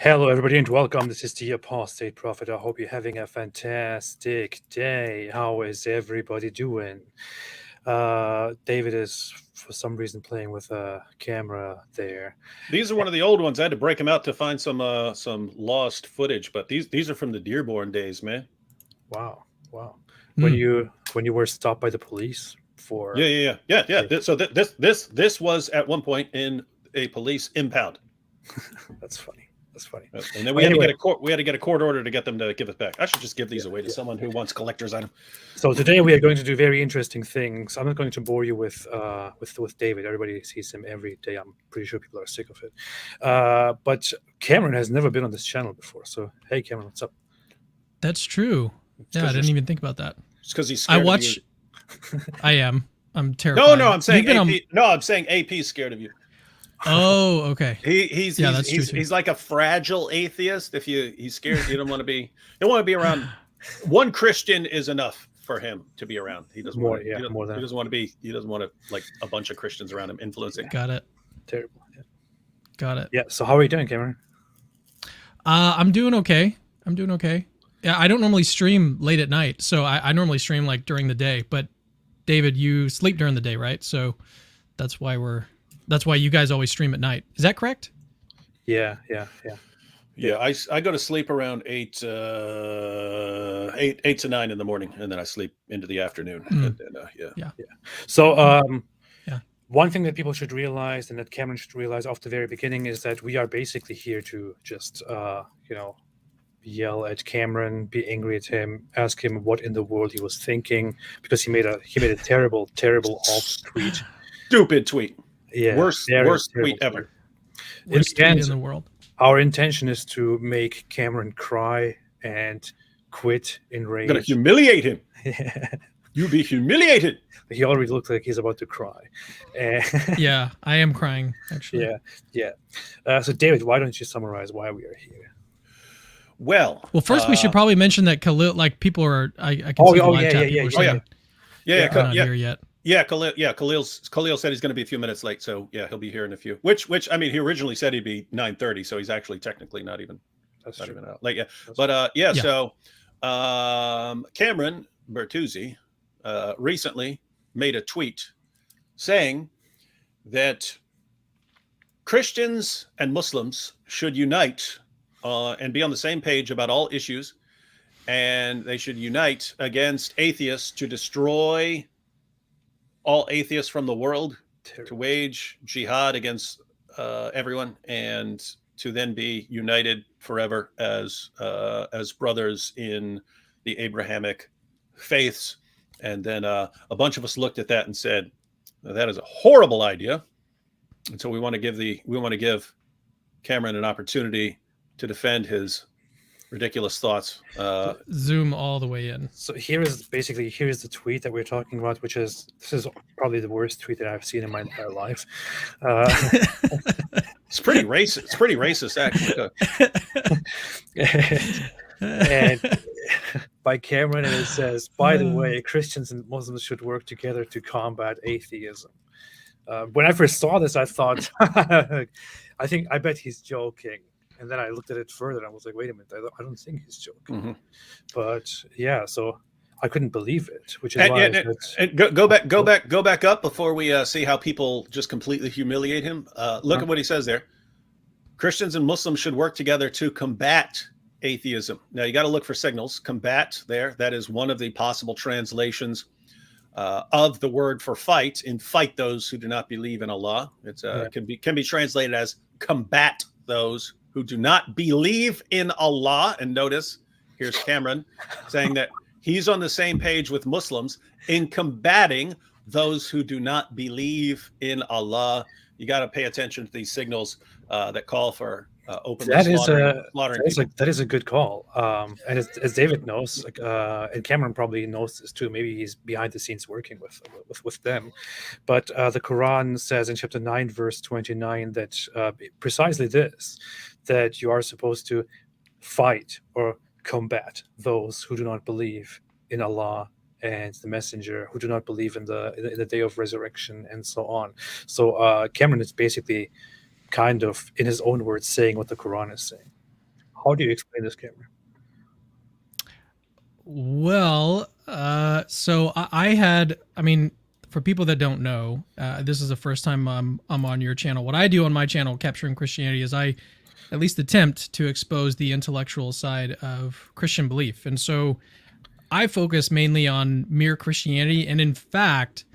Hello, everybody, and welcome. This is the Apostate Prophet. I hope you're having a fantastic day. How is everybody doing? David is, for some reason, playing with a camera there. These are one of the old ones. I had to break them out to find some lost footage, but these are from the Dearborn days, man. Wow. When you were stopped by the police for yeah. So this was at one point in a police impound. That's funny. And then we had to get a court order to get them to give it back. I should just give these away to someone who wants collector's item. So today we are going to do very interesting things. I'm not going to bore you with David. Everybody sees him every day. I'm pretty sure people are sick of it. But Cameron has never been on this channel before. So hey, Cameron, what's up? That's true. Yeah, I didn't even think about that. It's because he's scared of you. I am. I'm terrified. No, I'm saying AP. No, I'm saying AP's scared of you. Oh, okay. He's like a fragile atheist. If he's scared, you don't want to be around. One Christian is enough for him to be around. He doesn't want to like a bunch of Christians around him influencing. Got it. Terrible. Yeah. Got it. Yeah. So how are you doing, Cameron? I'm doing okay. Yeah, I don't normally stream late at night, so I normally stream like during the day. But David, you sleep during the day, right? So that's why you guys always stream at night. Is that correct? Yeah. I go to sleep around 8 to 9 in the morning, and then I sleep into the afternoon. Yeah. So one thing that people should realize, and that Cameron should realize off the very beginning, is that we are basically here to just yell at Cameron, be angry at him, ask him what in the world he was thinking, because he made a terrible alt tweet. Stupid tweet. Yeah, worst tweet ever. Worst tweet in the world. Our intention is to make Cameron cry and quit in rage. I'm gonna humiliate him. You'll be humiliated. He already looks like he's about to cry. Yeah, I am crying, actually. Yeah. So, David, why don't you summarize why we are here? Well, first we should probably mention that Khalil, like people are. I can see the live chat. Not here yet. Yeah, Khalil said he's going to be a few minutes late, so yeah, he'll be here in a few. Which I mean, he originally said he'd be 9:30, so he's actually technically not even out late. Yeah, but So Cameron Bertuzzi recently made a tweet saying that Christians and Muslims should unite and be on the same page about all issues, and they should unite against atheists to destroy all atheists from the world, to wage jihad against everyone, and to then be united forever as brothers in the Abrahamic faiths. And then a bunch of us looked at that and said, that is a horrible idea. And so we want to give Cameron an opportunity to defend his ridiculous thoughts. Zoom all the way in. So here's the tweet that we're talking about, this is probably the worst tweet that I've seen in my entire life. It's pretty racist. It's pretty racist, actually. And by Cameron, and it says, by the way, Christians and Muslims should work together to combat atheism. When I first saw this, I thought, I bet he's joking. And then I looked at it further and I was like, wait a minute, I don't think he's joking. Mm-hmm. But yeah, so I couldn't believe it, which is why. And go back up before we see how people just completely humiliate him. Look at what he says there. Christians and Muslims should work together to combat atheism. Now you got to look for signals. Combat there. That is one of the possible translations of the word for fight. In fight those who do not believe in Allah. It's can be translated as combat those who do not believe in Allah. And notice here's Cameron saying that he's on the same page with Muslims in combating those who do not believe in Allah. You got to pay attention to these signals that call for openly slaughtering people. That is a good call. And as David knows, and Cameron probably knows this too. Maybe he's behind the scenes working with them. But the Quran says in chapter 9, verse 29, that precisely this, that you are supposed to fight or combat those who do not believe in Allah and the messenger, who do not believe in the day of resurrection, and so on. So Cameron is basically kind of, in his own words, saying what the Quran is saying. How do you explain this, Cameron? Well, so I mean, for people that don't know, this is the first time I'm on your channel. What I do on my channel, Capturing Christianity, is I at least attempt to expose the intellectual side of Christian belief. And so I focus mainly on mere Christianity. And in fact,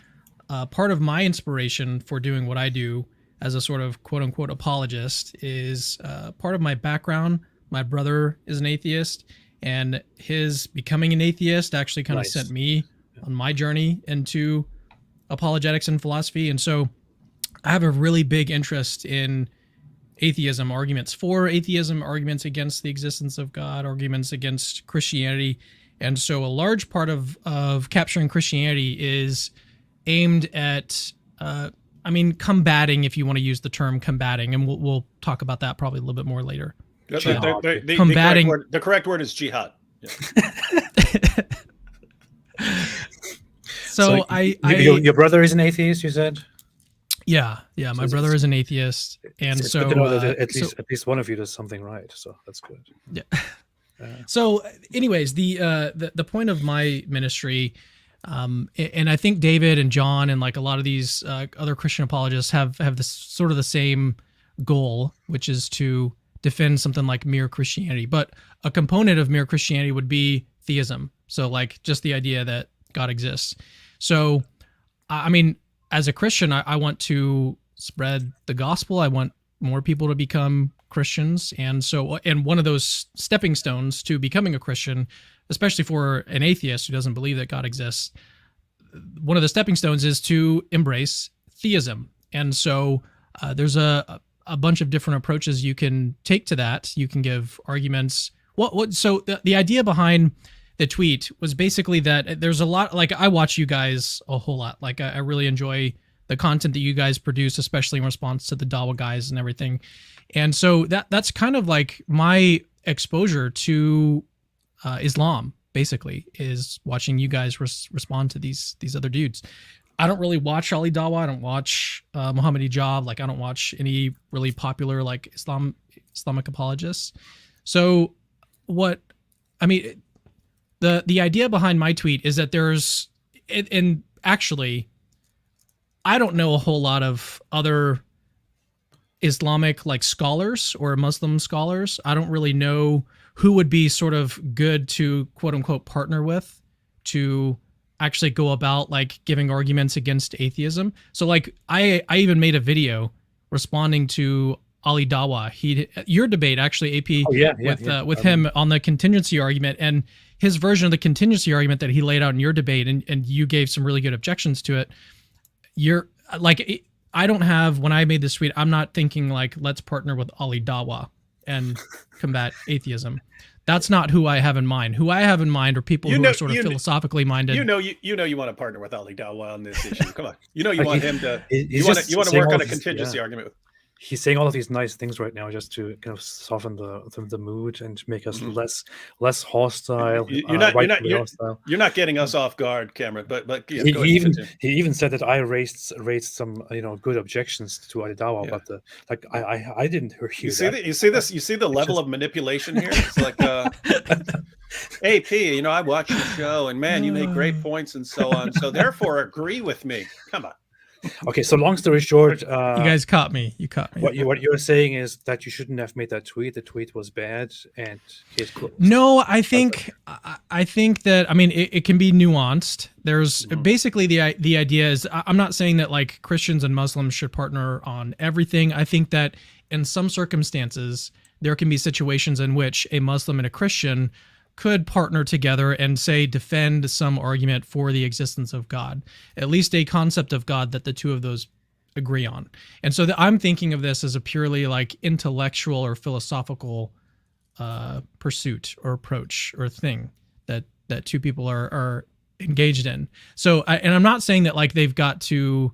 part of my inspiration for doing what I do as a sort of quote unquote apologist is part of my background. My brother is an atheist, and his becoming an atheist actually kind of sent me on my journey into apologetics and philosophy. And so I have a really big interest in atheism, arguments for atheism, arguments against the existence of God, arguments against Christianity. And so a large part of Capturing Christianity is aimed at, combating, if you want to use the term combating, and we'll talk about that probably a little bit more later. Combating. The correct word is jihad. Yeah. So your brother is an atheist, you said? Yeah. My brother is an atheist, and it's so good to know that at least one of you does something right. So that's good. Yeah. So, anyways, the point of my ministry, and I think David and John and like a lot of these other Christian apologists have this sort of the same goal, which is to defend something like mere Christianity. But a component of mere Christianity would be theism. So, like just the idea that God exists. So, I mean, as a Christian, I want to spread the gospel. I want more people to become Christians. And one of those stepping stones to becoming a Christian, especially for an atheist who doesn't believe that God exists, one of the stepping stones is to embrace theism. And so there's a bunch of different approaches you can take to that. You can give arguments. So the idea behind the tweet was basically that there's a lot, like I watch you guys a whole lot. Like I really enjoy the content that you guys produce, especially in response to the Dawa guys and everything. And so that's kind of like my exposure to Islam, basically, is watching you guys respond to these other dudes. I don't really watch Ali Dawa. I don't watch Muhammad Ijab. Like I don't watch any really popular like Islamic apologists. So the idea behind my tweet is that there's, and actually, I don't know a whole lot of other Islamic like scholars or Muslim scholars. I don't really know who would be sort of good to quote unquote partner with to actually go about like giving arguments against atheism. So like I even made a video responding to Ali Dawa. Your debate actually, AP, with him on the contingency argument, and his version of the contingency argument that he laid out in your debate, and you gave some really good objections to it. You're like, I don't have, when I made this tweet, I'm not thinking like, let's partner with Ali Dawa and combat atheism. That's not who I have in mind. Who I have in mind are people who are sort of philosophically minded. You want to partner with Ali Dawa on this issue. Come on. You want him to, you want to work on a contingency argument with. he's saying all of these nice things right now just to kind of soften the mood and make us less hostile. You're not getting us off guard, Cameron. But yeah, he even said that I raised some good objections to Aridawa, but I didn't hear you see that. You see the level of manipulation here. It's like AP, I watched your show and man, you make great points and so on. So therefore, agree with me. Come on. Okay, so long story short, you guys caught me. You caught me. What you're saying is that you shouldn't have made that tweet. The tweet was bad, and case closed. No, I think that it can be nuanced. There's basically the idea is I'm not saying that like Christians and Muslims should partner on everything. I think that in some circumstances there can be situations in which a Muslim and a Christian could partner together and say defend some argument for the existence of God, at least a concept of God that the two of those agree on. And so I'm thinking of this as a purely like intellectual or philosophical pursuit or approach or thing that two people are engaged in. So and I'm not saying that like they've got to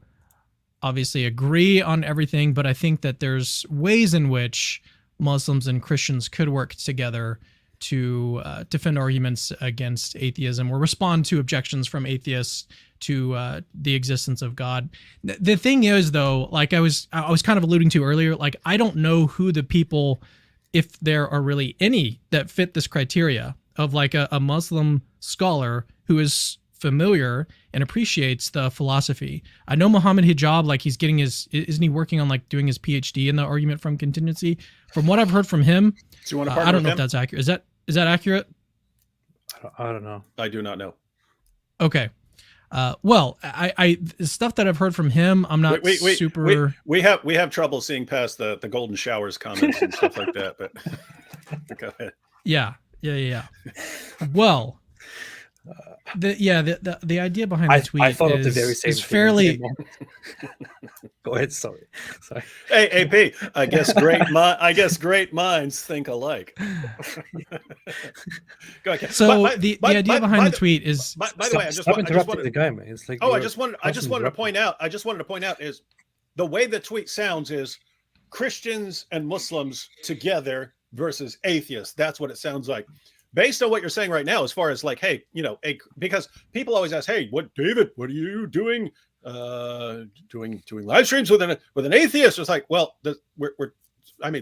obviously agree on everything, but I think that there's ways in which Muslims and Christians could work together to defend arguments against atheism or respond to objections from atheists to the existence of God. The thing is, though, like I was kind of alluding to earlier, like I don't know who the people, if there are really any, that fit this criteria of like a Muslim scholar who is familiar and appreciates the philosophy. I know Muhammad Hijab, like he's getting isn't he working on like doing his PhD in the argument from contingency? From what I've heard from him, do you want to partner I don't with know him? if that's accurate. Is that accurate? I don't know. I do not know. Okay. Well, I stuff that I've heard from him, I'm not super. We have trouble seeing past the golden showers comments and stuff like that. But go ahead. Yeah. Well, the idea behind the tweet I thought of the very same is fairly. Go ahead. Sorry. Hey, AP. I guess great minds think alike. Go ahead. So the idea behind the tweet is. By the way, I just wanted the guy, man. It's like I just wanted to point out. Is the way the tweet sounds is Christians and Muslims together versus atheists. That's what it sounds like. Based on what you're saying right now, as far as like, hey, because people always ask, hey, David, what are you doing? Doing live streams with an atheist? It's like, well,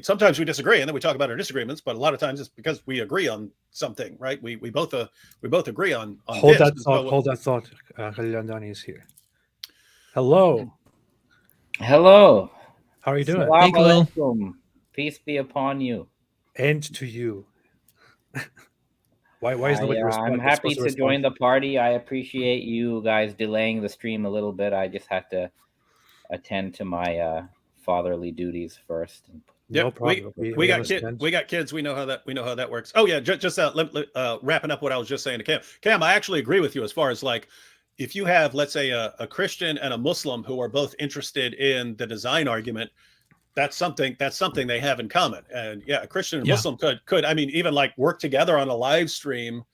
sometimes we disagree and then we talk about our disagreements, but a lot of times it's because we agree on something, right? We both agree on hold this. That thought. Khalil Andani is here. Hello. How are you doing? Hey, Khalil. Peace be upon you. And to you. Why is nobody responding? I'm happy to join the party. I appreciate you guys delaying the stream a little bit. I just had to attend to my fatherly duties first. Yeah, no problem. We got kids. We got kids. We know how that works. Oh yeah, just wrapping up what I was just saying to Cam. Cam, I actually agree with you as far as like if you have, let's say, a Christian and a Muslim who are both interested in the design argument. That's something they have in common. And yeah, a Christian and Muslim could, even like work together on a live stream,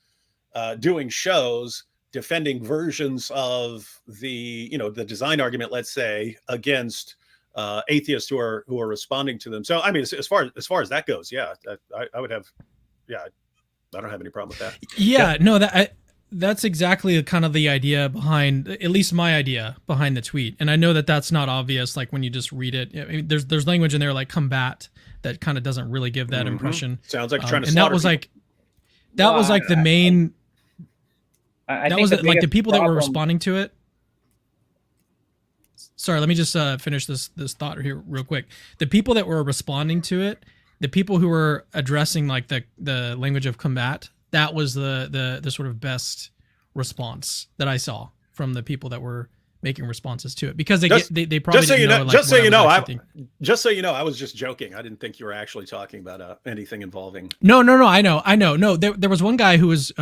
doing shows, defending versions of the design argument, let's say, against atheists who are responding to them. So, as far as that goes, I would have, I don't have any problem with that. Yeah. No, that's exactly kind of the idea behind, at least my idea behind the tweet. And I know that that's not obvious. Like when you just read it, there's language in there like combat that kind of doesn't really give that impression. Sounds like trying to. And that was like the main. That was like the people that were responding to it. Sorry, let me just finish this thought here real quick. The people that were responding to it, the people who were addressing like the language of combat. That was the sort of best response that I saw from the people that were making responses to it, because they probably just so you know, I was just joking. I didn't think you were actually talking about anything involving. No. I know. No, there was one guy who was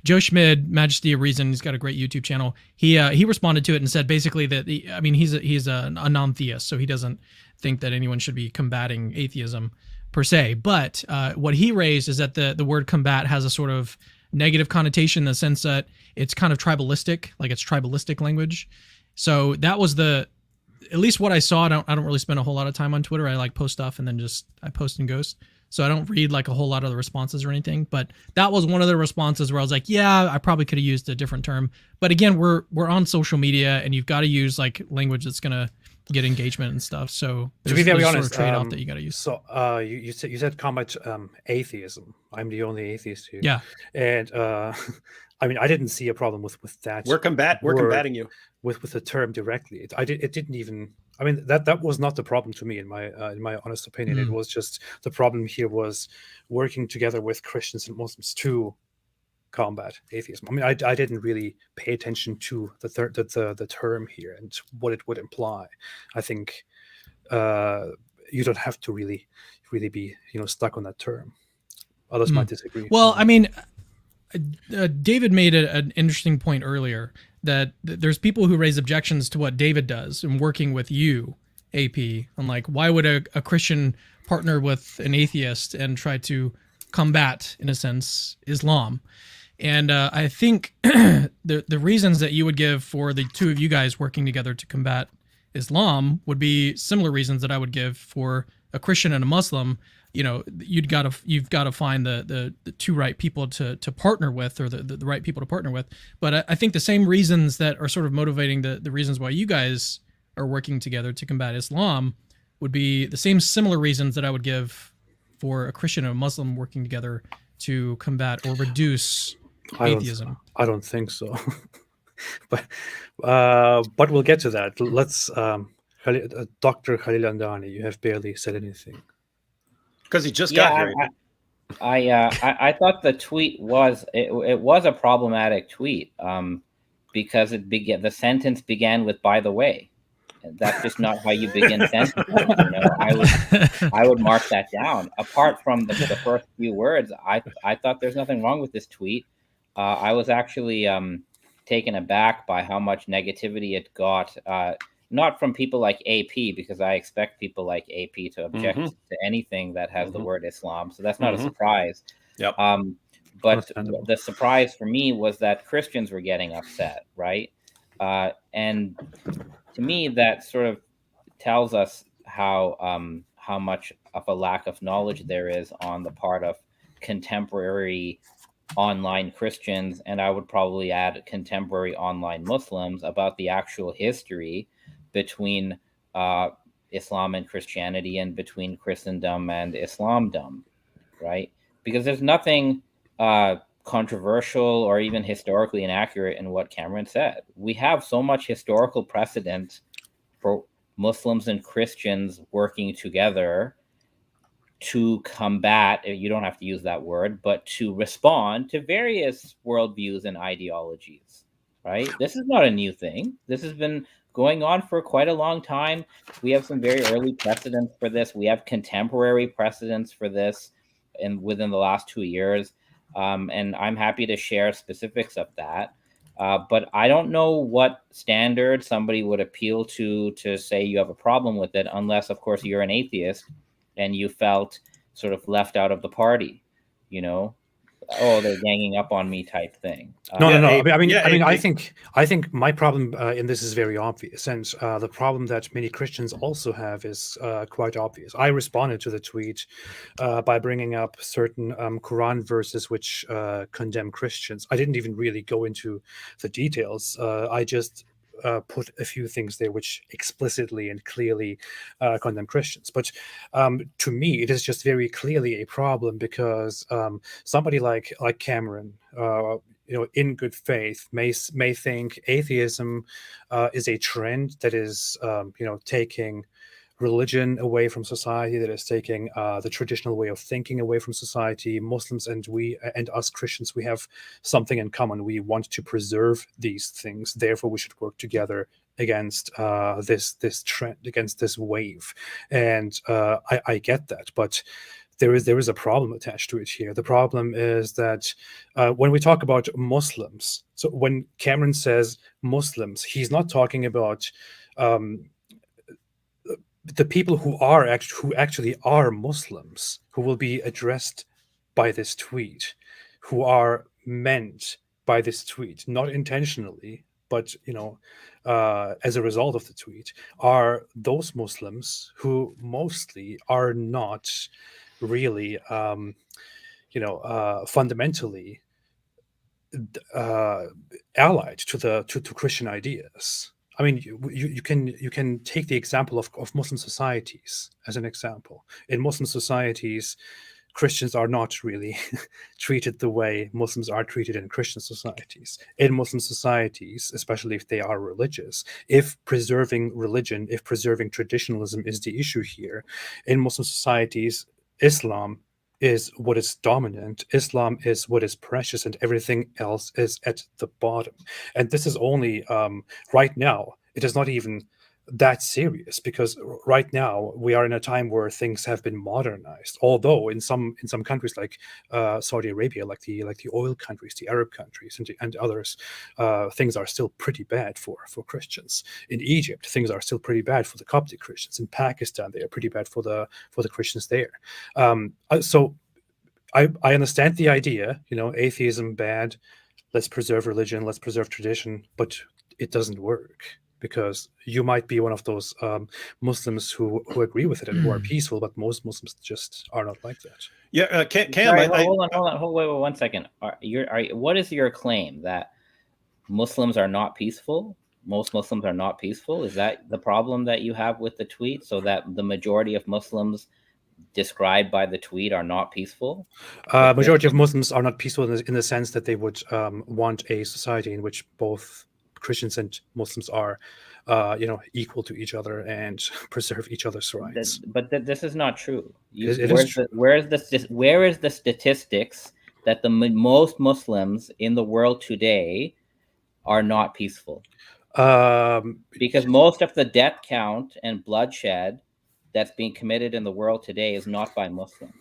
Joe Schmid, Majesty of Reason. He's got a great YouTube channel. He responded to it and said basically that he's a non-theist, so he doesn't think that anyone should be combating atheism per se, but what he raised is that the word combat has a sort of negative connotation in the sense that it's kind of tribalistic, like it's tribalistic language. So that was at least what I saw, I don't really spend a whole lot of time on Twitter. I like post stuff and then just I post and ghost. So I don't read like a whole lot of the responses or anything. But that was one of the responses where I was like, yeah, I probably could have used a different term. But again, we're on social media, and you've got to use like language that's gonna get engagement and stuff. So to be very honest, sort of trade-off that you got to use. So you said combat atheism. I'm the only atheist here. Yeah. And I mean, I didn't see a problem with that. We're combating you with the term directly. It didn't even. I mean, that was not the problem to me, in my honest opinion. It was just the problem here was working together with Christians and Muslims to combat atheism. I mean, I didn't really pay attention to the term here and what it would imply. I think you don't have to really be stuck on that term. Others might disagree. Well, I mean, David made an interesting point earlier that there's people who raise objections to what David does in working with you, AP, and like, why would a Christian partner with an atheist and try to combat, in a sense, Islam? And I think the reasons that you would give for the two of you guys working together to combat Islam would be similar reasons that I would give for a Christian and a Muslim. You know, you've got to find the two right people to partner with, or the right people to partner with. But I think the same reasons that are sort of motivating the reasons why you guys are working together to combat Islam would be the same similar reasons that I would give for a Christian and a Muslim working together to combat or reduce atheism. I don't think so. but we'll get to that. Let's Dr. Khalil Andani, you have barely said anything. Because he just got here. I thought the tweet was a problematic tweet because the sentence began with "by the way." That's just not how you begin sentences. I would mark that down. Apart from the first few words, I thought there's nothing wrong with this tweet. I was actually taken aback by how much negativity it got. Not from people like AP, because I expect people like AP to object to anything that has the word Islam. So that's not a surprise. Yep. But the surprise for me was that Christians were getting upset, right? And to me, that sort of tells us how much of a lack of knowledge there is on the part of contemporary online Christians, and I would probably add contemporary online Muslims, about the actual history between Islam and Christianity, and between Christendom and Islamdom, right? Because there's nothing controversial or even historically inaccurate in what Cameron said. We have so much historical precedent for Muslims and Christians working together to combat, you don't have to use that word, but to respond to various worldviews and ideologies, right? This is not a new thing. This has been going on for quite a long time. We have some very early precedents for this. We have contemporary precedents for this within the last 2 years. And I'm happy to share specifics of that. But I don't know what standard somebody would appeal to say you have a problem with it, unless, of course, you're an atheist and you felt sort of left out of the party, oh, they're ganging up on me type thing. No. I think my problem in this is very obvious, and the problem that many Christians also have is quite obvious. I responded to the tweet by bringing up certain Quran verses which condemn Christians. I didn't even really go into the details. I just put a few things there which explicitly and clearly condemn Christians. But to me, it is just very clearly a problem, because somebody like Cameron, in good faith, may think atheism is a trend that is, taking religion away from society, that is taking the traditional way of thinking away from society. Muslims and us Christians, we have something in common. We want to preserve these things. Therefore, we should work together against this trend, against this wave. And I get that, but there is a problem attached to it here. The problem is that when we talk about Muslims, so when Cameron says Muslims, he's not talking about the people who actually are Muslims, who will be addressed by this tweet, who are meant by this tweet, not intentionally, but as a result of the tweet, are those Muslims who mostly are not really, fundamentally allied to Christian ideas. I mean, you can take the example of Muslim societies as an example. In Muslim societies, Christians are not really treated the way Muslims are treated in Christian societies. In Muslim societies, especially if they are religious, if preserving religion, if preserving traditionalism is the issue here, in Muslim societies, Islam is what is dominant, Islam is what is precious, and everything else is at the bottom. And this is only right now, it is not even that serious, because right now we are in a time where things have been modernized, although in some countries like Saudi Arabia, like the oil countries, the Arab countries, and others, things are still pretty bad for Christians. In Egypt, things are still pretty bad for the Coptic Christians. In Pakistan, they are pretty bad for the Christians there. So I understand the idea, atheism bad, let's preserve religion, let's preserve tradition, but it doesn't work, because you might be one of those Muslims who agree with it and who are peaceful, but most Muslims just are not like that. Yeah, Cam, Sorry, hold on, wait 1 second. What is your claim, that Muslims are not peaceful? Most Muslims are not peaceful? Is that the problem that you have with the tweet, so that the majority of Muslims described by the tweet are not peaceful? Majority of Muslims are not peaceful in the sense that they would want a society in which both Christians and Muslims are, equal to each other and preserve each other's rights. But this is not true. It is true. Where is the statistics that the most Muslims in the world today are not peaceful? Because most of the death count and bloodshed that's being committed in the world today is not by Muslims.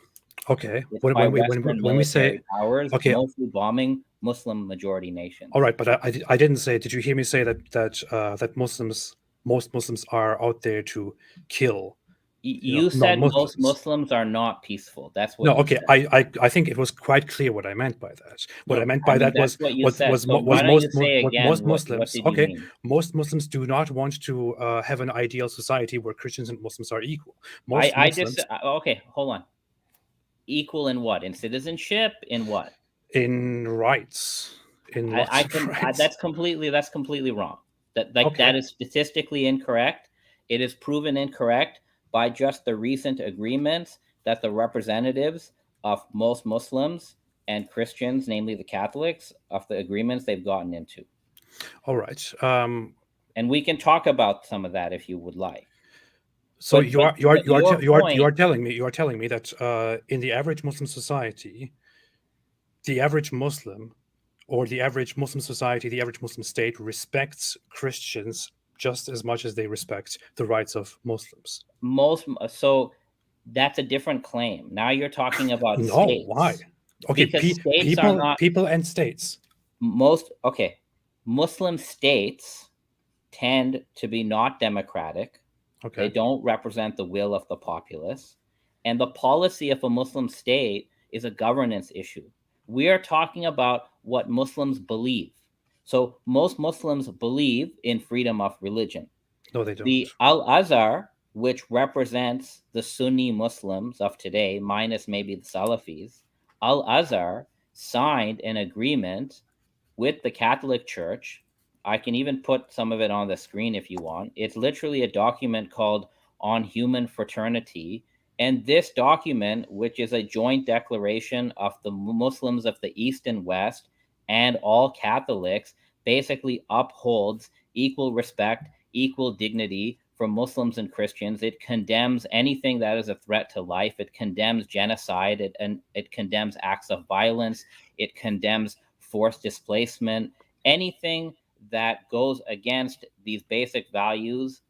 Okay. When we say powers, okay, mostly bombing Muslim majority nations. All right, but I didn't say. Did you hear me say that most Muslims are out there to kill? You said most Muslims are not peaceful. That's what. No, okay. Said. I think it was quite clear what I meant by that. What I meant by that was most Muslims. Okay, most Muslims do not want to have an ideal society where Christians and Muslims are equal. Okay, hold on. Equal in what? In citizenship? In what? In rights. In rights. That's completely wrong. That is statistically incorrect. It is proven incorrect by just the recent agreements that the representatives of most Muslims and Christians, namely the Catholics, of the agreements they've gotten into. All right. And we can talk about some of that if you would like. So you are telling me that in the average Muslim society, the average Muslim, or the average Muslim society, the average Muslim state respects Christians just as much as they respect the rights of Muslims. So that's a different claim. Now you're talking about no, states. Why? Okay, people and states. Muslim states tend to be not democratic. Okay. They don't represent the will of the populace. And the policy of a Muslim state is a governance issue. We are talking about what Muslims believe. So most Muslims believe in freedom of religion. No, they don't. The Al-Azhar, which represents the Sunni Muslims of today, minus maybe the Salafis, Al-Azhar signed an agreement with the Catholic Church. I can even put some of it on the screen if you want. It's literally a document called On Human Fraternity. And this document, which is a joint declaration of the Muslims of the East and West and all Catholics, basically upholds equal respect, equal dignity for Muslims and Christians. It condemns anything that is a threat to life. It condemns genocide. It condemns acts of violence. It condemns forced displacement. Anything that goes against these basic values,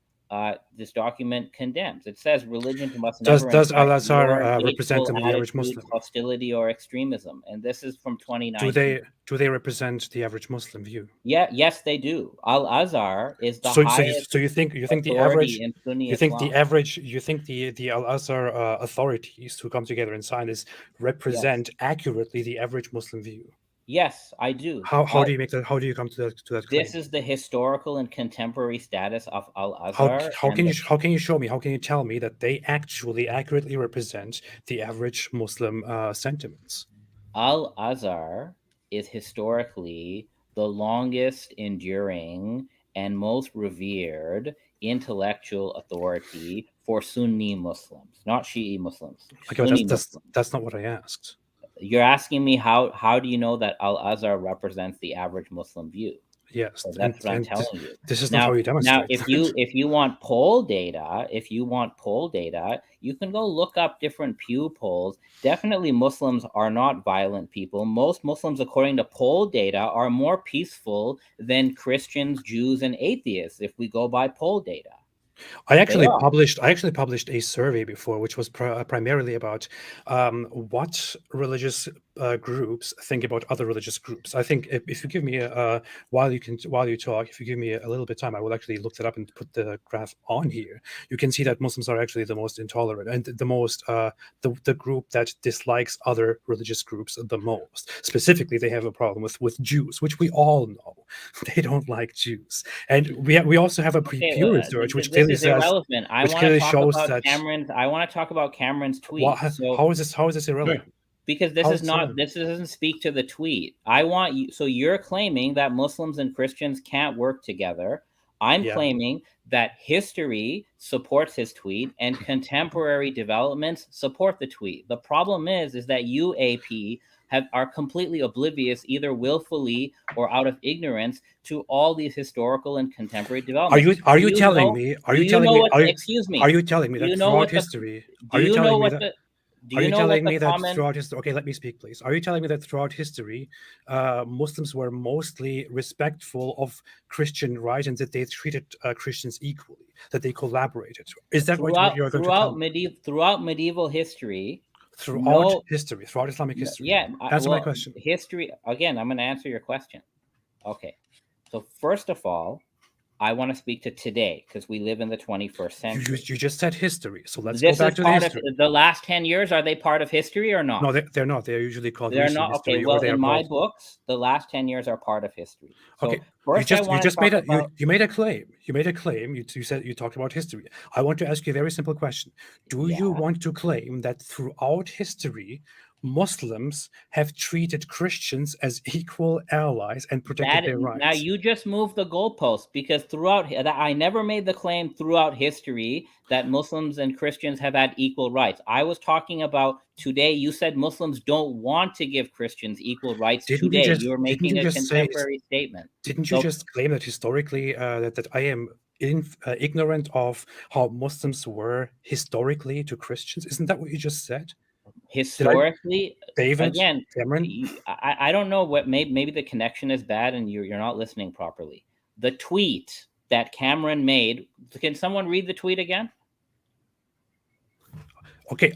this document condemns. It says religion must never. Does Al-Azhar represent the average Muslim? Hostility or extremism, and this is from 2019. Do they represent the average Muslim view? Yeah, yes, they do. Al-Azhar is the highest. So you think the average? You think the average? You think the Al-Azhar authorities who come together and sign this represent accurately the average Muslim view? Yes, I do. How do you make that? How do you come to that claim? This is the historical and contemporary status of Al-Azhar. How can you show me? How can you tell me that they actually accurately represent the average Muslim sentiments? Al-Azhar is historically the longest enduring and most revered intellectual authority for Sunni Muslims, not Shi'i Muslims. Okay, Sunni that's not what I asked. You're asking me how do you know that Al-Azhar represents the average Muslim view? Yes, So that's what I'm telling you. This is not how you demonstrate. Now, if you want poll data, you can go look up different Pew polls. Definitely, Muslims are not violent people. Most Muslims, according to poll data, are more peaceful than Christians, Jews, and atheists. If we go by poll data. I actually published a survey before, which was primarily about what religious groups think about other religious groups. I think if you give me while you talk, if you give me a little bit of time, I will actually look that up and put the graph on here. You can see that Muslims are actually the most intolerant and the most the group that dislikes other religious groups the most. Specifically, they have a problem with Jews, which we all know. They don't like Jews, and we also have a Pew research which clearly is irrelevant. I want to talk about Cameron's tweet. How is this irrelevant? Because this doesn't speak to the tweet. I want you. So you're claiming that Muslims and Christians can't work together. I'm claiming that history supports his tweet and contemporary developments support the tweet. The problem is that you, AP, are completely oblivious, either willfully or out of ignorance, to all these historical and contemporary developments. Are you telling me that throughout history? Okay, let me speak, please. Are you telling me that throughout history, Muslims were mostly respectful of Christian rights and that they treated Christians equally, that they collaborated? Is that what you're going to tell me? Throughout medieval history? Throughout Islamic history. Yeah. Answer my question. History, again, I'm going to answer your question. Okay. So first of all, I want to speak to today because we live in the 21st century. You just said history, so let's go back to the history. The last 10 years, are they part of history or not? No, they're not. They're usually called recent history. Okay, well, in my books, the last 10 years are part of history. So okay, first you made a claim. You said you talked about history. I want to ask you a very simple question. Do you want to claim that throughout history, Muslims have treated Christians as equal allies and protected their rights? Now you just moved the goalpost, because I never made the claim throughout history that Muslims and Christians have had equal rights. I was talking about today. You said Muslims don't want to give Christians equal rights today. You were making a contemporary statement. Didn't you just claim that historically that I am ignorant of how Muslims were historically to Christians? Isn't that what you just said? Historically, David, again, Cameron? I don't know what. Maybe the connection is bad and you're not listening properly. The tweet that Cameron made. Can someone read the tweet again? Okay,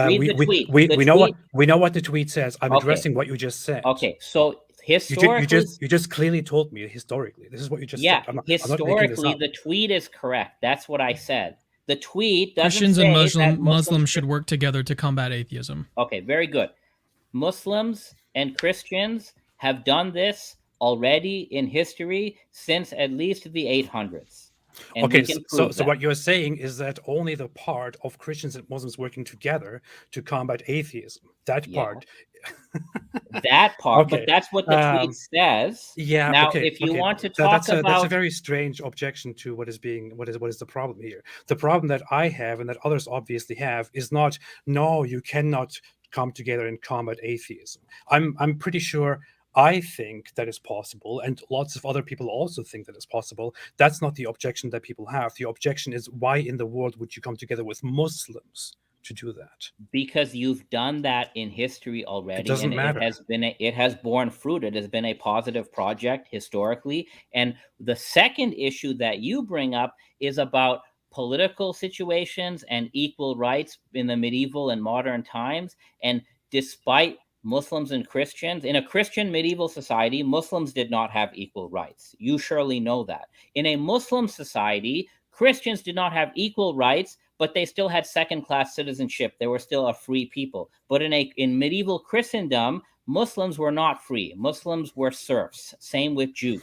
we know what the tweet says. I'm addressing what you just said. Okay, so historically, you just clearly told me historically. This is what you just said. Historically, the tweet is correct. That's what I said. The tweet doesn't Christians say and Muslims should work together to combat atheism. Okay, very good. Muslims and Christians have done this already in history since at least the 800s. Okay, so what you're saying is that only the part of Christians and Muslims working together to combat atheism, that part. Okay. But that's what the tweet says. Yeah. Now, if you want to talk about, that's a very strange objection to what is the problem here. The problem that I have and that others obviously have is not, no, you cannot come together and combat atheism. I'm pretty sure. I think that is possible, and lots of other people also think that it's possible. That's not the objection that people have. The objection is, why in the world would you come together with Muslims to do that? Because you've done that in history already. It doesn't matter. It has borne fruit. It has been a positive project historically. And the second issue that you bring up is about political situations and equal rights in the medieval and modern times. And despite Muslims and Christians, in a Christian medieval society, Muslims did not have equal rights. You surely know that. In a Muslim society, Christians did not have equal rights, but they still had second-class citizenship. They were still a free people. But in medieval Christendom, Muslims were not free. Muslims were serfs. Same with Jews.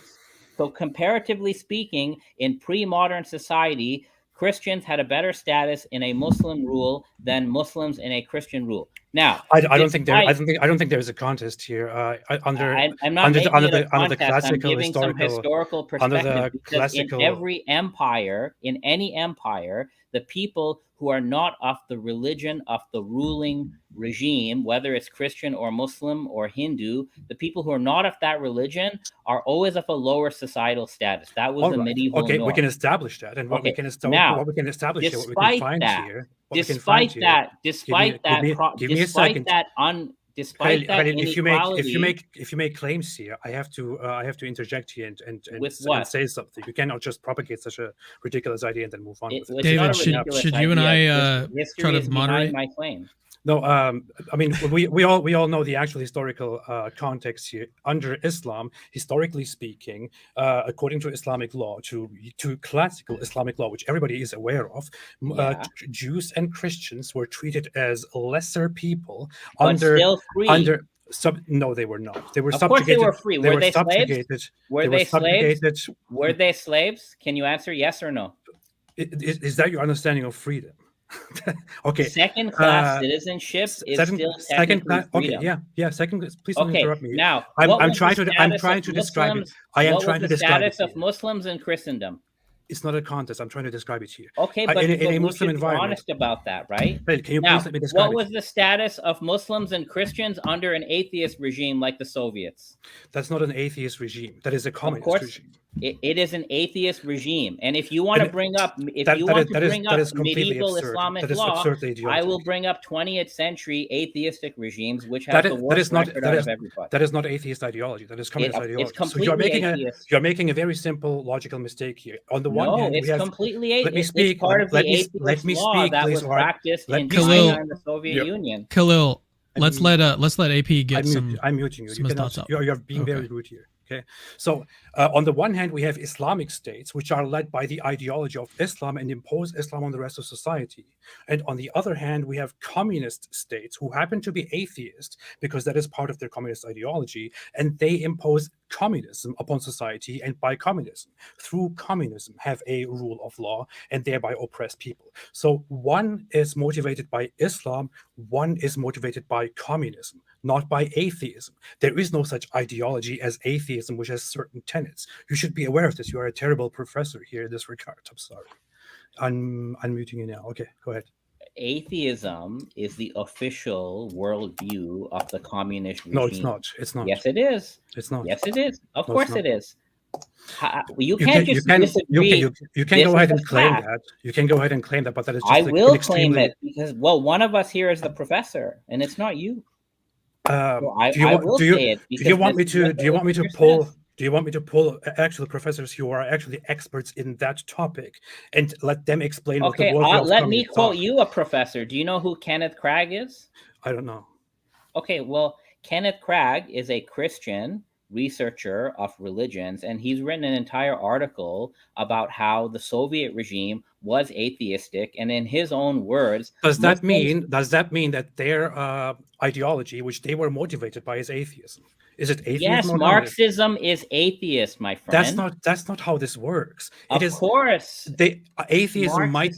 So comparatively speaking, in pre-modern society, Christians had a better status in a Muslim rule than Muslims in a Christian rule. Now, I don't think there's a contest here. I'm not making it a contest. I'm giving some historical perspective, because in every empire, in any empire, the people who are not of the religion of the ruling regime, whether it's Christian or Muslim or Hindu, the people who are not of that religion are always of a lower societal status. That was the medieval norm. We can establish that, and what we can establish here, what we can find here. Despite that inequality, if you make claims here, I have to interject here and say something. You cannot just propagate such a ridiculous idea and then move on. David, should you and I try to moderate my claim? No, I mean, we all know the actual historical context here. Under Islam, historically speaking, according to Islamic law, to classical Islamic law, which everybody is aware of, Jews and Christians were treated as lesser people still free. No, they were not. They were of course, they were free. Were they slaves? Were they slaves? Were they slaves? Can you answer yes or no? Is that your understanding of freedom? Okay. Second class citizenship is still second class. Okay, yeah. Second. Please don't interrupt me. Now, I'm trying to describe it. I am trying to describe the status of Muslims in Christendom. It's not a contest. I'm trying to describe it here. Okay, but in a Muslim environment, be honest about that, right? Can you please let me describe what was the status of Muslims and Christians under an atheist regime like the Soviets? That's not an atheist regime. That is a communist regime. It is an atheist regime, and if you want to bring up, medieval Islamic law, I will bring up 20th century atheistic regimes, which have the worst record out of everybody. That is not atheist ideology. That is communist ideology. It's completely atheist. You're making a very simple logical mistake here. On the one hand, it's completely atheist. Let me speak. It's part of the atheist law that was practiced in China and the Soviet Union. Khalil, let's let AP get some. I'm muting you. You're being very rude here. Okay, so on the one hand, we have Islamic states which are led by the ideology of Islam and impose Islam on the rest of society. And on the other hand, we have communist states who happen to be atheist because that is part of their communist ideology, and they impose communism upon society, and by communism, through communism, have a rule of law and thereby oppress people. So one is motivated by Islam, one is motivated by communism, not by atheism. There is no such ideology as atheism, which has certain tenets. You should be aware of this. You are a terrible professor here in this regard. I'm sorry. I'm unmuting you now. Okay, go ahead. Atheism is the official worldview of the communist regime. No, it's not. It's not. Yes, it is. It's not. Yes, it is. Of course it is. You can't disagree. You can go ahead and claim that. You can go ahead and claim that, but that is just I will claim it because, well, one of us here is the professor, and it's not you. Do you want me to pull actual professors who are actually experts in that topic and let them explain what the worldview let me quote you a professor. Do you know who Kenneth Cragg is? I don't know. Okay, well, Kenneth Cragg is a Christian researcher of religions, and he's written an entire article about how the Soviet regime was atheistic, and in his own words, does that mean that their ideology, which they were motivated by, is atheism? Is it atheism? Yes, Marxism is atheist, my friend. That's not how this works. Of course, atheism might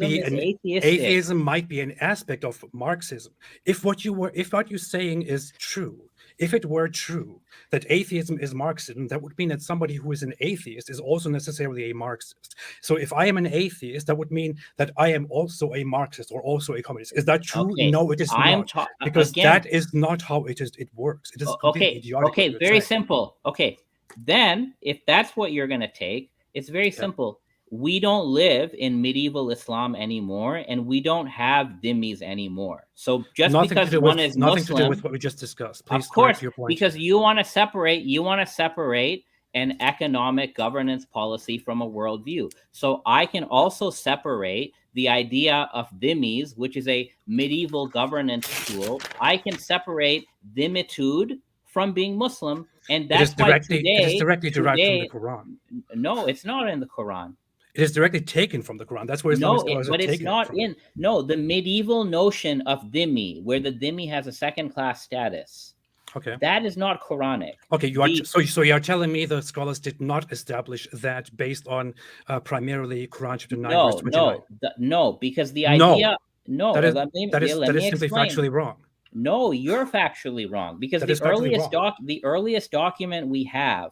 be an aspect of Marxism. If what you're saying is true, if it were true that atheism is Marxism, that would mean that somebody who is an atheist is also necessarily a Marxist. So if I am an atheist, that would mean that I am also a Marxist or also a communist. Is that true? Okay. No, it is not. Because that is not how it works. It is idiotic. Okay, very simple. Okay, then if that's what you're going to take, it's very simple. We don't live in medieval Islam anymore, and we don't have dhimmis anymore. So just because one is Muslim, nothing to do with what we just discussed. Please, of course, your point. Because you want to separate an economic governance policy from a worldview. So I can also separate the idea of dhimmis, which is a medieval governance tool. I can separate dhimmitude from being Muslim, and that's why today it is directly derived from the Quran. No, it's not in the Quran. It is directly taken from the Quran. That's where the medieval notion of dhimmi, where the dhimmi has a second-class status. Okay. That is not Quranic. Okay, you are so you are telling me the scholars did not establish that based on primarily Quran chapter 9 verse 29. No, because the idea that is let me simply explain. factually wrong. No, you're factually wrong, because That is factually wrong. the earliest document we have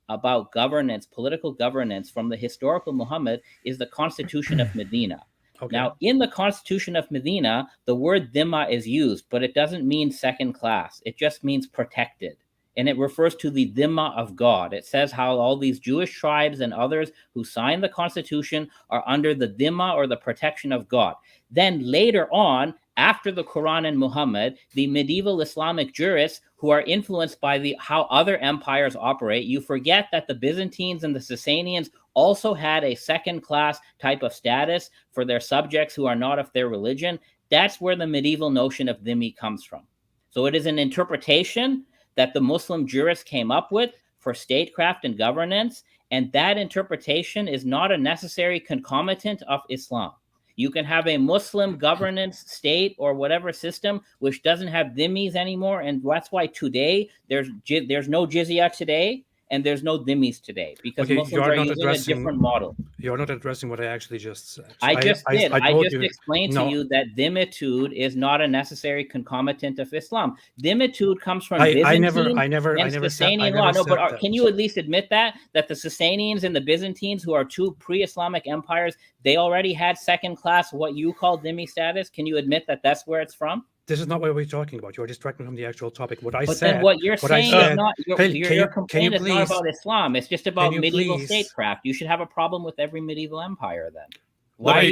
about governance, political governance from the historical Muhammad is the Constitution of Medina. Okay. Now, in the Constitution of Medina, the word dhimma is used, but it doesn't mean second class. It just means protected. And it refers to the dhimma of God. It says how all these Jewish tribes and others who signed the Constitution are under the dhimma, or the protection of God. Then later on, after the Quran and Muhammad, the medieval Islamic jurists who are influenced by how other empires operate, you forget that the Byzantines and the Sasanians also had a second-class type of status for their subjects who are not of their religion. That's where the medieval notion of dhimmi comes from. So it is an interpretation that the Muslim jurists came up with for statecraft and governance, and that interpretation is not a necessary concomitant of Islam. You can have a Muslim governance state or whatever system which doesn't have dhimmis anymore, and that's why today there's no jizya today, and there's no dhimmis today, because Muslims are using a different model. You're not addressing what I actually just said. I just explained to you that dhimmitude is not a necessary concomitant of Islam. Dhimmitude comes from Byzantine and Sasanian law. No, but can you at least admit that the Sasanians and the Byzantines, who are two pre-Islamic empires, they already had second-class, what you call dhimmi status? Can you admit that that's where it's from? This is not what we're talking about. You're distracting from the actual topic. What then what you're saying is not your complaint is not about Islam. It's just about medieval statecraft. You should have a problem with every medieval empire then. What I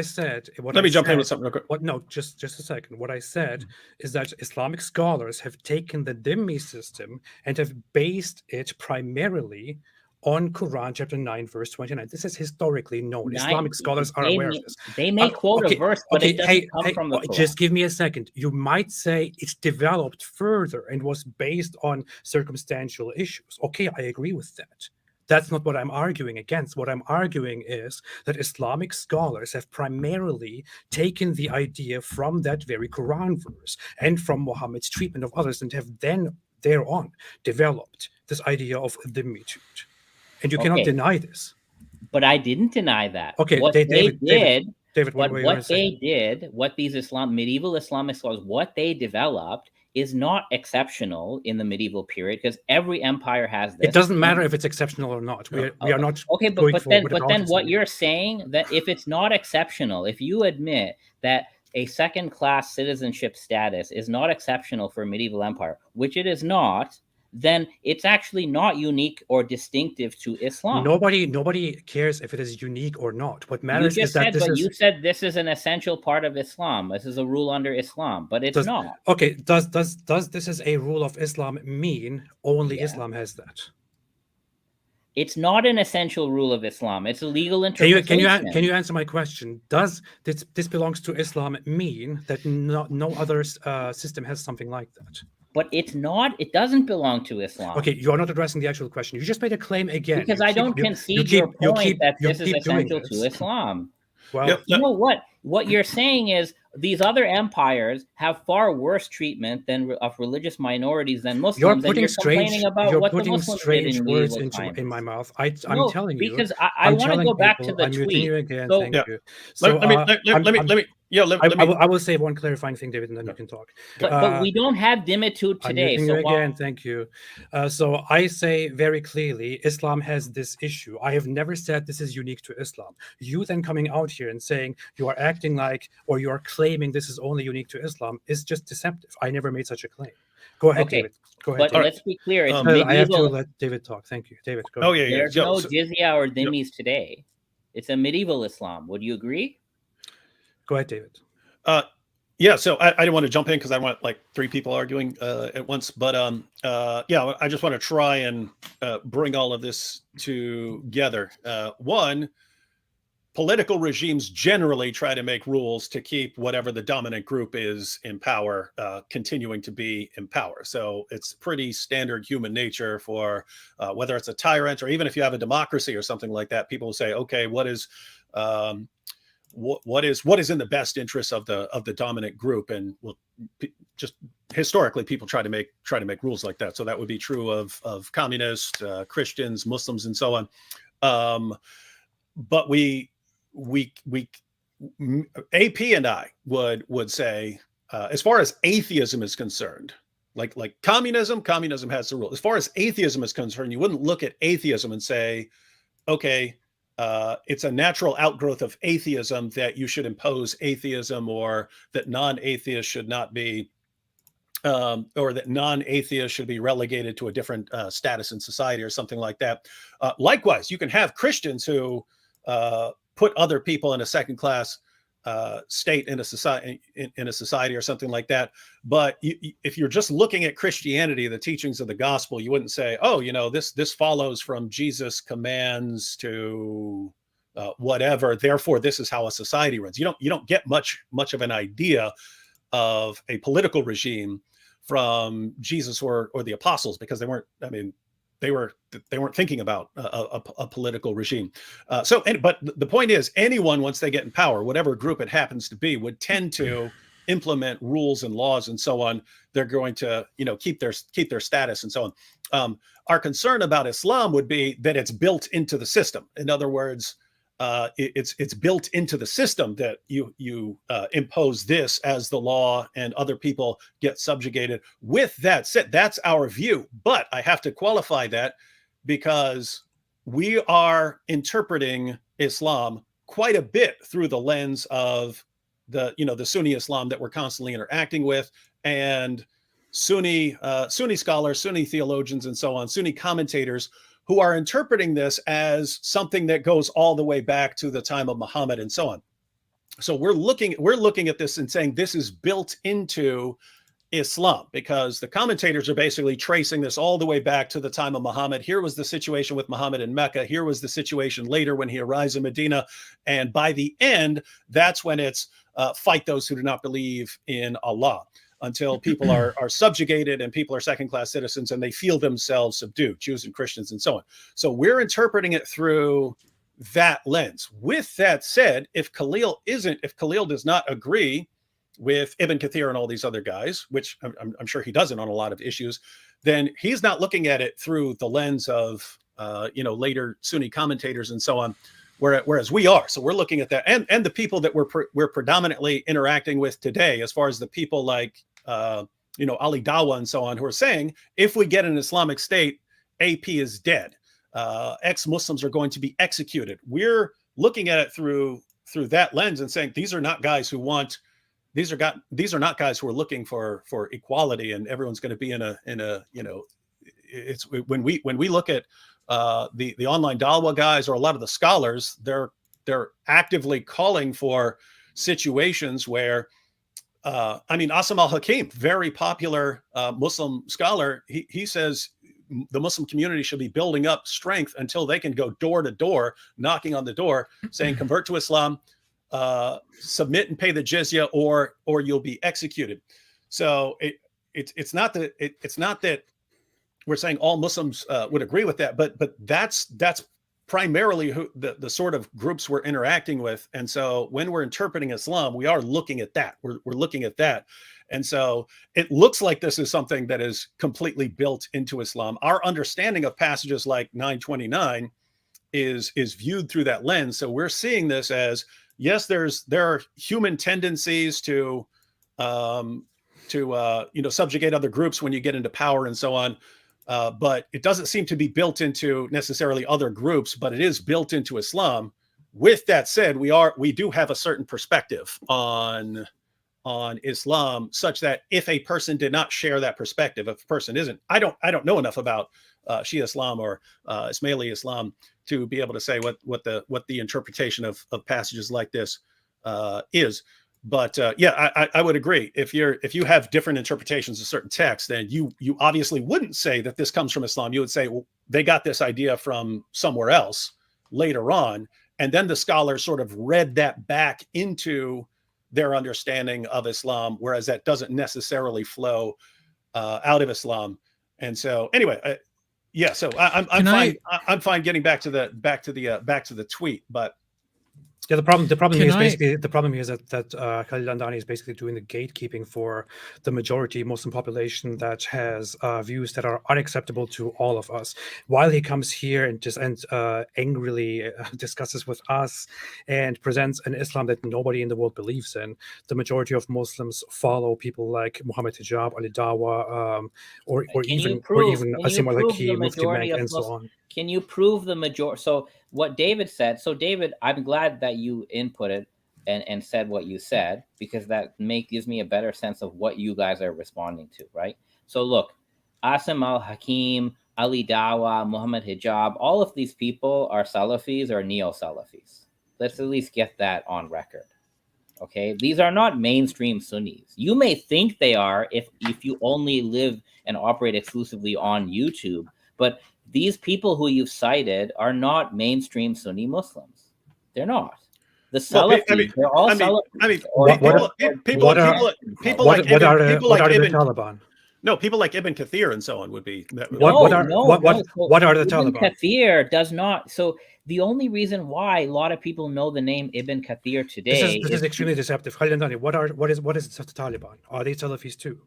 said. Let me jump in with something real quick. No, just a second. What I said is that Islamic scholars have taken the dhimmi system and have based it primarily on Quran chapter 9 verse 29. This is historically known. Islamic scholars are aware of this. They may quote a verse, but it doesn't come from the Quran. Just give me a second. You might say it's developed further and was based on circumstantial issues. Okay, I agree with that. That's not what I'm arguing against. What I'm arguing is that Islamic scholars have primarily taken the idea from that very Quran verse and from Muhammad's treatment of others, and have then thereon developed this idea of dhimmitude. And you cannot deny this. But I didn't deny that. Okay, what David, what these medieval Islamic scholars, what they developed is not exceptional in the medieval period, because every empire has this. It doesn't matter if it's exceptional or not. We are not. Okay, but then what you're saying, that if it's not exceptional, if you admit that a second-class citizenship status is not exceptional for a medieval empire, which it is not, then it's actually not unique or distinctive to Islam. Nobody cares if it is unique or not. What matters is that you said this is an essential part of Islam. This is a rule under Islam, but it's not. Okay, does this is a rule of Islam mean only Islam has that? It's not an essential rule of Islam. It's a legal interpretation. Can you answer my question? Does this belongs to Islam mean that no other system has something like that? But it's not. It doesn't belong to Islam. Okay, you are not addressing the actual question. You just made a claim again. Because I don't concede your point that this is essential to Islam. Well, you know what? What you're saying is these other empires have far worse treatment of religious minorities than Muslims. You're putting strange words in my mouth. I'm telling you. Because I want to go back to the tweet. Again, thank you. So, I will say one clarifying thing, David, and then you can talk. But we don't have dhimmitude today. Thank you. So I say very clearly, Islam has this issue. I have never said this is unique to Islam. You then coming out here and saying you are acting like, or you are claiming this is only unique to Islam is just deceptive. I never made such a claim. Go ahead, David. Go ahead. But let's be clear. It's I have to let David talk. Thank you, David. Go ahead. There's no jizya or dhimmis today. It's a medieval Islam. Would you agree? Go ahead, David. So I didn't want to jump in because I want like three people arguing at once. But I just want to try and bring all of this together. One, political regimes generally try to make rules to keep whatever the dominant group is in power continuing to be in power. So it's pretty standard human nature for whether it's a tyrant or even if you have a democracy or something like that, people will say, okay, what is in the best interest of the dominant group, and we'll just historically people try to make rules like that. So that would be true of communists, Christians, Muslims, and so on. But we AP and I would say, as far as atheism is concerned, like communism has the rule. As far as atheism is concerned, you wouldn't look at atheism and say, okay, it's a natural outgrowth of atheism that you should impose atheism, or that non-atheists should not be, or that non-atheists should be relegated to a different status in society or something like that. Likewise, you can have Christians who put other people in a second-class state in a society or something like that. But if you're just looking at Christianity, the teachings of the gospel, you wouldn't say, oh, this follows from Jesus' commands to whatever, therefore this is how a society runs. You don't get much of an idea of a political regime from Jesus or the apostles, because they weren't thinking about a political regime. But the point is, anyone, once they get in power, whatever group it happens to be, would tend to implement rules and laws and so on. They're going to, keep their status and so on. Our concern about Islam would be that it's built into the system. In other words, it's built into the system that you impose this as the law, and other people get subjugated. With that said, that's our view. But I have to qualify that, because we are interpreting Islam quite a bit through the lens of the Sunni Islam that we're constantly interacting with, and Sunni scholars, Sunni theologians, and so on, Sunni commentators, who are interpreting this as something that goes all the way back to the time of Muhammad and so on. So we're looking at this and saying this is built into Islam, because the commentators are basically tracing this all the way back to the time of Muhammad. Here was the situation with Muhammad in Mecca. Here was the situation later when he arrives in Medina. And by the end, that's when it's fight those who do not believe in Allah, until people are subjugated and people are second-class citizens and they feel themselves subdued, Jews and Christians and so on. So we're interpreting it through that lens. With that said, if Khalil does not agree with Ibn Kathir and all these other guys, which I'm sure he doesn't on a lot of issues, then he's not looking at it through the lens of later Sunni commentators and so on, whereas we are. So we're looking at that, and the people that we're predominantly interacting with today, as far as the people like Ali Dawa and so on, who are saying, if we get an Islamic state, AP is dead. Ex-Muslims are going to be executed. We're looking at it through that lens and saying, these are not guys who want. These are not guys who are looking for equality, and everyone's going to be in a it's when we look at the online Dawa guys, or a lot of the scholars, they're actively calling for situations where Asim al-Hakim, very popular Muslim scholar, he says the Muslim community should be building up strength until they can go door to door, knocking on the door, saying convert to Islam, submit and pay the jizya, or you'll be executed. So it's not that we're saying all Muslims would agree with that, but that's primarily who the sort of groups we're interacting with. And so when we're interpreting Islam, we are looking at that. We're looking at that. And so it looks like this is something that is completely built into Islam. Our understanding of passages like 929 is viewed through that lens. So we're seeing this as, yes, there are human tendencies to subjugate other groups when you get into power and so on. But it doesn't seem to be built into necessarily other groups, but it is built into Islam. With that said, we do have a certain perspective on Islam, such that if a person did not share that perspective, if a person isn't, I don't know enough about Shia Islam or Ismaili Islam to be able to say what the interpretation of passages like this is. But I would agree. If you have different interpretations of certain texts, then you obviously wouldn't say that this comes from Islam. You would say, well, they got this idea from somewhere else later on, and then the scholars sort of read that back into their understanding of Islam, whereas that doesn't necessarily flow out of Islam. And so, anyway, so I'm fine. I'm fine getting back to the tweet, but Yeah, the problem Can is I- basically that Khalil Andani is basically doing the gatekeeping for the majority Muslim population that has views that are unacceptable to all of us. While he comes here and just angrily discusses with us and presents an Islam that nobody in the world believes in, the majority of Muslims follow people like Muhammad Hijab, Ali Dawa, or even Asim al-Haki, Mufti Menk, and so on. Can you prove the majority? So what David said. So David, I'm glad that you inputted and said what you said, because that gives me a better sense of what you guys are responding to, right? So look, Asim al-Hakim, Ali Dawa, Muhammad Hijab, all of these people are Salafis or neo-Salafis. Let's at least get that on record. Okay, these are not mainstream Sunnis. You may think they are if you only live and operate exclusively on YouTube, but these people who you've cited are not mainstream Sunni Muslims. They're not. The Salafis, they're all Salafis. People like the Taliban? No, people like Ibn Kathir and so on would be. What are the Ibn Taliban? Kathir does not. So the only reason why a lot of people know the name Ibn Kathir today This is extremely deceptive. Khalil Andani, what is the Taliban? Are they Salafis too?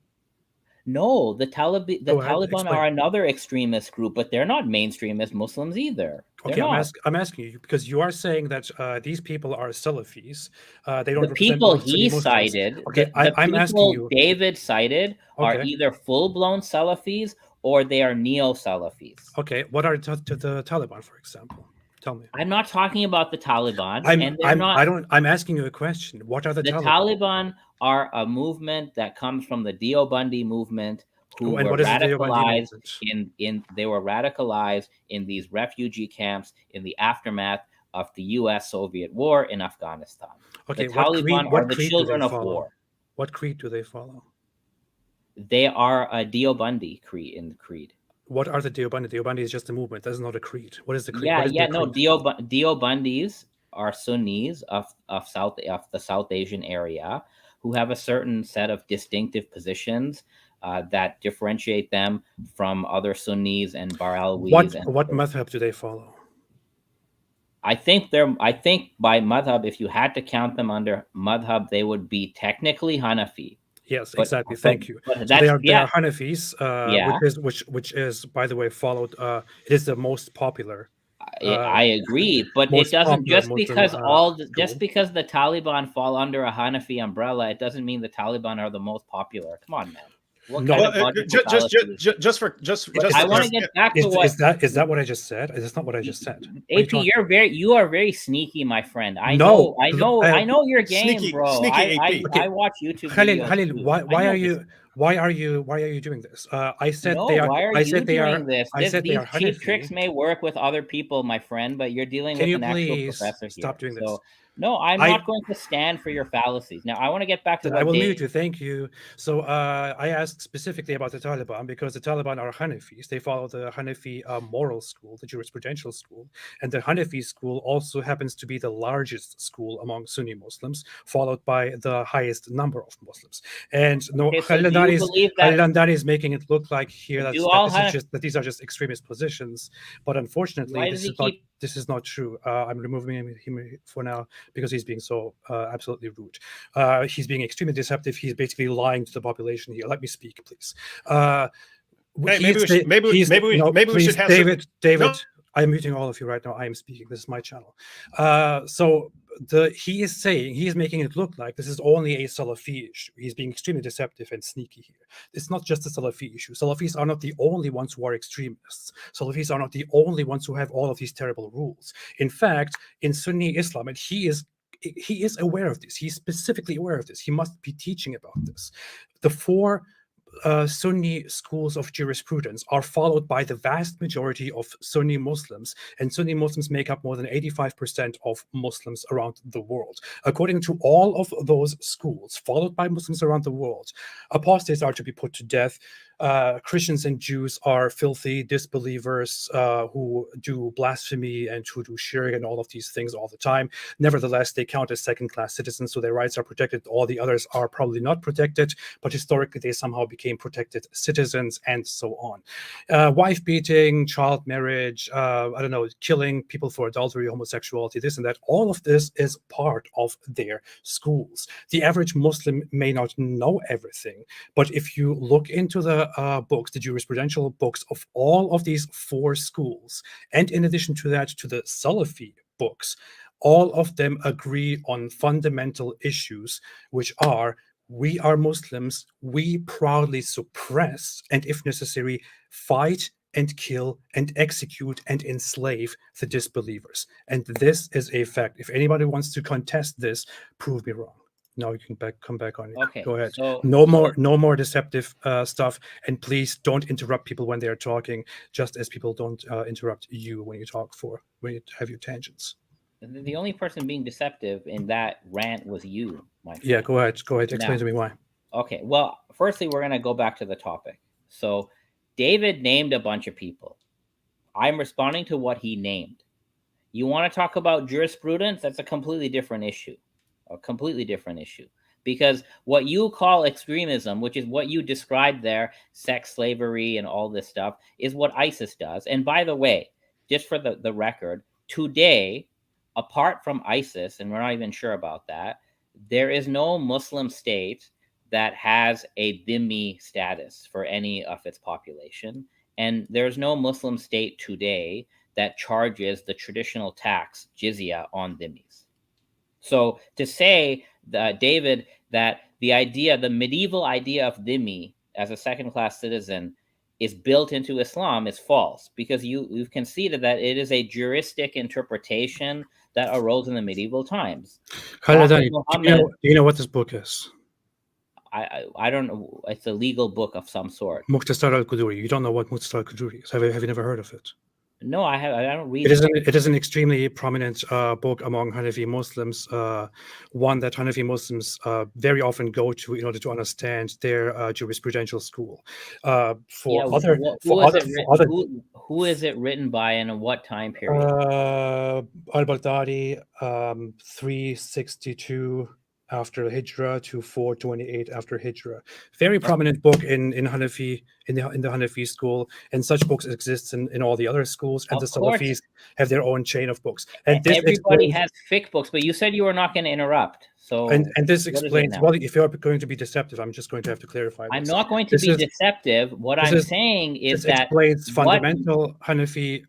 No, the Taliban are another extremist group, but they're not mainstream as Muslims either. Okay, I'm asking you because you are saying that these people are Salafis. They don't the represent people Sunni he Muslims. cited. Okay, I'm asking you. David cited are either full-blown Salafis or they are neo-Salafis. Okay, what are the Taliban, for example? Tell me. I'm not talking about the Taliban. I'm asking you a question. What are the Taliban? The Taliban are a movement that comes from the Deobandi movement, who were radicalized they were radicalized in these refugee camps in the aftermath of the U.S.-Soviet war in Afghanistan. Okay, the Taliban are the children of war. What creed do they follow? They are a Deobandi creed. What are the Deobandi? Deobandi is just a movement. That's not a creed. What is the creed? Deobandis are Sunnis of the South Asian area who have a certain set of distinctive positions that differentiate them from other Sunnis and Baralwis. What madhab do they follow? I think by madhab, if you had to count them under madhab, they would be technically Hanafi. Yes, exactly. Thank you. So they are Hanafis, which is, by the way, followed. It is the most popular. I agree, but it doesn't just because the Taliban fall under a Hanafi umbrella, it doesn't mean the Taliban are the most popular. Come on, man. I want to get back to what is that what I just said? It's not what I just said. AP, you are very sneaky, my friend. I know your game, sneaky, bro. Sneaky I watch YouTube. Khalil, why are you doing this? I said they are. Why are I you said they doing are. this? I said these they are cheap Hanafi. tricks may work with other people, my friend, but you're dealing with an actual professor here. Stop doing this. No, I'm not going to stand for your fallacies. Now, I want to get back to what I will mute you. Thank you. So I asked specifically about the Taliban because the Taliban are Hanafis. They follow the Hanafi moral school, the jurisprudential school. And the Hanafi school also happens to be the largest school among Sunni Muslims, followed by the highest number of Muslims. And Khalil Andani is making it look like here that these are just extremist positions. But unfortunately, this is not true. I'm removing him for now because he's being so absolutely rude. He's being extremely deceptive. He's basically lying to the population here. Let me speak, please. Maybe we should have David. I'm muting all of you right now. I am speaking. This is my channel. He is making it look like this is only a Salafi issue. He's being extremely deceptive and sneaky here. It's not just a Salafi issue. Salafis are not the only ones who are extremists. Salafis are not the only ones who have all of these terrible rules. In fact, in Sunni Islam, and he is aware of this. He's specifically aware of this. He must be teaching about this. The four Sunni schools of jurisprudence are followed by the vast majority of Sunni Muslims, and Sunni Muslims make up more than 85% of Muslims around the world. According to all of those schools, followed by Muslims around the world, apostates are to be put to death. Christians and Jews are filthy disbelievers who do blasphemy and who do shirk and all of these things all the time. Nevertheless, they count as second-class citizens, so their rights are protected. All the others are probably not protected, but historically they somehow became protected citizens, and so on. Wife beating, child marriage, I don't know, killing people for adultery, homosexuality, this and that. All of this is part of their schools. The average Muslim may not know everything, but if you look into the books, the jurisprudential books of all of these 4 schools, and in addition to that, to the Salafi books, all of them agree on fundamental issues, which are: we are Muslims, we proudly suppress, and if necessary, fight and kill and execute and enslave the disbelievers. And this is a fact. If anybody wants to contest this, prove me wrong. Now you can come back on it. Okay, go ahead. So, no more deceptive stuff, and please don't interrupt people when they are talking, just as people don't interrupt you when you talk when you have your tangents. The only person being deceptive in that rant was you, my friend. Yeah, go ahead. Explain to me why. Okay, well, firstly, we're going to go back to the topic. So David named a bunch of people. I'm responding to what he named. You want to talk about jurisprudence? That's a completely different issue. Because what you call extremism, which is what you described there, sex slavery and all this stuff, is what ISIS does. And by the way, just for the record, today, apart from ISIS, and we're not even sure about that, there is no Muslim state that has a dhimmi status for any of its population. And there's no Muslim state today that charges the traditional tax, jizya, on dhimmis. So to say that, David, that the medieval idea of dhimmi as a second-class citizen is built into Islam is false, because you've conceded that it is a juristic interpretation that arose in the medieval times. Khalil, do you know what this book is? I don't know. It's a legal book of some sort. Mukhtasar al-Quduri. You don't know what Mukhtasar al-Quduri is. Have you never heard of it? No, I don't read it. It is an extremely prominent book among Hanafi Muslims, one that Hanafi Muslims very often go to in order to understand their jurisprudential school. Who is it written by, and in what time period? Al-Baghdadi, 362 after Hijrah to 428 after Hijrah. Very prominent book in Hanafi, in the Hanafi school, and such books exist in all the other schools, and the Salafis have their own chain of books. And everybody has fiqh books, but you said you were not going to interrupt. So and this explains, well, if you're going to be deceptive, I'm just going to have to clarify this. I'm not going to be deceptive. What I'm saying is that explains fundamental Hanafi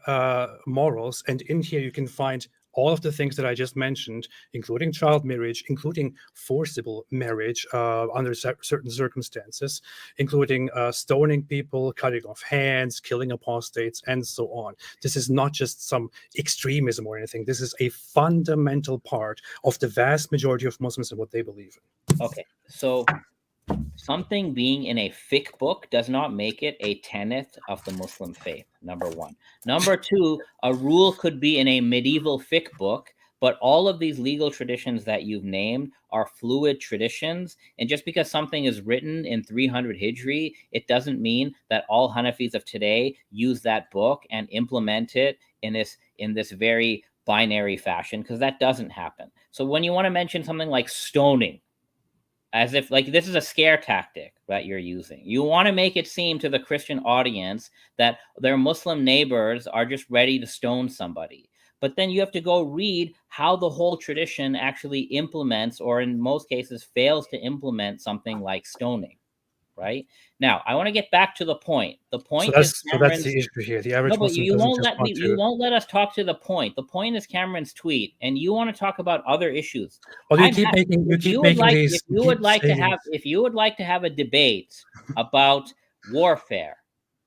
morals, and in here you can find all of the things that I just mentioned, including child marriage, including forcible marriage under certain circumstances, including stoning people, cutting off hands, killing apostates, and so on. This is not just some extremism or anything. This is a fundamental part of the vast majority of Muslims and what they believe in. Okay, so something being in a fiqh book does not make it a tenet of the Muslim faith, number one. Number two, a rule could be in a medieval fiqh book, but all of these legal traditions that you've named are fluid traditions. And just because something is written in 300 Hijri, it doesn't mean that all Hanafis of today use that book and implement it in this very binary fashion, because that doesn't happen. So when you want to mention something like stoning, as if like this is a scare tactic that you're using. You want to make it seem to the Christian audience that their Muslim neighbors are just ready to stone somebody. But then you have to go read how the whole tradition actually implements, or in most cases fails to implement, something like stoning. Right? Now, I want to get back to the point. The point is that's the issue here. The average Muslim you won't let us talk to the point. The point is Cameron's tweet, and you want to talk about other issues. Well, if you would like to have a debate about warfare,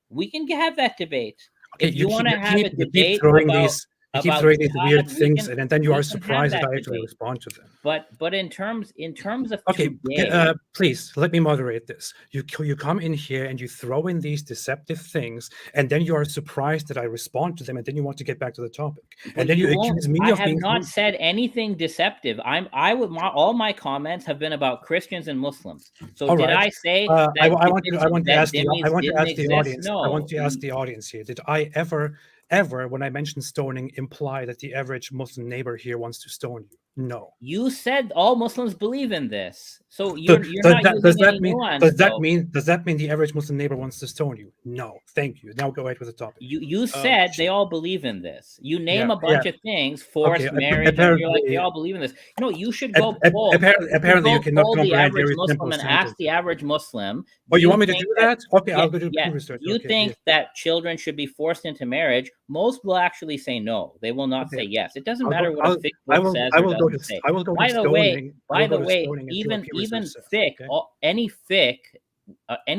we can have that debate. Okay, if you want to have a debate You keep about throwing these jihad, weird we things, can and then you we are can have surprised that that I actually debate. respond to them. But in terms of Okay, today, please let me moderate this. You come in here and you throw in these deceptive things, and then you are surprised that I respond to them, and then you want to get back to the topic, but and then you won't. accuse me I of have being not rude. said anything deceptive. All my comments have been about Christians and Muslims. So All did right. I say I that want to ask the dhimmis didn't exist? audience. I No. want to ask the audience here. Did I ever, when I mentioned stoning, imply that the average Muslim neighbor here wants to stone you? No. You said all Muslims believe in this, so Does you're not using any mean nuance. does that mean the average Muslim neighbor wants to stone you? No. Thank you. Now go ahead with the topic. You said they all believe in this. You name Yeah, a bunch of things, forced Okay. marriage, and you're like they all believe in this. You should go poll. Apparently, you cannot poll the comprehend average very Muslim simple and ask sentences. the average Muslim. Oh, you want me to do that? Okay, Yeah, I'll go do yeah. research. You Okay, think yes. that children should be forced into marriage? Most will actually say no. They will not Okay. say yes. It doesn't I'll matter go- what I'll- a fiqh I book will- says I or will go doesn't to- say. I will go to By the way, stoning. I will go to stoning until even Pew research says, fiqh, okay? any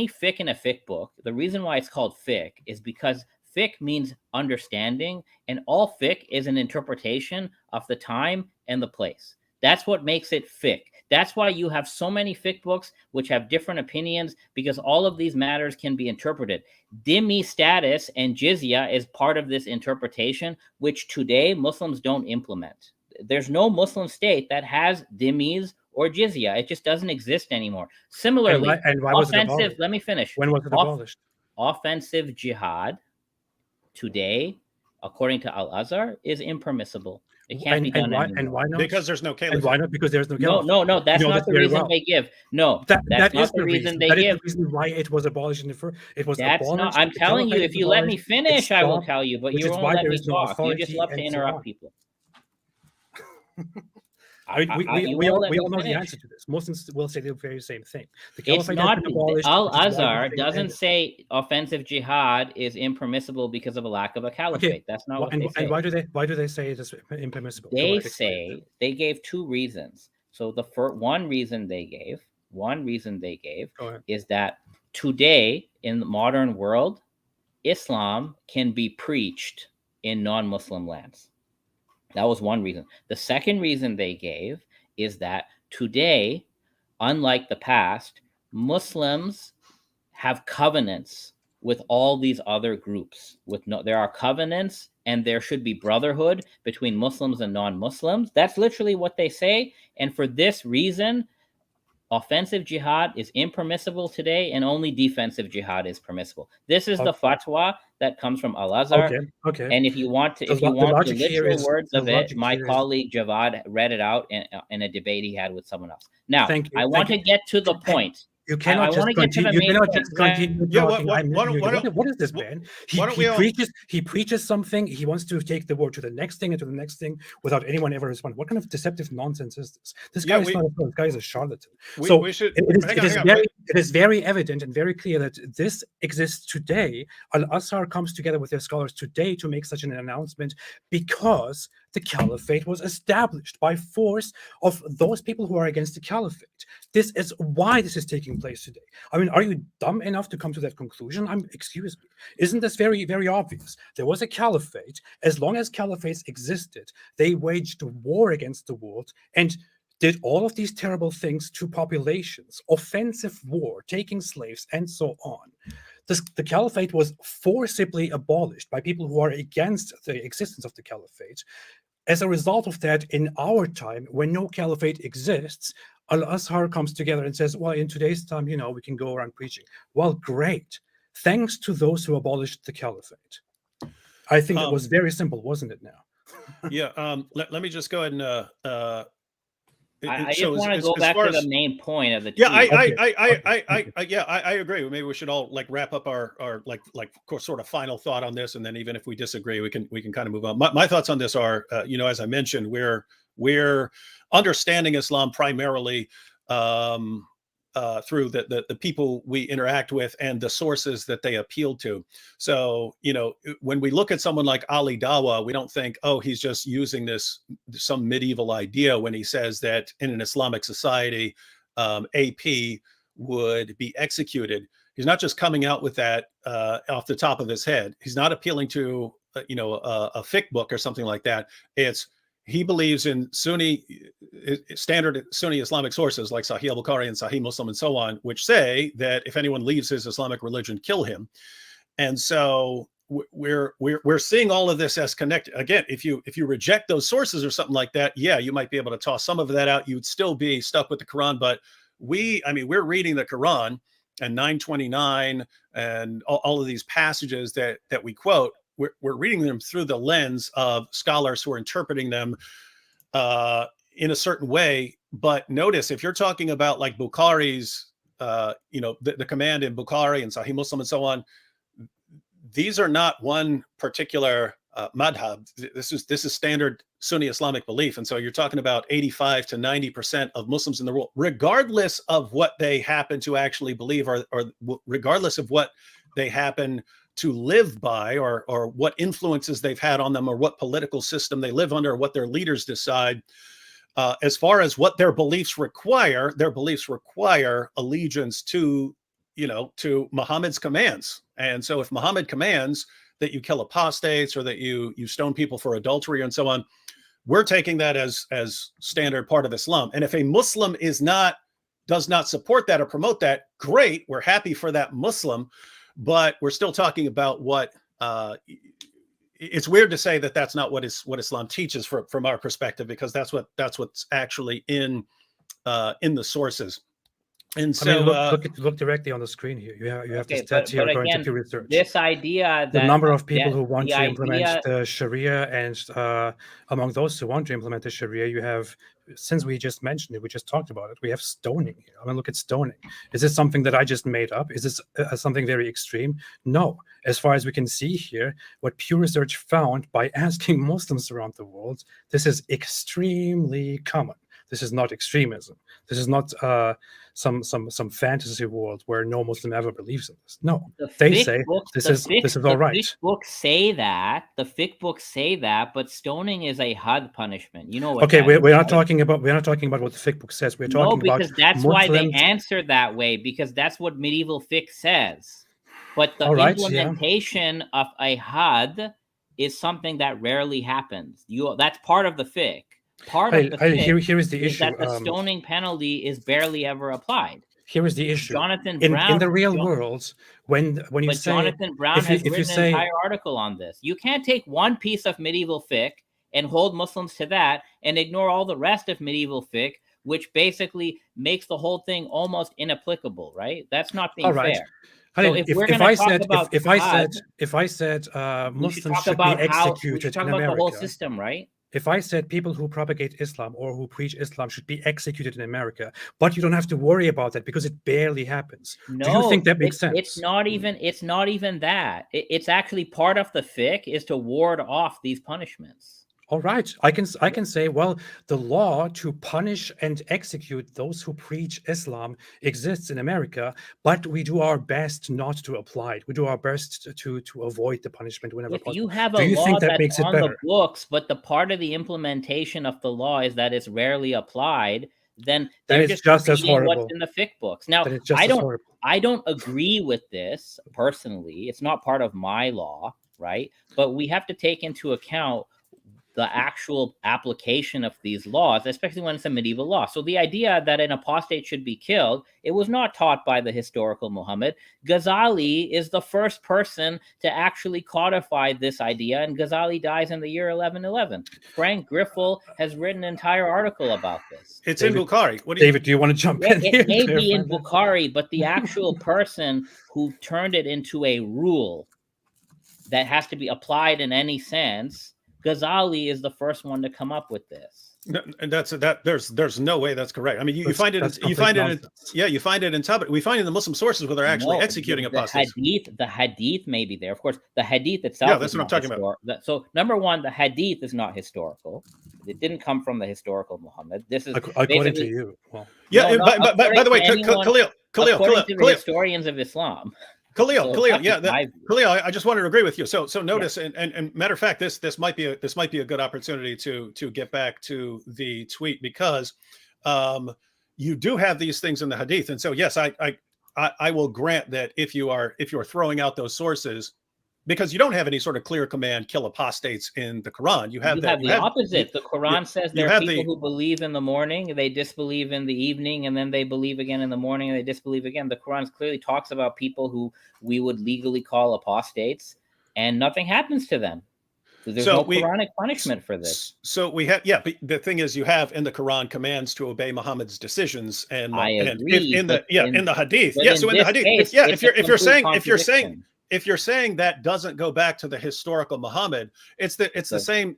fiqh in a fiqh book, the reason why it's called fiqh is because fiqh means understanding, and all fiqh is an interpretation of the time and the place. That's what makes it fiqh. That's why you have so many fiqh books which have different opinions, because all of these matters can be interpreted. Dhimmi status and jizya is part of this interpretation, which today Muslims don't implement. There's no Muslim state that has dhimmis or jizya. It just doesn't exist anymore. Similarly, And why was it offensive, abolished? let me finish. When was it abolished? Offensive jihad today, according to Al-Azhar, is impermissible. It can't be done anymore. And why not? Because there's no caliphate. And why not? Because there's no caliphate. No, that's not the reason they give. No, that's not the reason they give. That is the reason why it was abolished in the first. It was That's abolished. not. I'm telling you, if you let me finish, I will tell you. But you won't let me talk. You just love to interrupt people. We all know the answer to this. Muslims will say the very same thing. It's not. Al-Azhar doesn't say offensive jihad is impermissible because of a lack of a caliphate. Okay. That's not what they say. And why do they say it is impermissible? They say they gave two reasons. So the one reason they gave is that today in the modern world, Islam can be preached in non-Muslim lands. That was one reason. The second reason they gave is that today, unlike the past, Muslims have covenants with all these other groups. There are covenants, and there should be brotherhood between Muslims and non-Muslims. That's literally what they say. And for this reason, offensive jihad is impermissible today, and only defensive jihad is permissible. This is the fatwa that comes from Al-Azhar. Okay. And if you want the literal words of it, my colleague Javad read it out in a debate he had with someone else. Now, I want to get to the point. You cannot just continue talking. What is this, man? He preaches something. He wants to take the word to the next thing and to the next thing without anyone ever responding. What kind of deceptive nonsense is this? This guy is not a pro. This guy is a charlatan. It is very evident and very clear that this exists today. Al-Azhar comes together with their scholars today to make such an announcement because the caliphate was established by force of those people who are against the caliphate. This is why this is taking place today. I mean, are you dumb enough to come to that conclusion? Excuse me. Isn't this very, very obvious? There was a caliphate. As long as caliphates existed, they waged war against the world and did all of these terrible things to populations, offensive war, taking slaves, and so on. The caliphate was forcibly abolished by people who are against the existence of the caliphate. As a result of that, in our time, when no caliphate exists, Al-Azhar comes together and says, well, in today's time, we can go around preaching. Well, great. Thanks to those who abolished the caliphate. I think it was very simple, wasn't it now? Yeah. Let me just go ahead and I just want to go back to the main point of the tweet. I agree. Maybe we should all wrap up our sort of final thought on this, and then even if we disagree, we can kind of move on. My thoughts on this are, as I mentioned, we're understanding Islam primarily through the people we interact with and the sources that they appeal to. So, when we look at someone like Ali Dawa, we don't think, oh, he's just using some medieval idea when he says that in an Islamic society, AP would be executed. He's not just coming out with that off the top of his head. He's not appealing to a fiqh book or something like that. It's he believes in standard Sunni Islamic sources like Sahih al-Bukhari and Sahih Muslim and so on, which say that if anyone leaves his Islamic religion, kill him. And so we're seeing all of this as connected. Again, if you reject those sources or something like that, yeah, you might be able to toss some of that out. You'd still be stuck with the Quran. But we're reading the Quran and 929 and all of these passages that we quote. We're reading them through the lens of scholars who are interpreting them in a certain way. But notice, if you're talking about like Bukhari's, the command in Bukhari and Sahih Muslim and so on, these are not one particular madhab. This is standard Sunni Islamic belief. And so you're talking about 85 to 90% of Muslims in the world, regardless of what they happen to actually believe, or regardless of what they happen to live by, or what influences they've had on them, or what political system they live under, or what their leaders decide. As far as what their beliefs require allegiance to Muhammad's commands. And so if Muhammad commands that you kill apostates, or that you stone people for adultery and so on, we're taking that as standard part of Islam. And if a Muslim does not support that or promote that, great, we're happy for that Muslim, but we're still talking about what it's weird to say that that's not what Islam teaches from our perspective, because that's what's actually in the sources. And so look directly on the screen here. You have Okay, the stats here but according again, to Pew Research. this idea that The number of people who want the to implement idea- the Sharia, and among those who want to implement the Sharia, you have, since we just mentioned it, we just talked about it, we have stoning here. I mean, look at stoning. Is this something that I just made up? Is this something very extreme? No. As far as we can see here, what Pew Research found by asking Muslims around the world, this is extremely common. This is not extremism. This is not some fantasy world where no Muslim ever believes in this. No, they say this is all right. The fiqh books say that. The fiqh books say that, but stoning is a had punishment. You know what? Okay, we're not talking about what the fiqh book says. We're talking about because that's why they answer that way, because that's what medieval fiqh says. But the implementation of a had is something that rarely happens. That's part of the fiqh. Part of the fiqh here is the issue that the stoning penalty is barely ever applied. Here is the issue. Jonathan Brown, in the real world, when you say Jonathan Brown has written an entire article on this. You can't take one piece of medieval fiqh and hold Muslims to that and ignore all the rest of medieval fiqh, which basically makes the whole thing almost inapplicable, right? That's not being fair. So if I said Muslims should be executed in America, the whole system, right? If I said people who propagate Islam or who preach Islam should be executed in America, but you don't have to worry about that because it barely happens. No, do you think that makes sense? It's not even that. It's actually part of the fiqh is to ward off these punishments. All right, I can say, well, the law to punish and execute those who preach Islam exists in America, but we do our best not to apply it. We do our best to avoid the punishment whenever possible. If you have a law that's on the books, but the part of the implementation of the law is that it's rarely applied, then they're just as horrible. What's in the fiqh books. Now, I don't agree with this personally. It's not part of my law, right? But we have to take into account the actual application of these laws, especially when it's a medieval law. So the idea that an apostate should be killed, it was not taught by the historical Muhammad. Ghazali is the first person to actually codify this idea, and Ghazali dies in the year 1111. Frank Griffel has written an entire article about this. It's in Bukhari. David, do you want to jump in? It may be in Bukhari, but the actual person who turned it into a rule that has to be applied in any sense, Ghazali is the first one to come up with this. And there's no way that's correct. I mean, you find it in Tabari. We find it in the Muslim sources where they're actually executing apostates. The hadith may be there. Of course, the hadith itself. Yeah, that's what I'm talking about. So number one, the hadith is not historical. It didn't come from the historical Muhammad. This is according to you. Well, yeah. No, by the way, Khalil, according to the historians of Islam. Khalil, Khalil, I just wanted to agree with you. So notice, and matter of fact, this might be a good opportunity to get back to the tweet, because you do have these things in the hadith, and so yes, I will grant that if you're throwing out those sources, because you don't have any sort of clear command, kill apostates in the Quran. You have the opposite. The Quran says there are people who believe in the morning, they disbelieve in the evening, and then they believe again in the morning, and they disbelieve again. The Quran clearly talks about people who we would legally call apostates, and nothing happens to them. There's no Quranic punishment for this. So we have, but the thing is, you have in the Quran commands to obey Muhammad's decisions, and I agree, in the Hadith, So in the Hadith, case, if you're saying that doesn't go back to the historical Muhammad, it's the same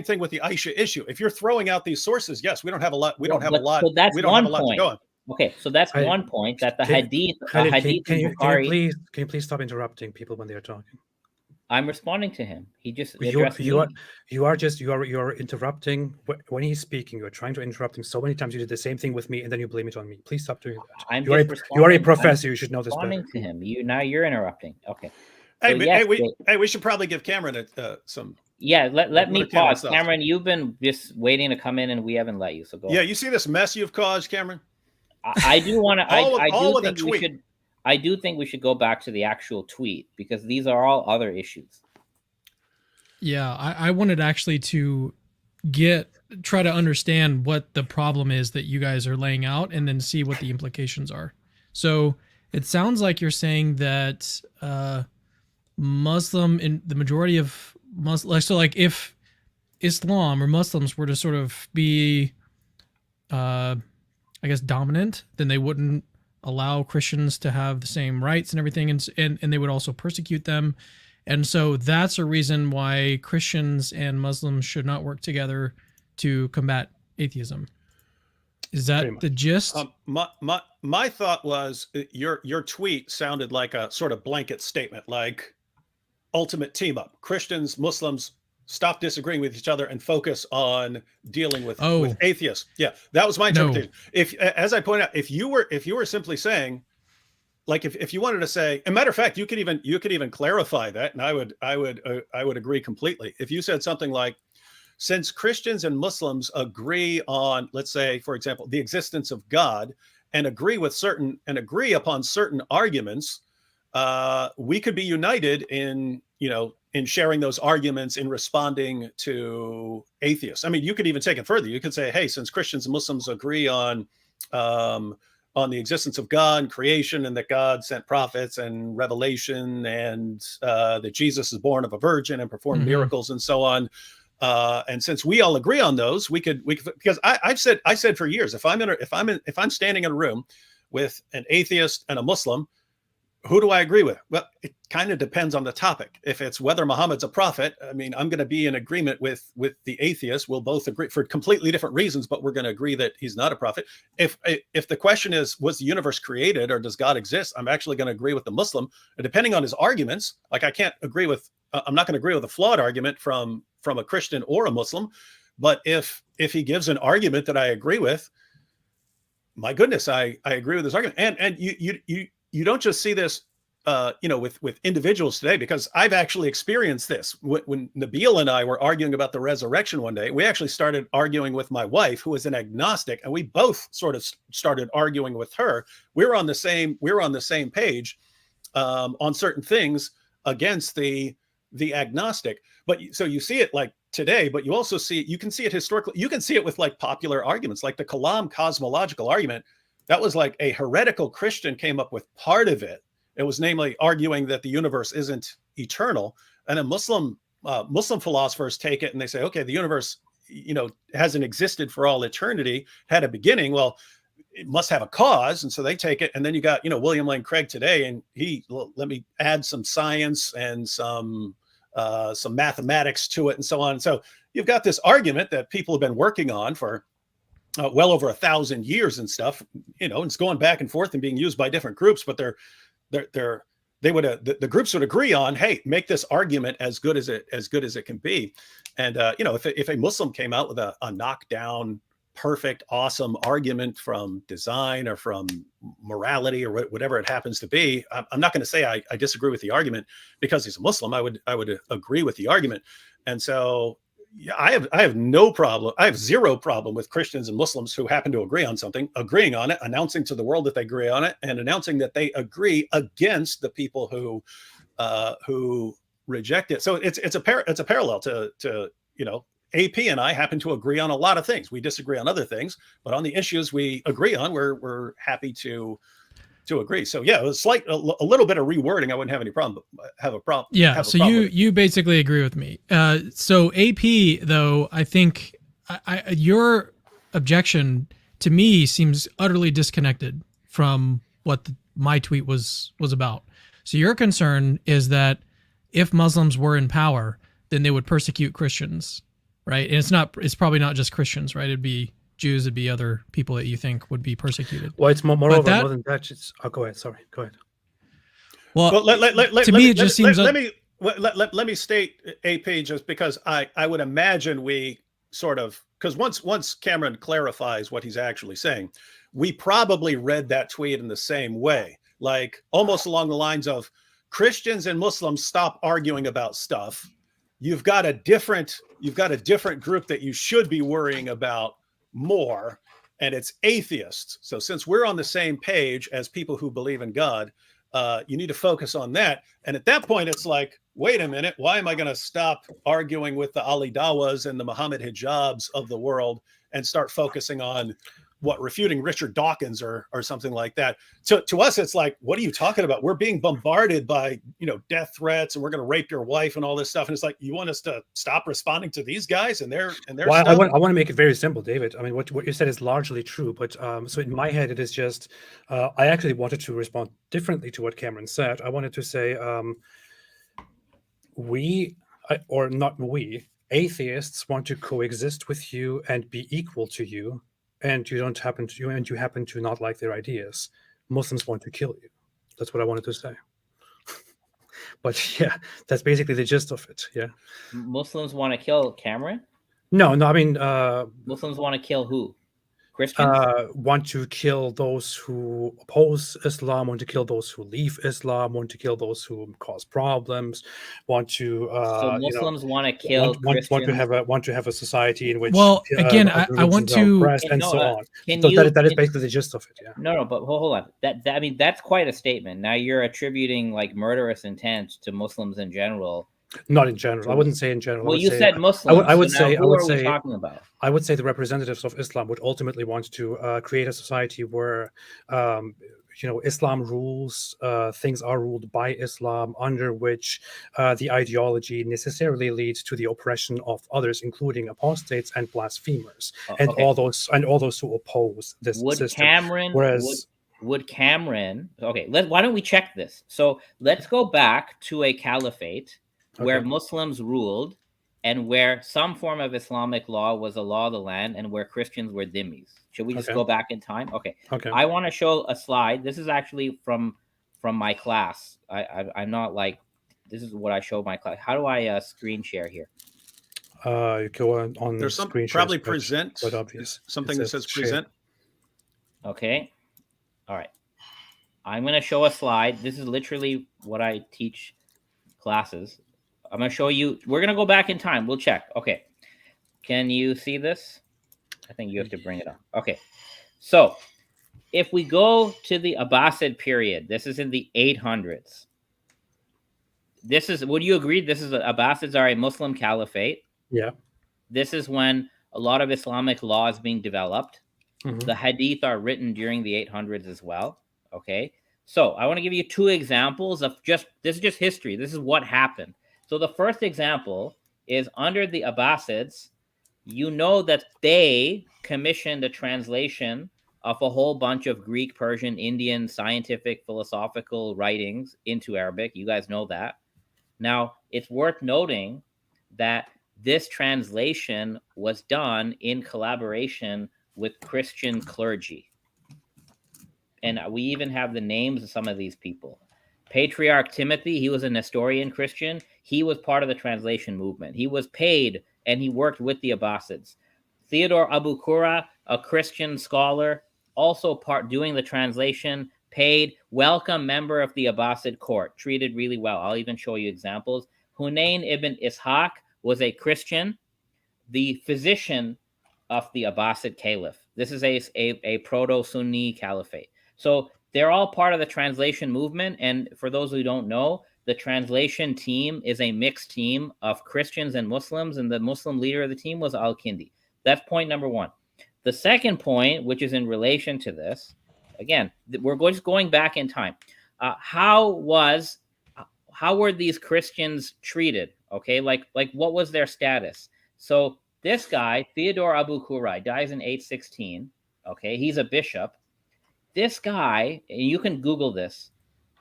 thing with the Aisha issue. If you're throwing out these sources, yes, we don't have a lot. So that's one point. To go on. Okay, so that's one point that the Hadith. Can you please stop interrupting people when they're talking? I'm responding to him. He just you are interrupting when he's speaking. You are trying to interrupt him so many times. You did the same thing with me, and then you blame it on me. Please stop doing that. You are a professor. You should know this better. Responding to him. You're interrupting. Okay. So we should probably give Cameron some. Yeah, let me pause. Cameron, you've been just waiting to come in, and we haven't let you. So go. Yeah, you see this mess you've caused, Cameron? I do want to. I do think we should go back to the actual tweet, because these are all other issues. Yeah, I wanted actually to try to understand what the problem is that you guys are laying out, and then see what the implications are. So it sounds like you're saying that Muslim, in the majority of Muslims, so like if Islam or Muslims were to sort of be, I guess, dominant, then they wouldn't allow Christians to have the same rights and everything, and they would also persecute them. And so that's a reason why Christians and Muslims should not work together to combat atheism. Is that the gist? My thought was your tweet sounded like a sort of blanket statement, like ultimate team up. Christians, Muslims, stop disagreeing with each other and focus on dealing with atheists. Yeah, that was my interpretation. If, as I pointed out, if you were simply saying, like, if you wanted to say, a matter of fact, you could even clarify that, and I would agree completely. If you said something like, since Christians and Muslims agree on, let's say, for example, the existence of God, and agree upon certain arguments, we could be united in sharing those arguments, in responding to atheists. I mean, you could even take it further. You could say, hey, since Christians and Muslims agree on the existence of God and creation, and that God sent prophets and revelation, and that Jesus is born of a virgin and performed miracles and so on. And since we all agree on those, we could, because I said for years, if I'm standing in a room with an atheist and a Muslim, who do I agree with? Well, it kind of depends on the topic. If it's whether Muhammad's a prophet, I mean, I'm going to be in agreement with the atheist. We'll both agree for completely different reasons, but we're going to agree that he's not a prophet. If the question is, was the universe created or does God exist? I'm actually going to agree with the Muslim. And depending on his arguments, like I'm not going to agree with a flawed argument from a Christian or a Muslim. But if he gives an argument that I agree with, my goodness, I agree with his argument. And you don't just see this, with individuals today, because I've actually experienced this. When Nabil and I were arguing about the resurrection one day, we actually started arguing with my wife, who is an agnostic, and we both sort of started arguing with her. We're on the same page on certain things against the agnostic. But so you see it like today, but you can see it historically. You can see it with like popular arguments, like the Kalam cosmological argument. That was like a heretical Christian came up with part of it. It was namely arguing that the universe isn't eternal. And then Muslim philosophers take it and they say, okay, the universe, hasn't existed for all eternity, had a beginning. Well, it must have a cause. And so they take it. And then you got, William Lane Craig today, and let me add some science and some mathematics to it and so on. So you've got this argument that people have been working on for well over 1,000 years and stuff, and it's going back and forth and being used by different groups, but the groups would agree on, hey, make this argument as good as it can be. And if a Muslim came out with a knockdown, perfect, awesome argument from design or from morality or whatever it happens to be, I'm not going to say I disagree with the argument because he's a Muslim. I would agree with the argument. And so I have no problem. I have zero problem with Christians and Muslims who happen to agree on something, agreeing on it, announcing to the world that they agree on it, and announcing that they agree against the people who reject it. So it's a parallel to AP and I happen to agree on a lot of things. We disagree on other things, but on the issues we agree on, we're happy to agree. So yeah, it was a little bit of rewording. I wouldn't have any problem. Yeah. So you basically agree with me. So AP though, I think your objection to me seems utterly disconnected from what my tweet was about. So your concern is that if Muslims were in power, then they would persecute Christians, right? And it's probably not just Christians, right? It'd be Jews, it'd be other people that you think would be persecuted. Well, it's more than that. Go ahead. Sorry. Go ahead. Well, to me, it just seems. Let me state, AP, just because I would imagine we sort of, because once Cameron clarifies what he's actually saying, we probably read that tweet in the same way, like almost along the lines of Christians and Muslims stop arguing about stuff. You've got a different group that you should be worrying about more, and it's atheists. So since we're on the same page as people who believe in God, you need to focus on that. And at that point, it's like, wait a minute, why am I going to stop arguing with the Ali Dawas and the Muhammad Hijabs of the world and start focusing on refuting Richard Dawkins or something like that? To us, it's like, what are you talking about? We're being bombarded by, death threats, and we're going to rape your wife and all this stuff. And it's like, you want us to stop responding to these guys and their well, stuff? I want to make it very simple, David. I mean, what you said is largely true, but so in my head, it is just, I actually wanted to respond differently to what Cameron said. I wanted to say, atheists want to coexist with you and be equal to you, and you happen to not like their ideas. Muslims want to kill you. That's what I wanted to say. But yeah, that's basically the gist of it. Yeah. Muslims want to kill Cameron? No, I mean, Muslims want to kill who? Christians? Want to kill those who oppose Islam, want to kill those who leave Islam, want to kill those who cause problems, want to so Muslims want to kill Christians? want to have a society in which again, I want to and so on. That is basically the gist of it. Yeah. No, but hold on. I mean, that's quite a statement. Now you're attributing like murderous intent to Muslims in general. Not in general. I wouldn't say in general. Well, you said Muslims. I would say. Who are we talking about? I would say the representatives of Islam would ultimately want to create a society where, Islam rules. Things are ruled by Islam, under which the ideology necessarily leads to the oppression of others, including apostates and blasphemers, and all those who oppose this system. Would Cameron? Okay, why don't we check this? So let's go back to a caliphate where Muslims ruled and where some form of Islamic law was a law of the land and where Christians were dhimmis. Should we just go back in time? Okay. I want to show a slide. This is actually from my class. I'm not like, this is what I showed my class. How do I screen share here? You go on there's some screen probably share, present. quite obvious. Something that says present. Okay. All right. I'm going to show a slide. This is literally what I teach classes. I'm going to show you. We're going to go back in time. We'll check. Okay. Can you see this? I think you have to bring it up. Okay. So if we go to the Abbasid period, this is in the 800s. Would you agree? Abbasids are a Muslim caliphate. Yeah. This is when a lot of Islamic law is being developed. Mm-hmm. The hadith are written during the 800s as well. Okay. So I want to give you two examples of this is just history. This is what happened. So the first example is under the Abbasids, that they commissioned a translation of a whole bunch of Greek, Persian, Indian, scientific, philosophical writings into Arabic. You guys know that. Now, it's worth noting that this translation was done in collaboration with Christian clergy. And we even have the names of some of these people. Patriarch Timothy, he was a Nestorian Christian. He was part of the translation movement. He was paid and he worked with the Abbasids. Theodore Abu Qura, a Christian scholar, also doing the translation, paid, welcome member of the Abbasid court, treated really well. I'll even show you examples. Hunayn ibn Ishaq was a Christian, the physician of the Abbasid caliph. This is a proto-Sunni caliphate. So they're all part of the translation movement. And for those who don't know, the translation team is a mixed team of Christians and Muslims, and the Muslim leader of the team was Al-Kindi. That's point number one. The second point, which is in relation to this, again, we're just going back in time. How were these Christians treated? Okay, like what was their status? So this guy, Theodore Abu Kurai, dies in 816. Okay, he's a bishop. This guy, and you can Google this,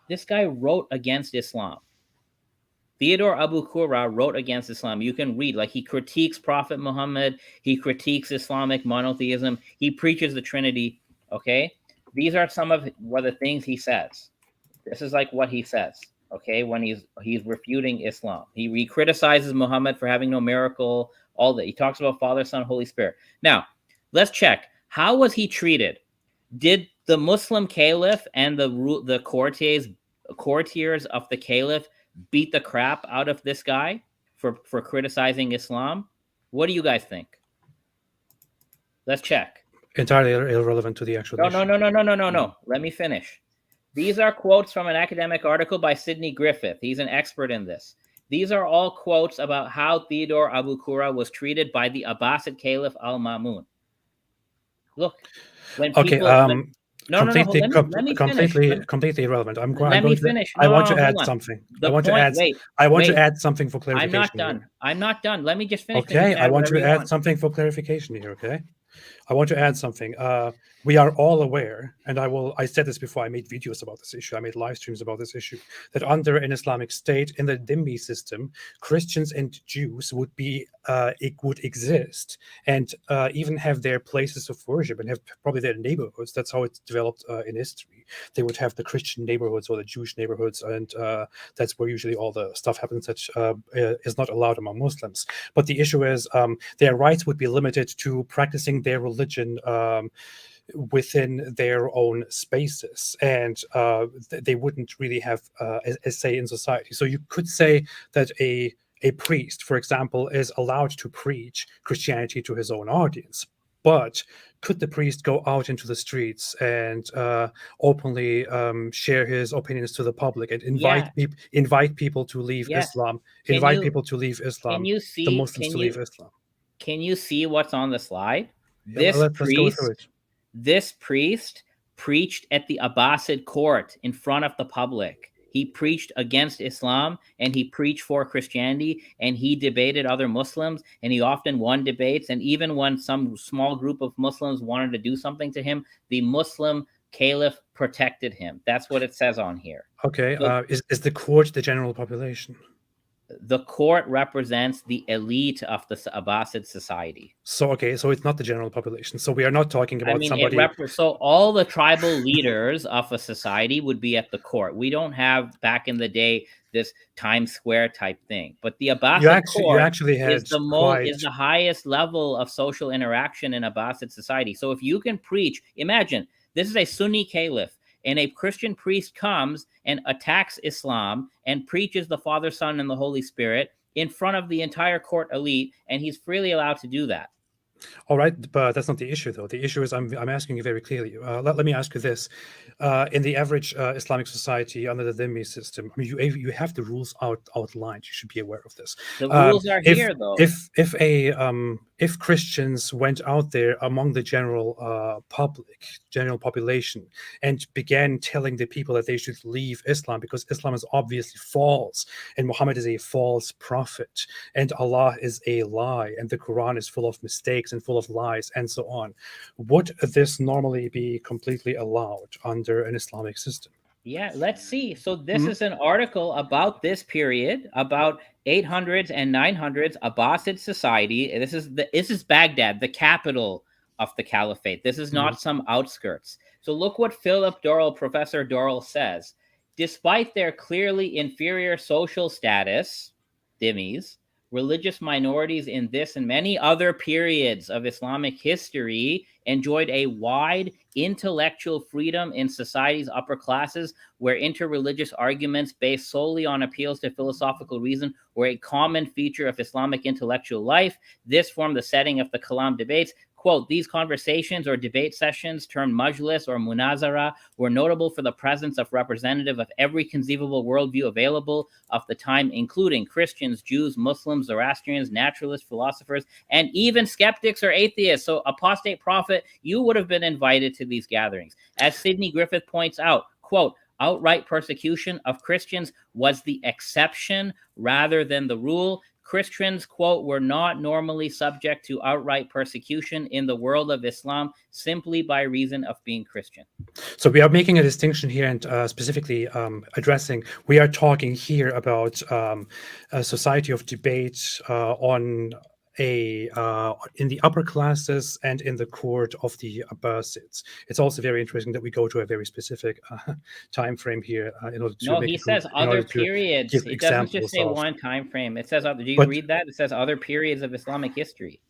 this guy wrote against Islam. Theodore Abu Qurra wrote against Islam. You can read, like, he critiques Prophet Muhammad. He critiques Islamic monotheism. He preaches the Trinity. Okay, these are some of what the things he says. This is like what he says. Okay, when he's refuting Islam, he criticizes Muhammad for having no miracle. All that he talks about Father, Son, Holy Spirit. Now, let's check. How was he treated? Did the Muslim caliph and the courtiers of the caliph beat the crap out of this guy for criticizing Islam? What do you guys think? Let's check. Entirely irrelevant to the actual issue. No. Let me finish. These are quotes from an academic article by Sidney Griffith. He's an expert in this. These are all quotes about how Theodore Abu Qurra was treated by the Abbasid Caliph Al-Ma'mun. Look, when people... completely irrelevant. I want to add something. I want to add something for clarification. I'm not done. Let me just finish. Okay, I want to add something for clarification here. Okay, I want to add something. We are all aware, and I said this before. I made videos about this issue. I made live streams about this issue. That under an Islamic state, in the dhimmi system, Christians and Jews would exist and even have their places of worship and have probably their neighborhoods. That's how it's developed in history. They would have the Christian neighborhoods or the Jewish neighborhoods, and that's where usually all the stuff happens that is not allowed among Muslims. But the issue is their rights would be limited to practicing their religion within their own spaces, and they wouldn't really have a say in society. So you could say that a priest, for example, is allowed to preach Christianity to his own audience, but could the priest go out into the streets and openly share his opinions to the public and invite people to leave Islam, people to leave Islam, the Muslims to leave Islam? Can you see what's on the slide? Yeah, let's go through it. This priest preached at the Abbasid court in front of the public. He preached against Islam, and he preached for Christianity, and he debated other Muslims, and he often won debates. And even when some small group of Muslims wanted to do something to him, the Muslim caliph protected him. That's what it says on here. Okay, so, is the court the general population? The court represents the elite of the Abbasid society. So it's not the general population. So we are not talking about somebody. So all the tribal leaders of a society would be at the court. We don't have back in the day this Times Square type thing, but the Abbasid court is the highest level of social interaction in Abbasid society. So if you can preach, imagine this is a Sunni caliph, and a Christian priest comes and attacks Islam and preaches the Father, Son, and the Holy Spirit in front of the entire court elite, and he's freely allowed to do that. All right, but that's not the issue, though. The issue is I'm asking you very clearly. Let me ask you this: in the average Islamic society under the dhimmi system, I mean, you have the rules outlined. You should be aware of this. The rules are here, though. If Christians went out there among the general population, and began telling the people that they should leave Islam because Islam is obviously false, and Muhammad is a false prophet, and Allah is a lie, and the Quran is full of mistakes and full of lies, and so on, would this normally be completely allowed under an Islamic system? Yeah, let's see. So this is an article about this period, about 800s and 900s Abbasid society. This is Baghdad, the capital of the caliphate. This is not some outskirts. So look what Professor Dorrell says. Despite their clearly inferior social status, dhimmis, religious minorities in this and many other periods of Islamic history enjoyed a wide intellectual freedom in society's upper classes, where interreligious arguments based solely on appeals to philosophical reason were a common feature of Islamic intellectual life. This formed the setting of the Kalam debates, quote, these conversations or debate sessions termed majlis or munazara were notable for the presence of representative of every conceivable worldview available of the time, including Christians, Jews, Muslims, Zoroastrians, naturalists, philosophers, and even skeptics or atheists. So apostate prophet, you would have been invited to these gatherings. As Sidney Griffith points out, quote, outright persecution of Christians was the exception rather than the rule. Christians, quote, were not normally subject to outright persecution in the world of Islam simply by reason of being Christian. So we are making a distinction here and specifically addressing, we are talking here about a society of debate on in the upper classes and in the court of the Abbasids. It's also very interesting that we go to a very specific time frame here in order to no, he says other periods. It doesn't just say one time frame. It says other. Do you read that? It says other periods of Islamic history.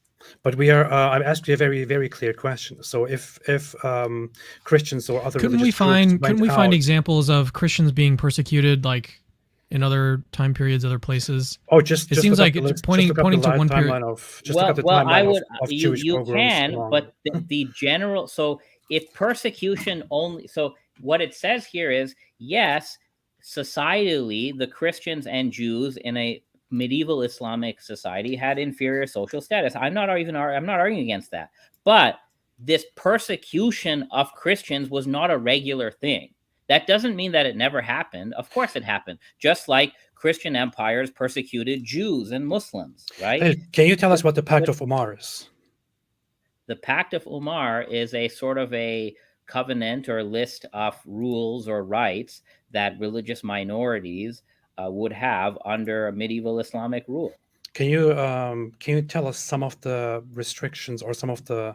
But we are. I'm asking a very, very clear question. So, if Christians or other couldn't we find examples of Christians being persecuted, like in other time periods, other places? Oh, it seems like it's pointing to one period. You can, but the general. So, if persecution only, so what it says here is yes, societally, the Christians and Jews in a medieval Islamic society had inferior social status. I'm not arguing against that. But this persecution of Christians was not a regular thing. That doesn't mean that it never happened. Of course it happened. Just like Christian empires persecuted Jews and Muslims, right? Hey, can you tell us what the Pact of Umar is? The Pact of Umar is a sort of a covenant or list of rules or rights that religious minorities would have under a medieval Islamic rule. Can you tell us some of the restrictions or some of the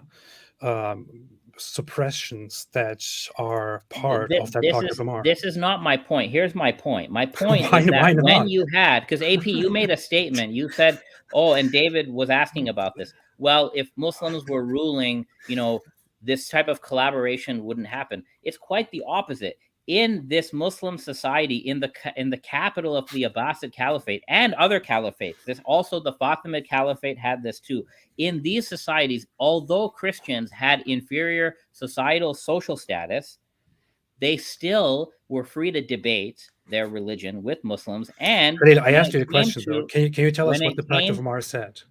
suppressions that are part of that Pact of Umar? This is not my point. Here's my point. My point is that when you had, because AP, you made a statement. You said, oh, and David was asking about this. Well, if Muslims were ruling, this type of collaboration wouldn't happen. It's quite the opposite. In this Muslim society, in the capital of the Abbasid Caliphate and other caliphates, this also the Fatimid Caliphate had this too. In these societies, although Christians had inferior societal social status, they still were free to debate their religion with Muslims. And Khalil, I asked you a question though. Can you tell us what the Pact of Umar said?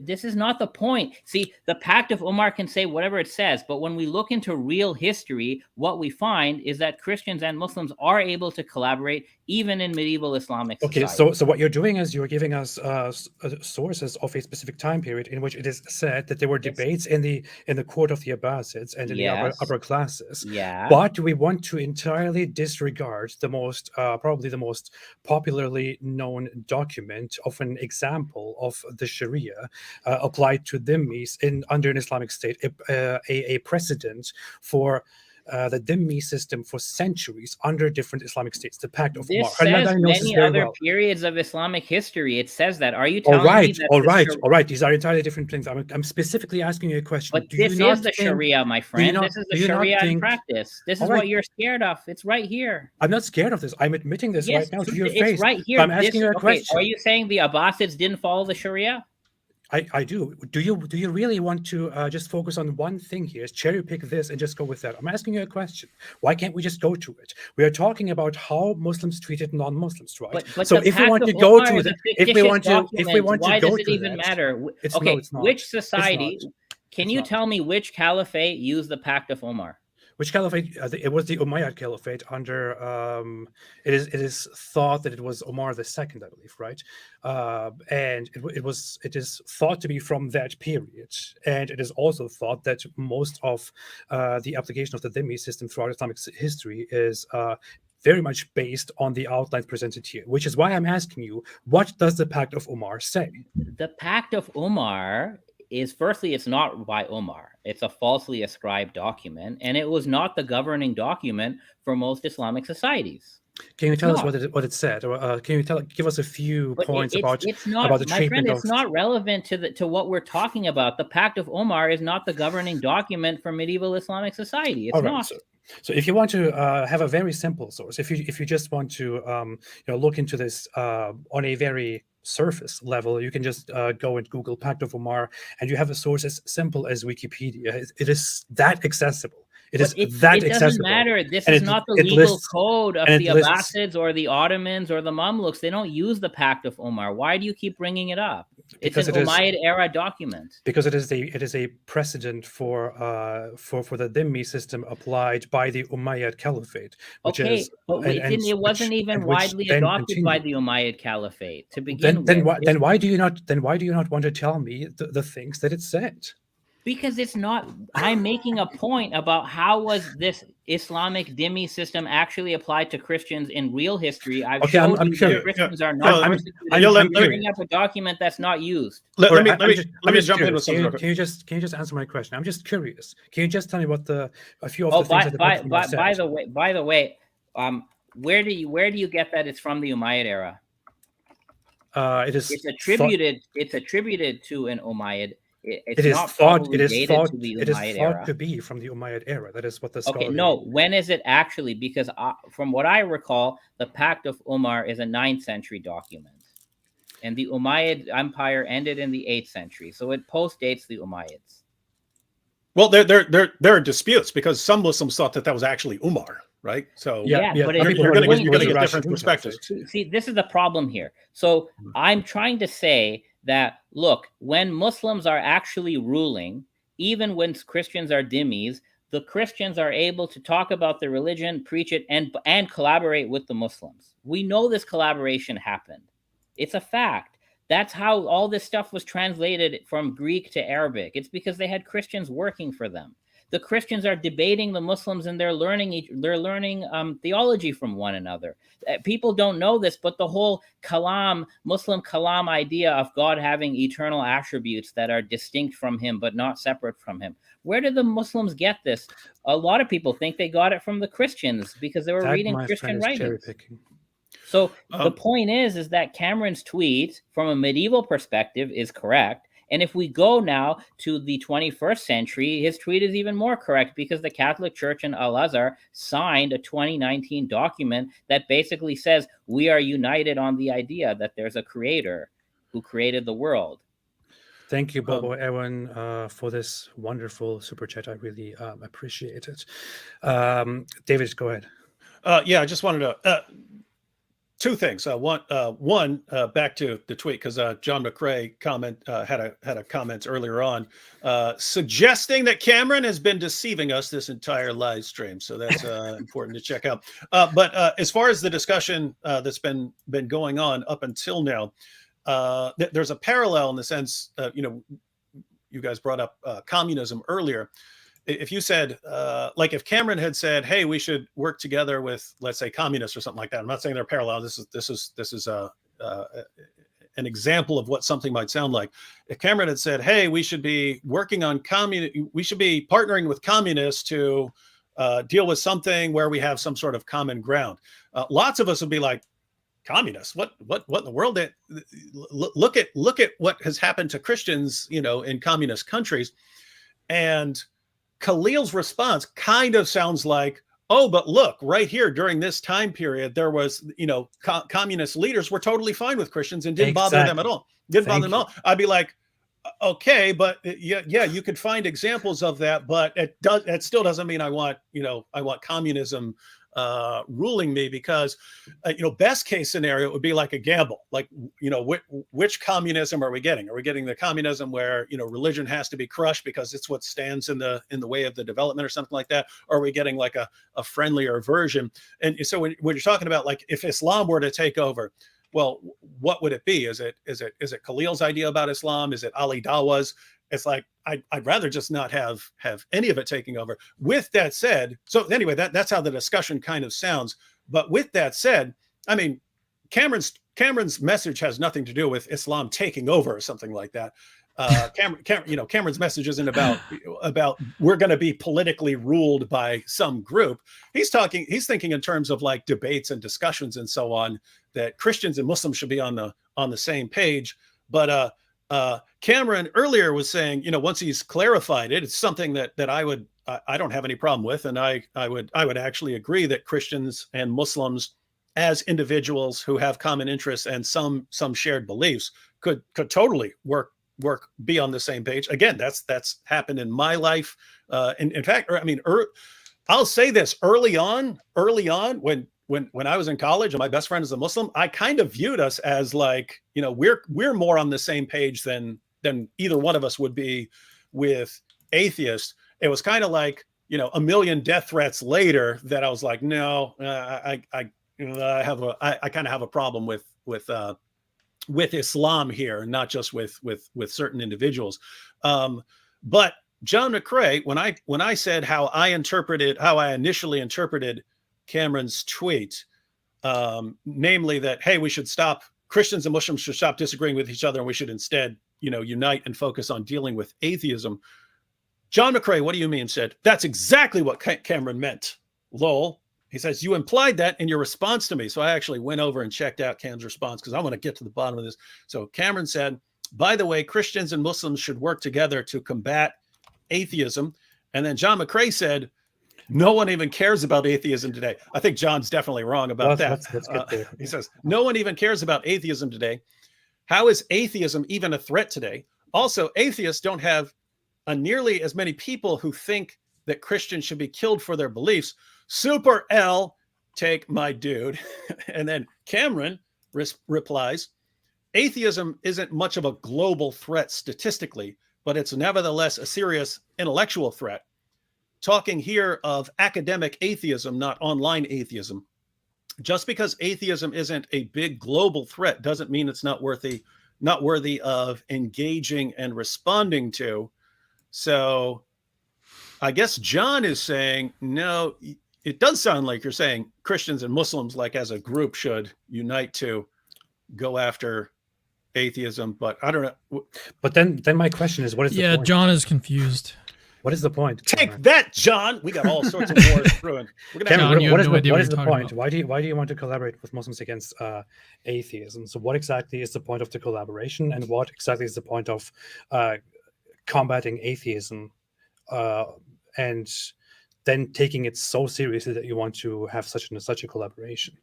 This is not the point. See, the Pact of Umar can say whatever it says, but when we look into real history, what we find is that Christians and Muslims are able to collaborate even in medieval Islamic society. Okay, so what you're doing is you're giving us sources of a specific time period in which it is said that there were debates in the court of the Abbasids and in the upper classes. Yeah. But we want to entirely disregard the most probably the most popularly known document of an example of the Sharia applied to dhimmis under an Islamic state, a precedent for the dhimmi system for centuries under different Islamic states, the Pact of Umar. This says many other periods of Islamic history. It says that. Are you telling me that? All right. These are entirely different things. I'm specifically asking you a question. But this is the Sharia, my friend. This is the Sharia in practice. This is what you're scared of. It's right here. I'm not scared of this. I'm admitting this right now to your face. It's right here. I'm asking you a question. Are you saying the Abbasids didn't follow the Sharia? I do. Do you really want to just focus on one thing here? Cherry pick this and just go with that? I'm asking you a question. Why can't we just go to it? We are talking about how Muslims treated non-Muslims, right? But so if we want to go to that, if we want to why go does it to even that, matter? It's not. Which society? Can you tell me which caliphate used the Pact of Umar? Which caliphate? It was the Umayyad Caliphate under. It is thought that it was Umar II, I believe, right? And it is thought to be from that period, and it is also thought that most of the application of the dhimmi system throughout Islamic history is very much based on the outlines presented here, which is why I'm asking you, what does the Pact of Umar say? The Pact of Umar is, firstly, it's not by Umar. It's a falsely ascribed document, and it was not the governing document for most Islamic societies. Can you tell us what it said? Can you give us a few points about the treatment? My friend, it's not relevant to what we're talking about. The Pact of Umar is not the governing document for medieval Islamic society. It's not. So if you want to have a very simple source, if you just want to look into this on a very surface level. You can just go and Google Pact of Omar, and you have a source as simple as Wikipedia. It is that accessible. It is that it accessible. doesn't matter. This And is not the legal code of the lists, Abbasids or the Ottomans or the Mamluks. They don't use the Pact of Omar. Why do you keep bringing it up? It's an Umayyad era document. Because it is a precedent for the dhimmi system applied by the Umayyad Caliphate, which is it wasn't even widely adopted by the Umayyad Caliphate to begin with. Then why do you not want to tell me the things that it said? Because it's not. I'm making a point about how was this Islamic dhimmi system actually applied to Christians in real history. I've shown you that Christians are not persecuted. I'm bringing up a document that's not used. Let me jump in with something. Can you just answer my question? I'm just curious. Can you just tell me what a few of the things that said? By the way, where do you get that it's from the Umayyad era? It's attributed to an Umayyad. It is thought to be from the Umayyad era. That is what the scholar. Okay, no. When is it actually? Because from what I recall, the Pact of Umar is a 9th century document, and the Umayyad Empire ended in the 8th century, so it postdates the Umayyads. Well, there are disputes because some Muslims thought that was actually Umar, right? So but you're going to get different perspectives. See, this is the problem here. So I'm trying to say that, look, when Muslims are actually ruling, even when Christians are dhimmis, the Christians are able to talk about the religion, preach it, and collaborate with the Muslims. We know this collaboration happened. It's a fact. That's how all this stuff was translated from Greek to Arabic. It's because they had Christians working for them. The Christians are debating the Muslims, and they're learning theology from one another. People don't know this, but the whole Muslim kalam idea of God having eternal attributes that are distinct from him but not separate from him. Where did the Muslims get this? A lot of people think they got it from the Christians because they were reading Christian writings. So the point is that Cameron's tweet, from a medieval perspective, is correct. And if we go now to the 21st century, his tweet is even more correct because the Catholic Church and Al-Azhar signed a 2019 document that basically says we are united on the idea that there's a creator who created the world. Thank you, Bobo Ewan, for this wonderful super chat. I really appreciate it. David, go ahead. I just wanted to... two things. One, back to the tweet, because John McRae had a comment earlier on suggesting that Cameron has been deceiving us this entire live stream. So that's important to check out. But as far as the discussion that's been going on up until now, there's a parallel in the sense, you guys brought up communism earlier. If you said, like if Cameron had said, hey, we should work together with, let's say, communists or something like that. I'm not saying they're parallel. This is an example of what something might sound like. If Cameron had said, hey, we should be working on we should be partnering with communists to deal with something where we have some sort of common ground. Lots of us would be like, communists? What in the world? Look at what has happened to Christians, in communist countries. And Khalil's response kind of sounds like, oh, but look, right here during this time period, there was, communist leaders were totally fine with Christians and didn't bother them at all. I'd be like, okay, but yeah, you could find examples of that, but it still doesn't mean I want communism ruling me, because best case scenario, it would be like a gamble. Like, which communism are we getting? Are we getting the communism where religion has to be crushed because it's what stands in the way of the development or something like that? Or are we getting like a friendlier version? And so when you're talking about, like, if Islam were to take over, well, what would it be? Is it Khalil's idea about Islam? Is it Ali Dawa's? It's like, I'd rather just not have any of it taking over. With that said, so anyway, that's how the discussion kind of sounds. But with that said, I mean, Cameron's message has nothing to do with Islam taking over or something like that. Cameron's message isn't about we're going to be politically ruled by some group. He's thinking in terms of like debates and discussions and so on, that Christians and Muslims should be on the same page. But Cameron earlier was saying, once he's clarified it, it's something that I don't have any problem with, and I would actually agree that Christians and Muslims as individuals who have common interests and some shared beliefs could totally be on the same page. Again, that's happened in my life. In fact, I mean, I'll say this early on when I was in college and my best friend is a Muslim, I kind of viewed us as like, you know, we're more on the same page than either one of us would be with atheists. It was kind of like, you know, a million death threats later that I was like, no, I kind of have a problem with Islam here, not just with certain individuals. But John McCrae, when I said how I initially interpreted Cameron's tweet, namely that, hey, Christians and Muslims should stop disagreeing with each other, and we should instead, you know, unite and focus on dealing with atheism. John McCrae, what do you mean? Said, that's exactly what Cameron meant. Lol. He says, you implied that in your response to me. So I actually went over and checked out Cam's response because I want to get to the bottom of this. So Cameron said, by the way, Christians and Muslims should work together to combat atheism. And then John McCrae said, no one even cares about atheism today. I think John's definitely wrong about that. Let's get there. He says, no one even cares about atheism today. How is atheism even a threat today? Also, atheists don't have nearly as many people who think that Christians should be killed for their beliefs. Super L, take my dude. And then Cameron replies, atheism isn't much of a global threat statistically, but it's nevertheless a serious intellectual threat. Talking here of academic atheism, not online atheism. Just because atheism isn't a big global threat doesn't mean it's not worthy of engaging and responding to. So I guess John is saying, no, it does sound like you're saying Christians and Muslims, like as a group, should unite to go after atheism, but I don't know. But then my question is, what is the point? Yeah, John is confused. What is the point? Take that, John. We got all sorts of wars brewing. Cameron, what is the point? Why do you want to collaborate with Muslims against atheism? So what exactly is the point of the collaboration, and what exactly is the point of combating atheism, and then taking it so seriously that you want to have such a collaboration?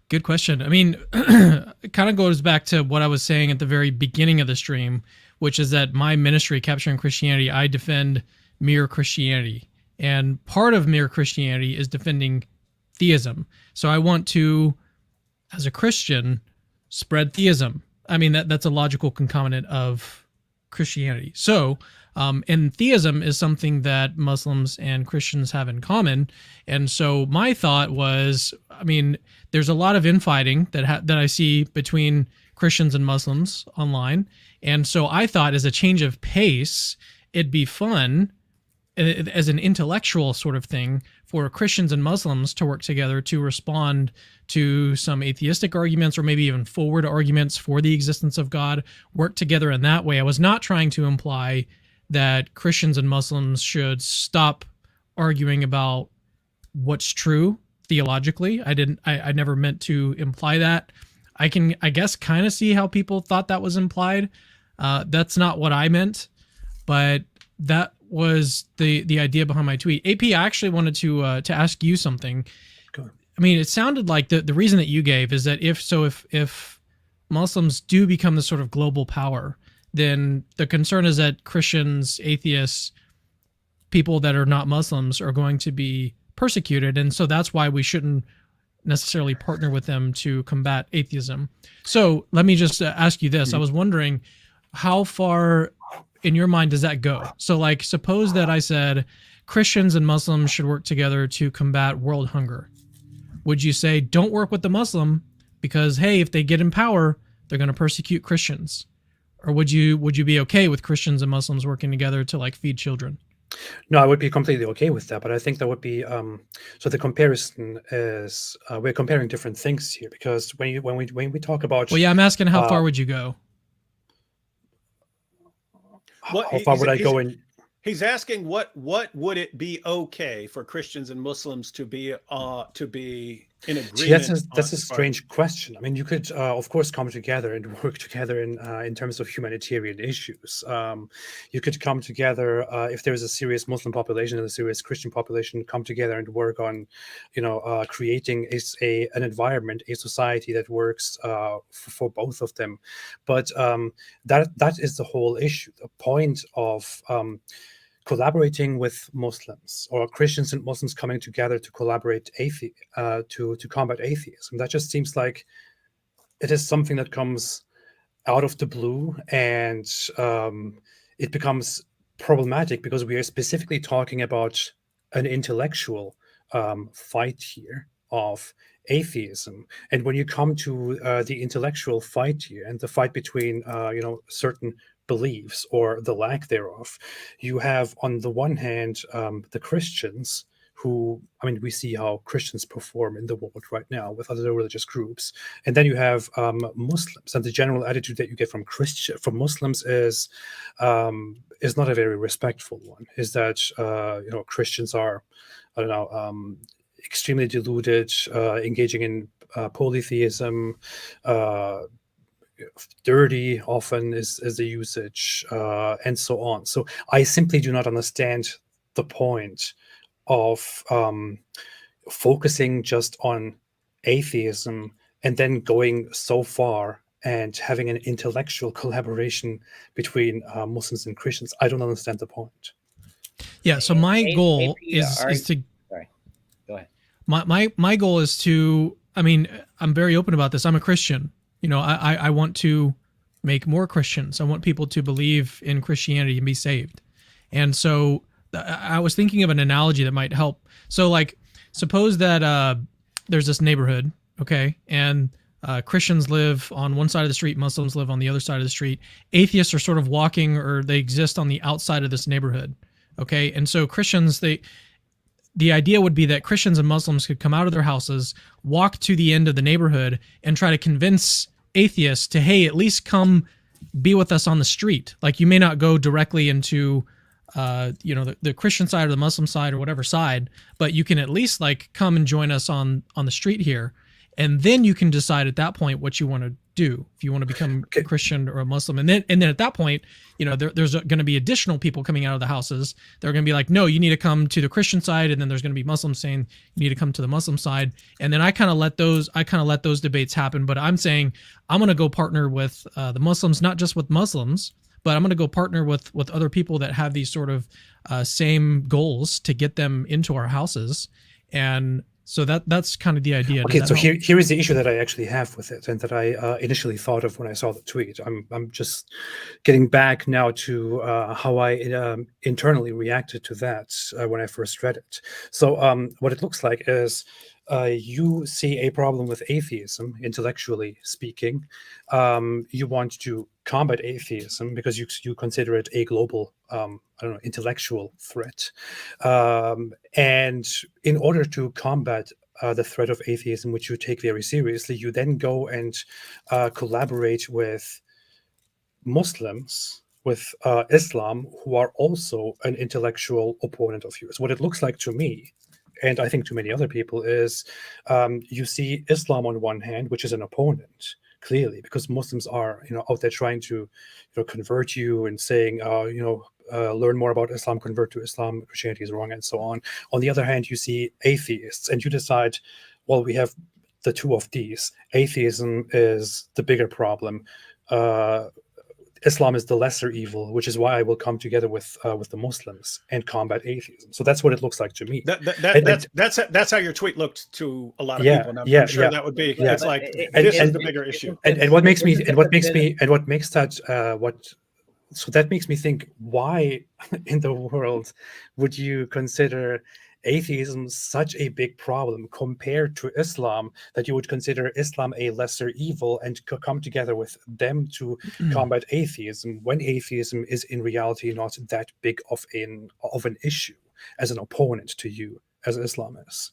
Good question. I mean, it kind of goes back to what I was saying at the very beginning of the stream, which is that my ministry, Capturing Christianity, I defend mere Christianity. And part of mere Christianity is defending theism. So I want to, as a Christian, spread theism. I mean, that's a logical concomitant of Christianity. So, and theism is something that Muslims and Christians have in common. And so my thought was, I mean, there's a lot of infighting that I see between Christians and Muslims online. And so I thought, as a change of pace, it'd be fun as an intellectual sort of thing for Christians and Muslims to work together to respond to some atheistic arguments, or maybe even forward arguments for the existence of God, work together in that way. I was not trying to imply that Christians and Muslims should stop arguing about what's true theologically. I never meant to imply that. I guess kind of see how people thought that was implied. That's not what I meant, but that was the idea behind my tweet. AP, I actually wanted to ask you something. I mean, it sounded like the reason that you gave is that if Muslims do become this sort of global power, then the concern is that Christians, atheists, people that are not Muslims are going to be persecuted. And so that's why we shouldn't necessarily partner with them to combat atheism. So let me just ask you this. I was wondering, how far in your mind does that go? So like, suppose that I said Christians and Muslims should work together to combat world hunger. Would you say, don't work with the Muslim because, hey, if they get in power, they're going to persecute Christians? Or would you be okay with Christians and Muslims working together to like feed children? No, I would be completely okay with that, but I think that would be so the comparison is we're comparing different things here, because when we talk about, well, yeah, I'm asking how far would you go? How far would I go in? He's asking what would it be okay for Christians and Muslims to be in agreement. See, that's a strange question. I mean, you could, of course, come together and work together in terms of humanitarian issues. You could come together if there is a serious Muslim population and a serious Christian population, come together and work on, creating an environment, a society that works for both of them. But that is the whole issue. The point of collaborating with Muslims, or Christians and Muslims coming together to collaborate to combat atheism. That just seems like it is something that comes out of the blue, and it becomes problematic because we are specifically talking about an intellectual fight here of atheism. And when you come to the intellectual fight here and the fight between certain beliefs or the lack thereof, you have on the one hand the Christians who, I mean, we see how Christians perform in the world right now with other religious groups, and then you have Muslims, and the general attitude that you get from Muslims is not a very respectful one. Is that Christians are, I don't know, extremely deluded, engaging in polytheism, dirty often is the usage, and so on. So I simply do not understand the point of focusing just on atheism and then going so far and having an intellectual collaboration between Muslims and Christians. I don't understand the point. Yeah, so my goal is to... Sorry, go ahead. My goal is to, I mean, I'm very open about this. I'm a Christian. I want to make more Christians. I want people to believe in Christianity and be saved. And so I was thinking of an analogy that might help. So like, suppose that there's this neighborhood, okay, and Christians live on one side of the street, Muslims live on the other side of the street. Atheists are sort of walking, or they exist on the outside of this neighborhood, okay? And so Christians, the idea would be that Christians and Muslims could come out of their houses, walk to the end of the neighborhood, and try to convince atheists to, hey, at least come be with us on the street. Like, you may not go directly into, the Christian side or the Muslim side or whatever side, but you can at least like come and join us on the street here. And then you can decide at that point what you want to do, if you want to become a Christian or a Muslim. And then at that point, there's going to be additional people coming out of the houses. They're going to be like, no, you need to come to the Christian side. And then there's going to be Muslims saying you need to come to the Muslim side. And then I kind of let those debates happen. But I'm saying I'm going to go partner with the Muslims, not just with Muslims, but I'm going to go partner with other people that have these sort of same goals to get them into our houses. And so that's kind of the idea. Okay, so here is the issue that I actually have with it, and that I initially thought of when I saw the tweet. I'm just getting back now to how I internally reacted to that when I first read it. So what it looks like is you see a problem with atheism, intellectually speaking. You want to combat atheism because you consider it a global, intellectual threat. And in order to combat the threat of atheism, which you take very seriously, you then go and collaborate with Muslims, with Islam, who are also an intellectual opponent of yours. What it looks like to me, and I think to many other people, is you see Islam on one hand, which is an opponent, clearly, because Muslims are out there trying to convert you and saying learn more about Islam, convert to Islam, Christianity is wrong, and so on. On the other hand, you see atheists, and you decide, well, we have the two of these. Atheism is the bigger problem. Islam is the lesser evil, which is why I will come together with the Muslims and combat atheism. So that's what it looks like to me. That's how your tweet looked to a lot of people. And I'm sure that would be. Yeah. It's like this is the bigger issue. And what makes that makes me think, why in the world would you consider atheism such a big problem compared to Islam, that you would consider Islam a lesser evil and come together with them to combat atheism, when atheism is in reality not that big of an issue as an opponent to you as Islam is?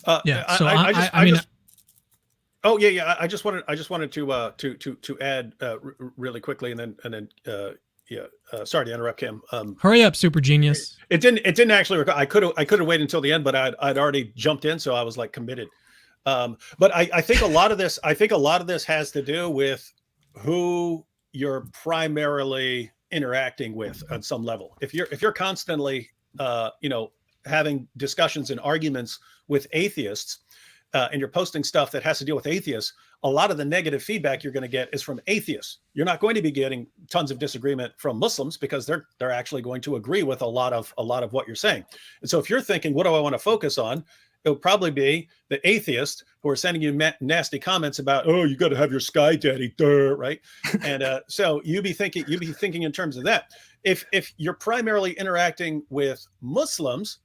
I just wanted to add really quickly, and then sorry to interrupt, Kim. Hurry up, super genius. It didn't actually. I could have waited until the end, but I'd already jumped in, so I was like committed. But I think a lot of this has to do with who you're primarily interacting with on some level. If you're constantly having discussions and arguments with atheists, and you're posting stuff that has to deal with atheists, a lot of the negative feedback you're going to get is from atheists. You're not going to be getting tons of disagreement from Muslims because they're actually going to agree with a lot of what you're saying. And so if you're thinking, what do I want to focus on? It'll probably be the atheists who are sending you nasty comments about, oh, you got to have your sky daddy, right? And so you'd be thinking in terms of that. If you're primarily interacting with Muslims,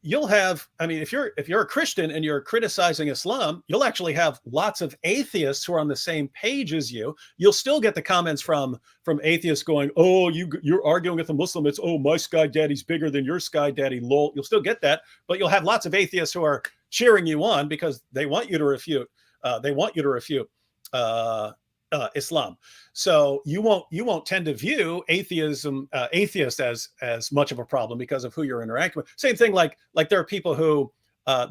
you'll have, I mean, if you're a Christian and you're criticizing Islam, you'll actually have lots of atheists who are on the same page as you. You'll still get the comments from atheists going, oh, you're arguing with a Muslim. It's, oh, my sky daddy's bigger than your sky daddy, lol. You'll still get that, but you'll have lots of atheists who are cheering you on because they want you to refute. Islam. So you won't tend to view atheists as much of a problem because of who you're interacting with. Same thing, like there are people who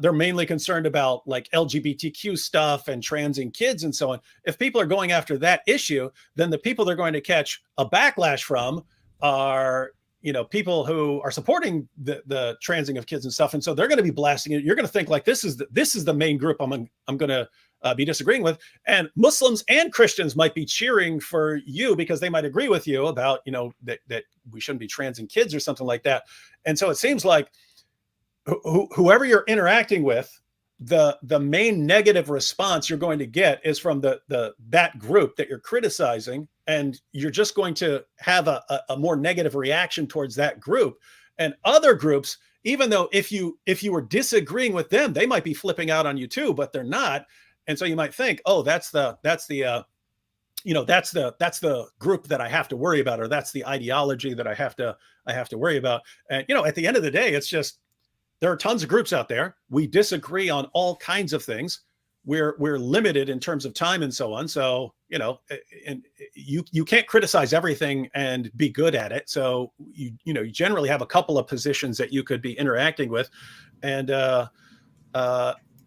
they're mainly concerned about like LGBTQ stuff and transing kids and so on. If people are going after that issue, then the people they're going to catch a backlash from are people who are supporting the transing of kids and stuff, and so they're going to be blasting it. You're going to think like this is the main group I'm going to be disagreeing with, and Muslims and Christians might be cheering for you because they might agree with you about that we shouldn't be transing kids or something like that. And so it seems like whoever you're interacting with, the main negative response you're going to get is from that group that you're criticizing, and you're just going to have a more negative reaction towards that group. And other groups, even though if you were disagreeing with them, they might be flipping out on you too, but they're not. And so you might think, oh, that's the group that I have to worry about, or that's the ideology that I have to worry about. And at the end of the day, it's just there are tons of groups out there. We disagree on all kinds of things. We're limited in terms of time and so on. So and you can't criticize everything and be good at it. So you generally have a couple of positions that you could be interacting with, and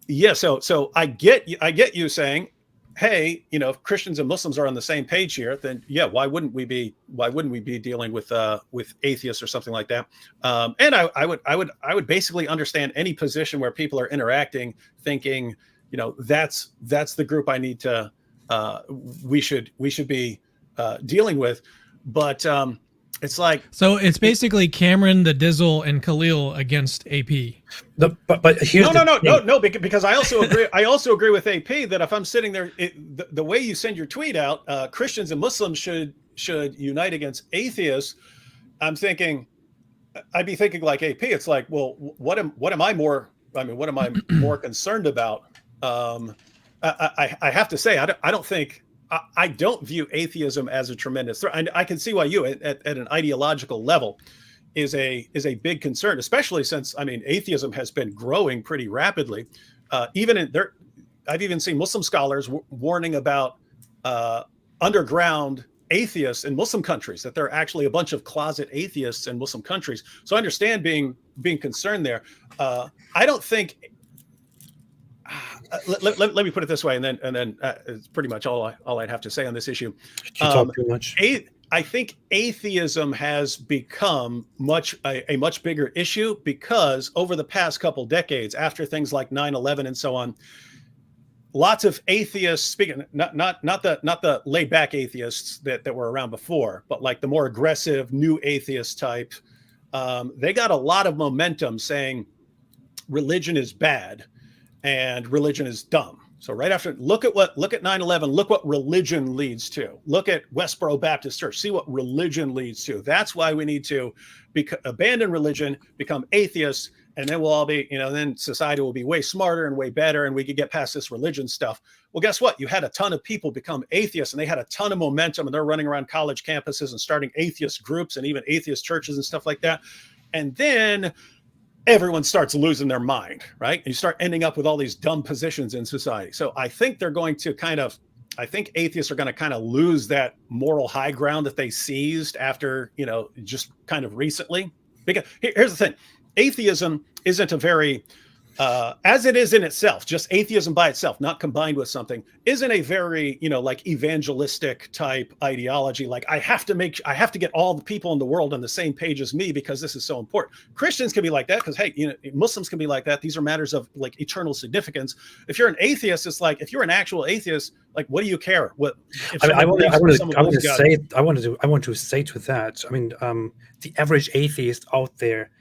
yeah, so I get you saying, hey, if Christians and Muslims are on the same page here, then yeah, why wouldn't we be dealing with atheists or something like that? And I would basically understand any position where people are interacting, thinking, that's the group I need to we should be dealing with, but it's like, so it's basically Cameron, the Dizzle, and Khalil against AP. But here's no, because I also agree. I also agree with AP that if I'm sitting there, the way you send your tweet out, Christians and Muslims should unite against atheists. I'd be thinking like AP. It's like, well, what am I more concerned about? I have to say, I don't view atheism as a tremendous threat. I can see why you, at an ideological level, is a big concern, especially since atheism has been growing pretty rapidly. I've even seen Muslim scholars warning about underground atheists in Muslim countries, that there are actually a bunch of closet atheists in Muslim countries. So I understand being concerned there. I don't think. Let me put it this way, and then it's pretty much all I'd have to say on this issue. You talk too much. I think atheism has become a much bigger issue because over the past couple decades, after things like 9/11 and so on, lots of atheists, speaking not the laid back atheists that were around before, but like the more aggressive new atheist type, they got a lot of momentum saying religion is bad and religion is dumb. So right after, look at 9/11, look what religion leads to. Look at Westboro Baptist Church, see what religion leads to. That's why we need to abandon religion, become atheists, and then we'll all be, then society will be way smarter and way better, and we could get past this religion stuff. Well, guess what? You had a ton of people become atheists, and they had a ton of momentum, and they're running around college campuses and starting atheist groups and even atheist churches and stuff like that. And then everyone starts losing their mind, right? And you start ending up with all these dumb positions in society. So I think they're going to I think atheists are going to kind of lose that moral high ground that they seized after, just kind of recently. Because here's the thing. Atheism isn't a very as it is in itself, just atheism by itself, not combined with something, isn't a very, like evangelistic type ideology. Like I have to get all the people in the world on the same page as me because this is so important. Christians can be like that because, hey, Muslims can be like that. These are matters of like eternal significance. If you're an atheist, it's like, if you're an actual atheist, like, what do you care? What? I want to say to that. I mean, the average atheist out there,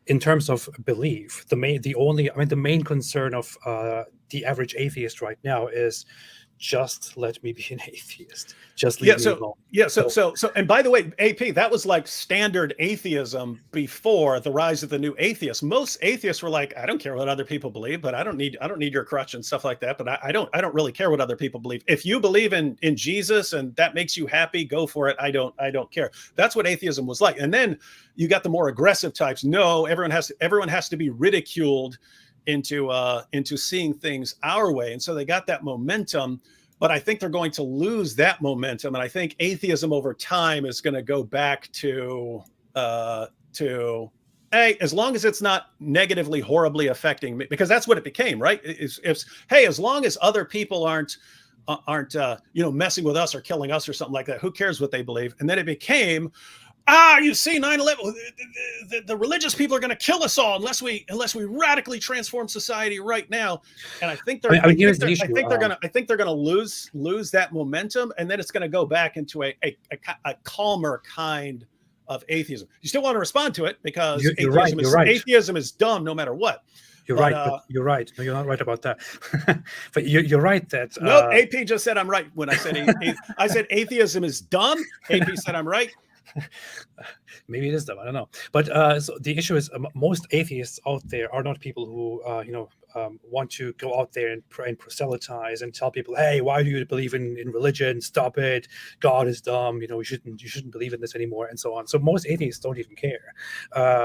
in terms of belief, the main concern of the average atheist right now is just let me be an atheist. Just leave me alone. Yeah. So, and by the way, AP, that was like standard atheism before the rise of the new atheists. Most atheists were like, I don't care what other people believe, but I don't need your crutch and stuff like that. But I don't really care what other people believe. If you believe in Jesus and that makes you happy, go for it. I don't care. That's what atheism was like. And then you got the more aggressive types. No, everyone has to be ridiculed into seeing things our way. And so they got that momentum, but I think they're going to lose that momentum. And I think atheism over time is going to go back to hey, as long as it's not negatively, horribly affecting me, because that's what it became, right? Hey, as long as other people aren't messing with us or killing us or something like that, who cares what they believe? And then it became, you see 9/11, the religious people are going to kill us all unless we radically transform society right now. And I think I think they're going to lose that momentum, and then it's going to go back into a calmer kind of atheism. You still want to respond to it because atheism is dumb no matter what. You're right. You're right. No, you're not right about that. But you're right that. No, AP just said I'm right when I said I said atheism is dumb. AP said I'm right. Maybe it is dumb. I don't know. But so the issue is most atheists out there are not people who want to go out there and proselytize and tell people, hey, why do you believe in religion? Stop it. God is dumb. You shouldn't believe in this anymore, and so on. So most atheists don't even care.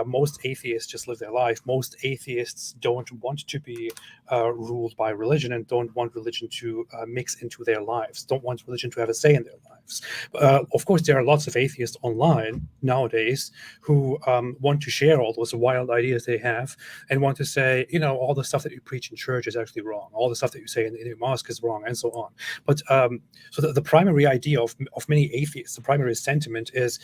Most atheists just live their life. Most atheists don't want to be ruled by religion and don't want religion to mix into their lives. Don't want religion to have a say in their lives. Of course, there are lots of atheists online nowadays who want to share all those wild ideas they have and want to say, all the stuff that you preach in church is actually wrong. All the stuff that you say in your mosque is wrong, and so on. But so the primary idea of many atheists, the primary sentiment is,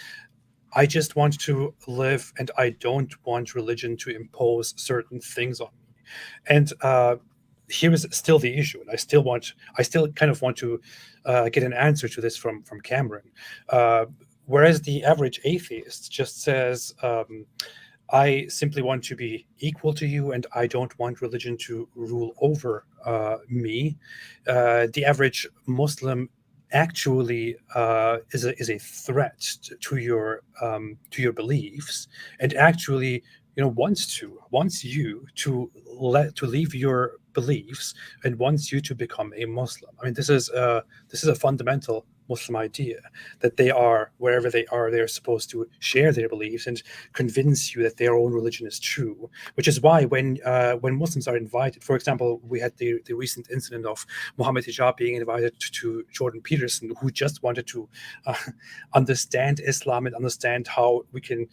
I just want to live and I don't want religion to impose certain things on me. And here is still the issue, and I still kind of want to get an answer to this from Cameron. Whereas the average atheist just says, I simply want to be equal to you, and I don't want religion to rule over me. The average Muslim actually is a threat to your beliefs, and actually wants you to leave your beliefs and wants you to become a Muslim. I mean, this is a fundamental Muslim idea that they are, wherever they are, they're supposed to share their beliefs and convince you that their own religion is true. Which is why when Muslims are invited, for example, we had the recent incident of Mohammed Hijab being invited to Jordan Peterson, who just wanted to understand Islam and understand how we can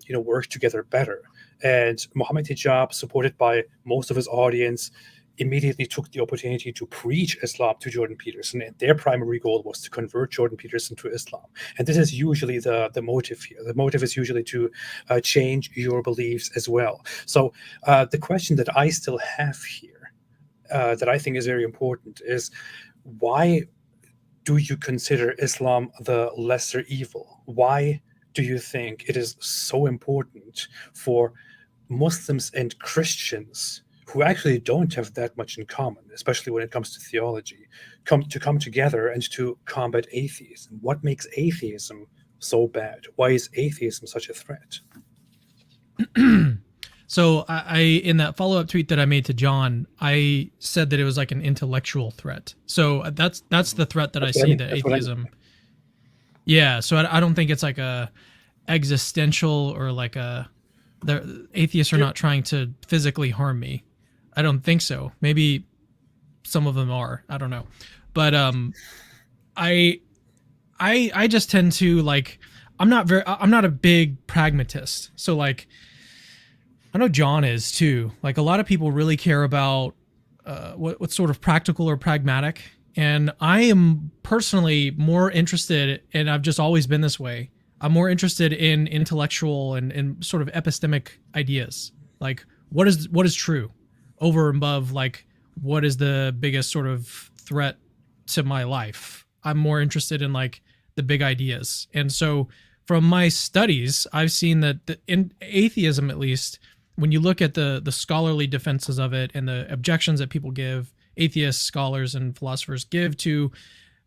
work together better. And Mohammed Hijab, supported by most of his audience, immediately took the opportunity to preach Islam to Jordan Peterson, and their primary goal was to convert Jordan Peterson to Islam. And this is usually the motive here. The motive is usually to change your beliefs as well. So the question that I still have here, that I think is very important, is why do you consider Islam the lesser evil? Why do you think it is so important for Muslims and Christians, who actually don't have that much in common, especially when it comes to theology, come together and to combat atheism? What makes atheism so bad? Why is atheism such a threat? So I in that follow-up tweet that I made to John, I said that it was like an intellectual threat. So that's the threat that I see, that atheism. Yeah, so I don't think it's like a existential or like the atheists are not trying to physically harm me. I don't think so. Maybe some of them are. I don't know. But I just tend to, like, I'm not a big pragmatist. So, like, I I know John is too. Like a lot of people really care about what's sort of practical or pragmatic. And I am personally more interested, and I've just always been this way. I'm more interested in intellectual and sort of epistemic ideas. Like what is true over and above like what is the biggest sort of threat to my life. I'm more interested in like the big ideas. And so from my studies, I've seen that in atheism, at least, when you look at the scholarly defenses of it and the objections that people give, atheists, scholars, and philosophers give to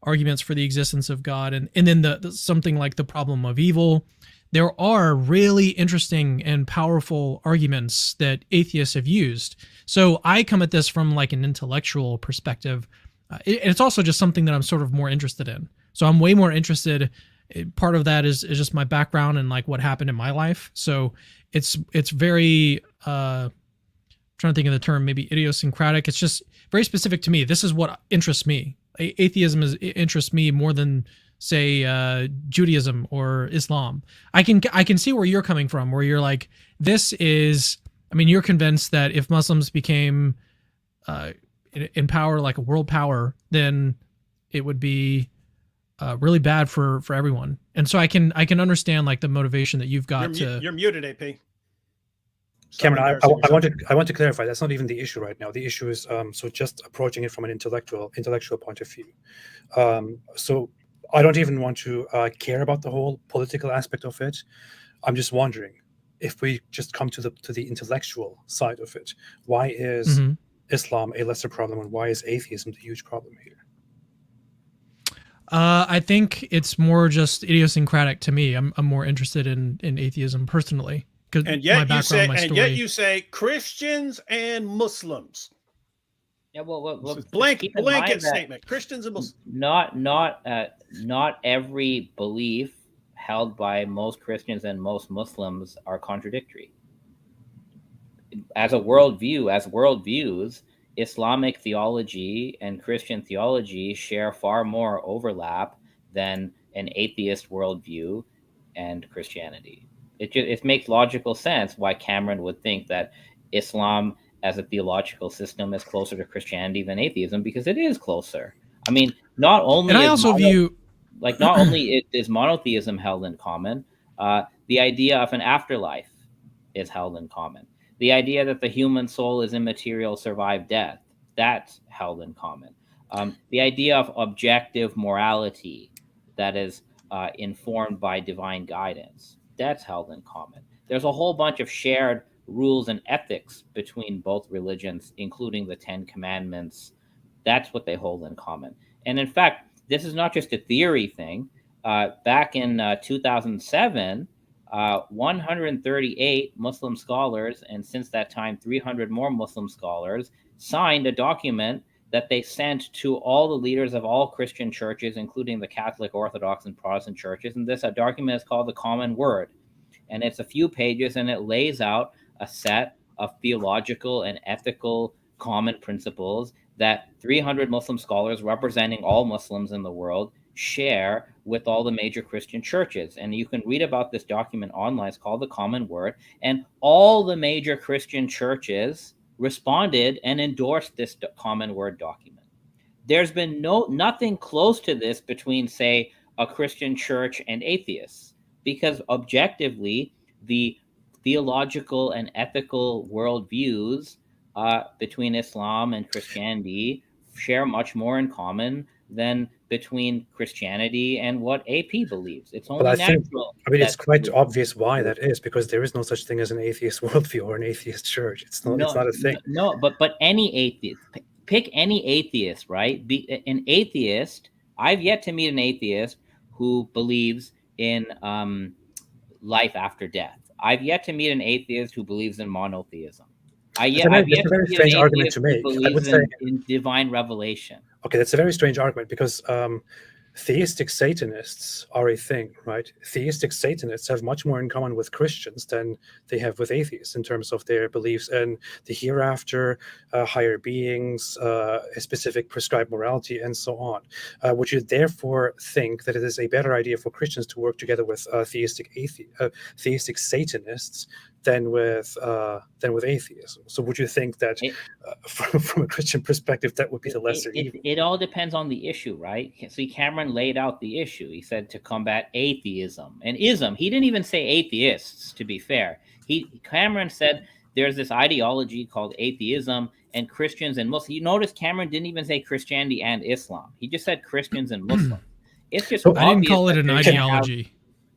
arguments for the existence of God, and then the something like the problem of evil, there are really interesting and powerful arguments that atheists have used. So I come at this from like an intellectual perspective. It's also just something that I'm sort of more interested in. So I'm way more interested. Part of that is just my background and like what happened in my life. So it's very trying to think of the term, maybe idiosyncratic. It's just very specific to me. This is what interests me. Atheism interests me more than say Judaism or Islam. I can see where you're coming from, where you're like, this is, I mean, you're convinced that if Muslims became in power, like a world power, then it would be really bad for everyone. And so I can understand like the motivation that you've got. You're muted, AP. Cameron, I want to clarify. That's not even the issue right now. The issue is so just approaching it from an intellectual point of view. So I don't even want to care about the whole political aspect of it. I'm just wondering if we just come to the intellectual side of it. Why is Islam a lesser problem, and why is atheism the huge problem here? I think it's more just idiosyncratic to me. I'm more interested in atheism personally. And yet you say Christians and Muslims. Yeah, well blanket statement. Christians and Muslims. Not every belief held by most Christians and most Muslims are contradictory. As worldviews, Islamic theology and Christian theology share far more overlap than an atheist worldview and Christianity. It makes logical sense why Cameron would think that Islam as a theological system is closer to Christianity than atheism, because it is closer. I mean, not only is monotheism held in common, the idea of an afterlife is held in common. The idea that the human soul is immaterial, survive death, that's held in common. The idea of objective morality that is informed by divine guidance, that's held in common. There's a whole bunch of shared rules and ethics between both religions, including the 10 Commandments. That's what they hold in common. And in fact, this is not just a theory thing. Back in 2007, 138 Muslim scholars, and since that time, 300 more Muslim scholars, signed a document that they sent to all the leaders of all Christian churches, including the Catholic, Orthodox, and Protestant churches. And this document is called the Common Word. And it's a few pages, and it lays out a set of theological and ethical common principles that 300 Muslim scholars representing all Muslims in the world share with all the major Christian churches. And you can read about this document online. It's called the Common Word. And all the major Christian churches responded and endorsed this Common Word document. There's been nothing close to this between, say, a Christian church and atheists, because objectively, the theological and ethical worldviews between Islam and Christianity share much more in common than between Christianity and what AP believes. It's only natural. It's quite obvious why that is, because there is no such thing as an atheist worldview or an atheist church. It's not a thing. No, but any atheist, pick any atheist, right? An atheist. I've yet to meet an atheist who believes in life after death. I've yet to meet an atheist who believes in monotheism. I've yet to meet an atheist who believes in divine revelation. Okay, that's a very strange argument, because theistic Satanists are a thing, right? Theistic Satanists have much more in common with Christians than they have with atheists in terms of their beliefs in the hereafter, higher beings, a specific prescribed morality, and so on. Would you therefore think that it is a better idea for Christians to work together with theistic Satanists than with atheism. So would you think that from a Christian perspective, that would be the lesser evil? It all depends on the issue, right? See, Cameron laid out the issue. He said to combat atheism and ism. He didn't even say atheists, to be fair. Cameron said there's this ideology called atheism, and Christians and Muslims. You notice Cameron didn't even say Christianity and Islam. He just said Christians and Muslims. It's just I didn't call it an ideology.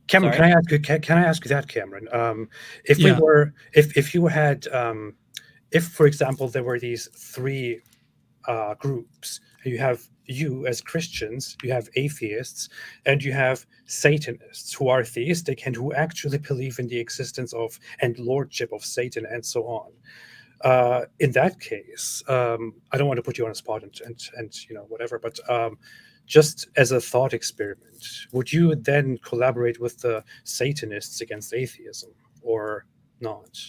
Cameron, can I ask you that, Cameron? If you had, if for example there were these three groups, you have you as Christians, you have atheists, and you have Satanists who are theistic and who actually believe in the existence of and lordship of Satan and so on. In that case, I don't want to put you on a spot and whatever, but just as a thought experiment, would you then collaborate with the Satanists against atheism or not?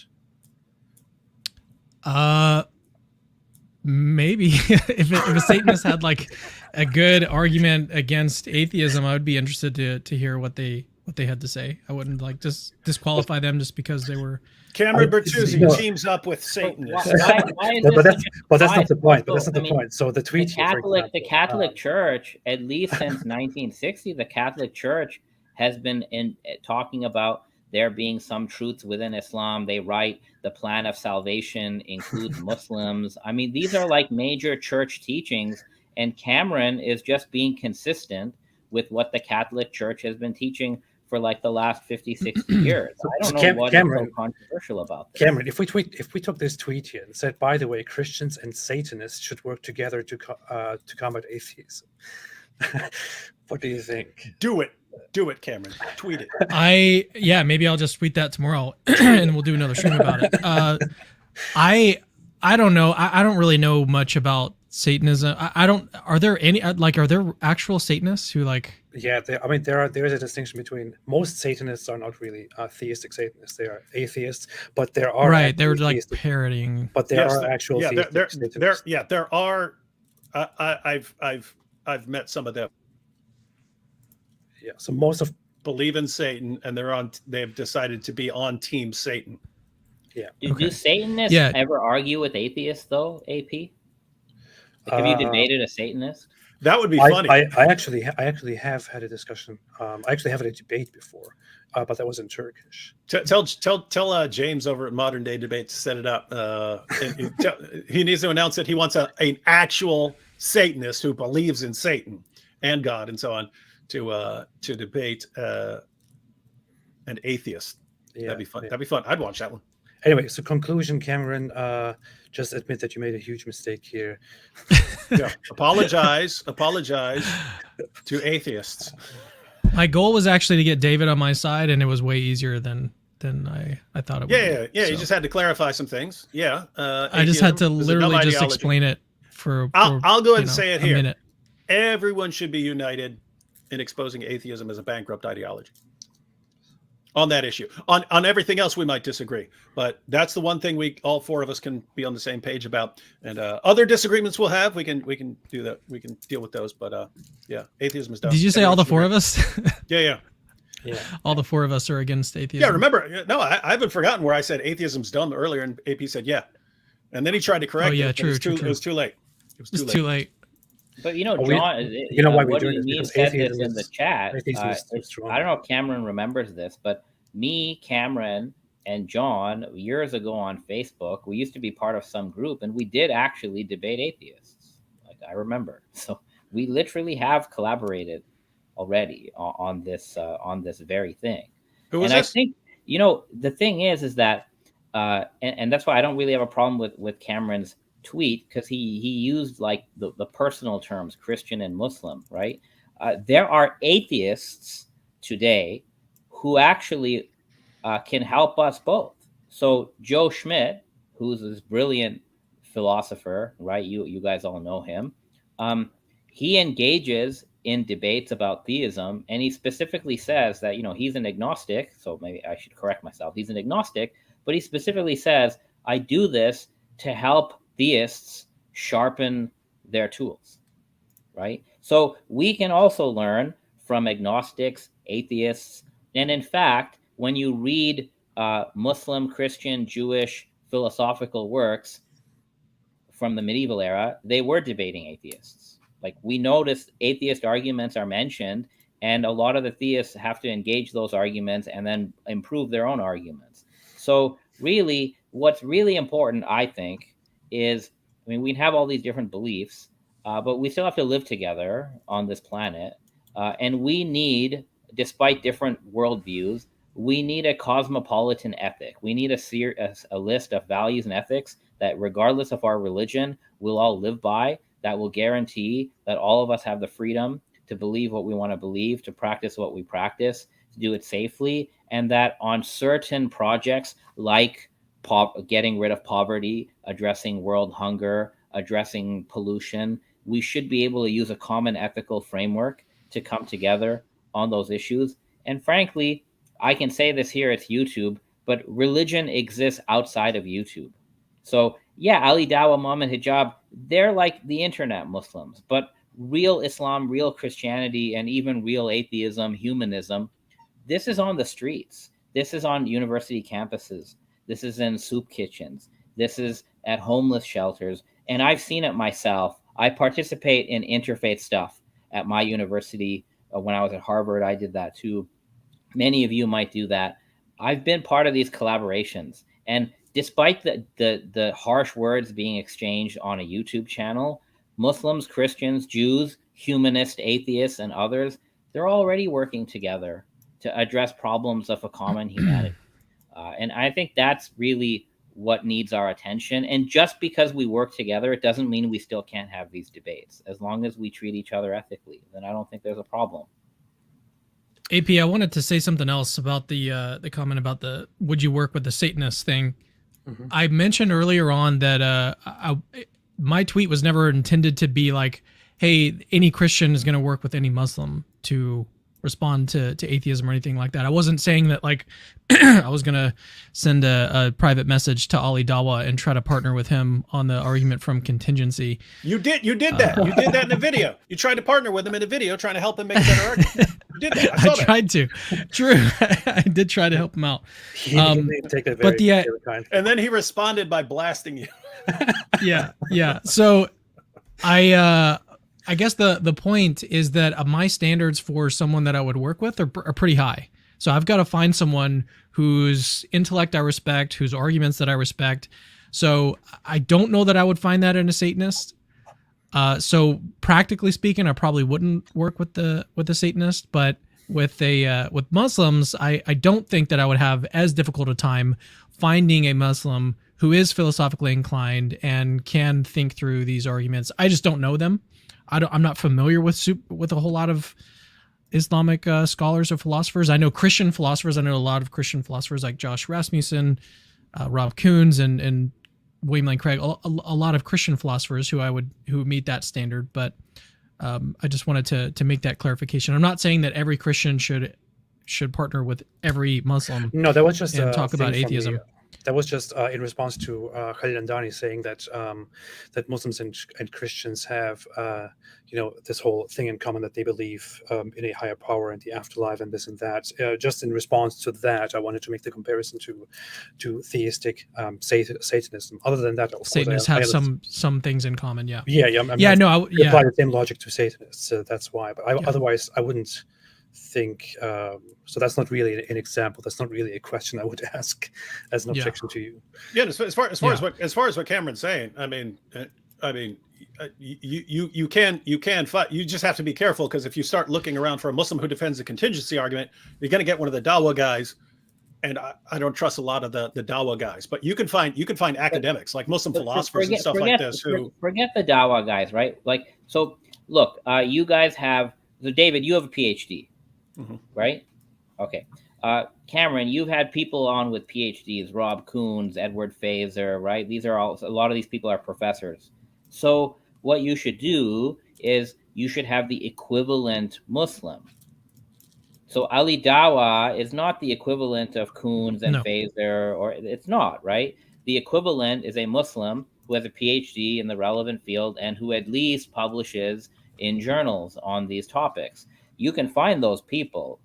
Maybe if a Satanist had like a good argument against atheism, I would be interested to hear what they had to say. I wouldn't like just disqualify them just because they were. Cameron Bertuzzi teams up with Satanists. But that's not the point. But that's not the point. So the tweet the Catholic Church, at least since 1960, the Catholic Church has been talking about there being some truths within Islam. They write the plan of salvation includes Muslims. I mean, these are like major church teachings, and Cameron is just being consistent with what the Catholic Church has been teaching for like the last 50, 60 years. I don't know what is so controversial about this. Cameron, if we took this tweet here and said, by the way, Christians and Satanists should work together to combat atheism, what do you think? Do it, Cameron. Tweet it. Maybe I'll just tweet that tomorrow and we'll do another stream about it. I don't know. I don't really know much about Satanism. Are there actual Satanists who like? Yeah, there is a distinction between most Satanists are not really theistic Satanists. They are atheists, but there are they're like parroting. But there are actual Satanists. There are. I've met some of them. Yeah, so most of believe in Satan, and they've decided to be on Team Satan. Yeah. Do Satanists ever argue with atheists though, AP? Like, have you debated a Satanist? That would be funny. I actually have had a discussion. I actually have had a debate before, but that was in Turkish. Tell James over at Modern Day Debate to set it up. He needs to announce that he wants an actual Satanist who believes in Satan and God and so on to debate an atheist. Yeah, that'd be fun. Yeah. That'd be fun. I'd watch that one. Anyway, so conclusion, Cameron, just admit that you made a huge mistake here. Yeah, apologize to atheists. My goal was actually to get David on my side, and it was way easier than I thought it would be. Yeah. So. You just had to clarify some things. Yeah. I just had to literally just explain it for I'll go ahead and say it here. Minute. Everyone should be united in exposing atheism as a bankrupt ideology. On that issue. On everything else, we might disagree, but that's the one thing all four of us can be on the same page about. And other disagreements we'll have, we can do that. We can deal with those. But atheism is done. Did you say all the four of us? Yeah. All the four of us are against atheism. Yeah, remember? No, I haven't forgotten where I said atheism's dumb earlier, and AP said yeah, and then he tried to correct it. True. It was too late. It was too late. But John, why we're doing this? Said this in the chat. I don't know if Cameron remembers this, but me, Cameron, and John years ago on Facebook, we used to be part of some group, and we did actually debate atheists. Like I remember, so we literally have collaborated already on this very thing. Who was and this? I think the thing is that, and that's why I don't really have a problem with Cameron's tweet, because he used like the personal terms Christian and Muslim, right? There are atheists today who actually can help us both. So Joe Schmidt, who's this brilliant philosopher, right? You guys all know him. He engages in debates about theism, and he specifically says that he's an agnostic. So maybe I should correct myself. He's an agnostic, but he specifically says, I do this to help theists sharpen their tools, right? So we can also learn from agnostics, atheists, and in fact, when you read Muslim, Christian, Jewish philosophical works from the medieval era, they were debating atheists. Like, we notice atheist arguments are mentioned, and a lot of the theists have to engage those arguments and then improve their own arguments. So really, what's really important, I think, is, I mean, we have all these different beliefs, but we still have to live together on this planet. And we need, despite different worldviews, we need a cosmopolitan ethic. We need a list of values and ethics that, regardless of our religion, we'll all live by, that will guarantee that all of us have the freedom to believe what we want to believe, to practice what we practice, to do it safely, and that on certain projects like getting rid of poverty, addressing world hunger, addressing pollution, we should be able to use a common ethical framework to come together on those issues. And frankly, I can say this here, it's YouTube, but religion exists outside of YouTube. So yeah, Ali Dawah, Muhammad Hijab, they're like the internet Muslims, but real Islam, real Christianity, and even real atheism, humanism, this is on the streets. This is on university campuses. This is in soup kitchens. This is at homeless shelters. And I've seen it myself. I participate in interfaith stuff at my university. When I was at Harvard, I did that too. Many of you might do that. I've been part of these collaborations. And despite the harsh words being exchanged on a YouTube channel, Muslims, Christians, Jews, humanists, atheists, and others, they're already working together to address problems of a common humanity. And I think that's really what needs our attention. And just because we work together, it doesn't mean we still can't have these debates. As long as we treat each other ethically, then I don't think there's a problem. AP, I wanted to say something else about the comment about the would you work with the Satanist thing. Mm-hmm. I mentioned earlier on that my tweet was never intended to be like, hey, any Christian is going to work with any Muslim to respond to atheism or anything like that. I wasn't saying that like I was going to send a private message to Ali Dawah and try to partner with him on the argument from contingency. You did that. You did that in a video. You tried to partner with him in a video, trying to help him make a better argument. You did that. I tried to. True. I did try to help him out. And then he responded by blasting you. Yeah. So I guess the point is that my standards for someone that I would work with are pretty high. So I've got to find someone whose intellect I respect, whose arguments that I respect. So I don't know that I would find that in a Satanist. So practically speaking, I probably wouldn't work with the Satanist, but with Muslims, I don't think that I would have as difficult a time finding a Muslim who is philosophically inclined and can think through these arguments. I just don't know them. I'm not familiar with a whole lot of Islamic scholars or philosophers. I know Christian philosophers. I know a lot of Christian philosophers like Josh Rasmussen, Rob Koons, and William Lane Craig. A lot of Christian philosophers who meet that standard. But I just wanted to make that clarification. I'm not saying that every Christian should partner with every Muslim. No, that was just talk about atheism. That was just in response to Khalil Andani saying that that Muslims and Christians have this whole thing in common, that they believe in a higher power and the afterlife and this and that. Just in response to that, I wanted to make the comparison to theistic Satanism. Other than that, of Satanists have some things in common. Yeah. Apply the same logic to Satanists. So that's why. But otherwise, I wouldn't think so. That's not really an example. That's not really a question I would ask as an objection to you. Yeah, as far as what Cameron's saying, I mean, you can fight. You just have to be careful, because if you start looking around for a Muslim who defends the contingency argument, you're going to get one of the Dawah guys, and I don't trust a lot of the Dawah guys. But you can find academics like Muslim philosophers and stuff like this who forget the Dawah guys, right? Like, so look, you guys have, so David, you have a PhD. Mm-hmm. Right? Okay. Cameron, you've had people on with PhDs, Rob Koons, Edward Fazer, right? A lot of these people are professors. So what you should do is you should have the equivalent Muslim. So Ali Dawah is not the equivalent of Koons and Fazer, or it's not, right? The equivalent is a Muslim who has a PhD in the relevant field and who at least publishes in journals on these topics. You can find those people.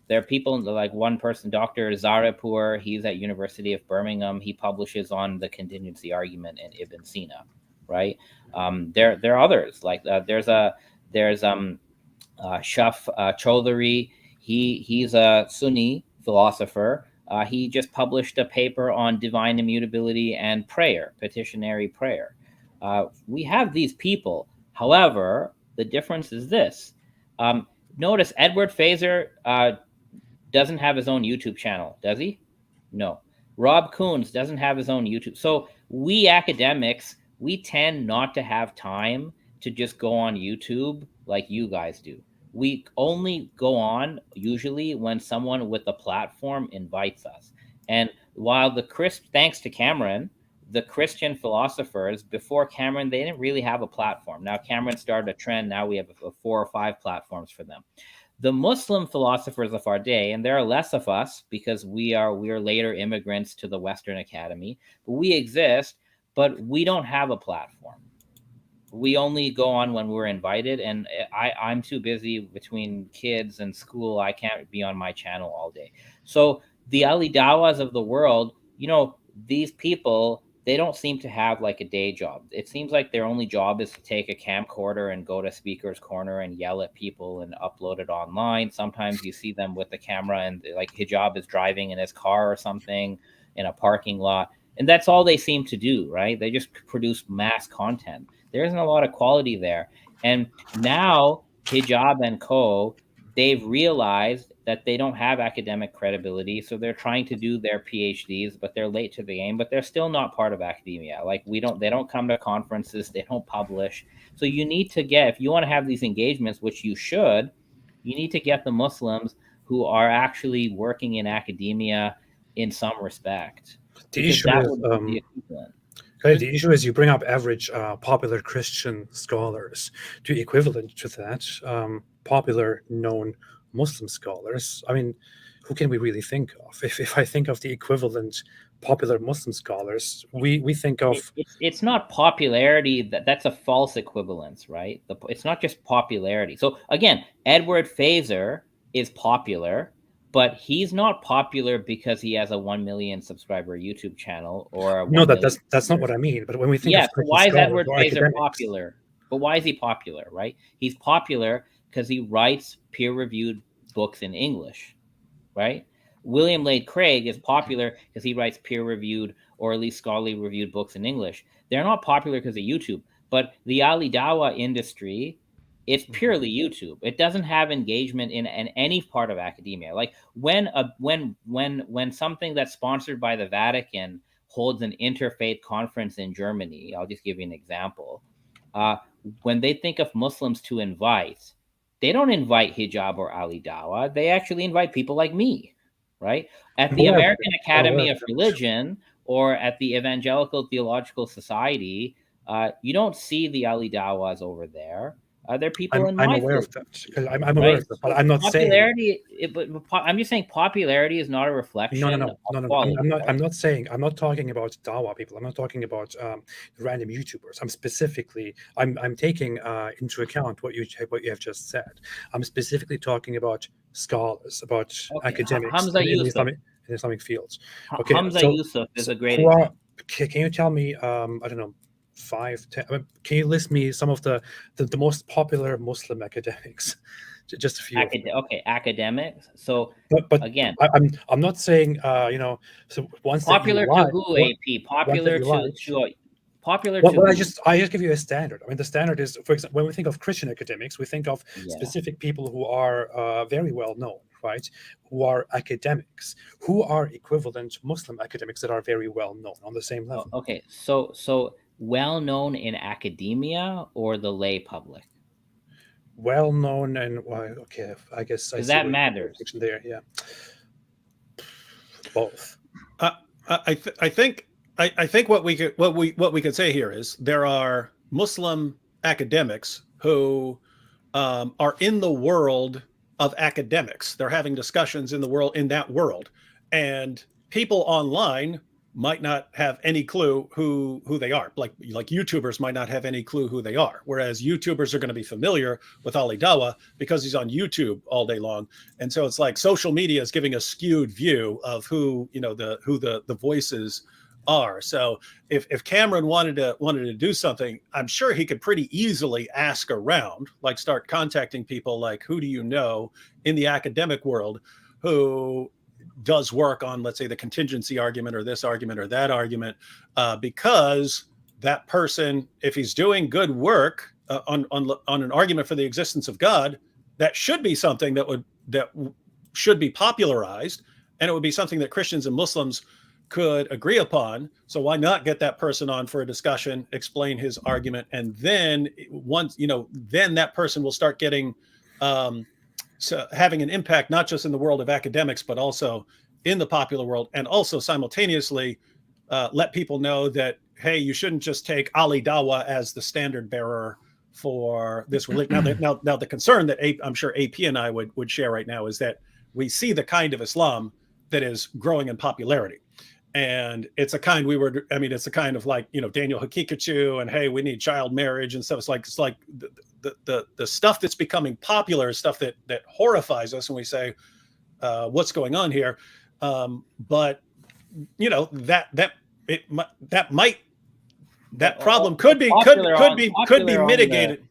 There are people like one person, Dr. Zaripur, he's at University of Birmingham. He publishes on the contingency argument in Ibn Sina, right? There are others like there's Shaf Chaudhary. He's a Sunni philosopher. He just published a paper on divine immutability and prayer, petitionary prayer. We have these people. However, the difference is this. Notice Edward Fazer doesn't have his own YouTube channel, does he? No. Rob Coons doesn't have his own YouTube. So we academics, we tend not to have time to just go on YouTube like you guys do. We only go on usually when someone with a platform invites us. And while thanks to Cameron, the Christian philosophers before Cameron, they didn't really have a platform. Now Cameron started a trend. Now we have 4 or 5 platforms for them. The Muslim philosophers of our day, and there are less of us because we are later immigrants to the Western Academy, but we exist, but we don't have a platform. We only go on when we're invited, and I'm too busy between kids and school. I can't be on my channel all day. So the Ali Dawas of the world, these people, they don't seem to have like a day job. It seems like their only job is to take a camcorder and go to Speaker's Corner and yell at people and upload it online. Sometimes you see them with the camera and like Hijab is driving in his car or something in a parking lot. And that's all they seem to do, right? They just produce mass content. There isn't a lot of quality there. And now Hijab and co, they've realized that they don't have academic credibility. So they're trying to do their PhDs, but they're late to the game, but they're still not part of academia. Like they don't come to conferences, they don't publish. So you need to if you want to have these engagements, which you should, you need to get the Muslims who are actually working in academia in some respect. The issue is you bring up average popular Christian scholars. To equivalent to that, popular known Muslim scholars. I mean, who can we really think of? If I think of the equivalent popular Muslim scholars, we think of... It's not popularity. That's a false equivalence, right? It's not just popularity. So again, Edward Fazer is popular, but he's not popular because he has a 1 million subscriber YouTube channel or that's not what I mean. But when we think of so why is Edward Fazer popular? But why is he popular, right? He's popular because he writes peer-reviewed books in English, right? William Lane Craig is popular because he writes peer-reviewed or at least scholarly reviewed books in English. They're not popular because of YouTube, but the Ali Dawa industry, it's purely YouTube. It doesn't have engagement in any part of academia. Like when something that's sponsored by the Vatican holds an interfaith conference in Germany, I'll just give you an example. When they think of Muslims to invite, they don't invite Hijab or Ali Dawa. They actually invite people like me, right? At the American Academy of Religion or at the Evangelical Theological Society, you don't see the Ali Dawas over there. There are people in my I'm aware of that. I'm aware of that, but I'm not popularity, I'm just saying popularity is not a reflection. No. I'm not saying. I'm not talking about Dawa people. I'm not talking about random YouTubers. I'm taking into account what you have just said. I'm specifically talking about scholars, about academics in Islamic fields. Okay, Hamza Yusuf is a great. Can you tell me? I don't know. 5, 10. Can you list me some of the most popular Muslim academics? Just a few. Academics. So, but again, I'm not saying So once popular to who? AP popular to popular. Well, I just give you a standard. I mean, the standard is, for example, when we think of Christian academics, we think of specific people who are very well known, right? Who are academics, who are equivalent Muslim academics that are very well known on the same level. Okay, so well known in academia or the lay public? Well known and I guess that matters. There, yeah. Both. I think what we could say here is there are Muslim academics who are in the world of academics. They're having discussions in that world, and people online might not have any clue who they are. Like YouTubers might not have any clue who they are, whereas YouTubers are going to be familiar with Ali Dawah because he's on YouTube all day long. And so it's like social media is giving a skewed view of who the voices are. So if Cameron wanted to do something, I'm sure he could pretty easily ask around, like start contacting people like, who do you know in the academic world who does work on, let's say, the contingency argument or this argument or that argument, because that person, if he's doing good work on an argument for the existence of God, that should be something that should be popularized, and it would be something that Christians and Muslims could agree upon. So why not get that person on for a discussion, explain his argument, and then then that person will start getting so having an impact not just in the world of academics, but also in the popular world, and also simultaneously let people know that, hey, you shouldn't just take Ali Dawah as the standard bearer for this religion. Now the concern that I'm sure AP and I would share right now is that we see the kind of Islam that is growing in popularity. And it's a kind it's a kind of like, Daniel Hakikachu and, hey, we need child marriage and stuff. It's like the stuff that's becoming popular is stuff that horrifies us, and we say, what's going on here? But that problem could be mitigated.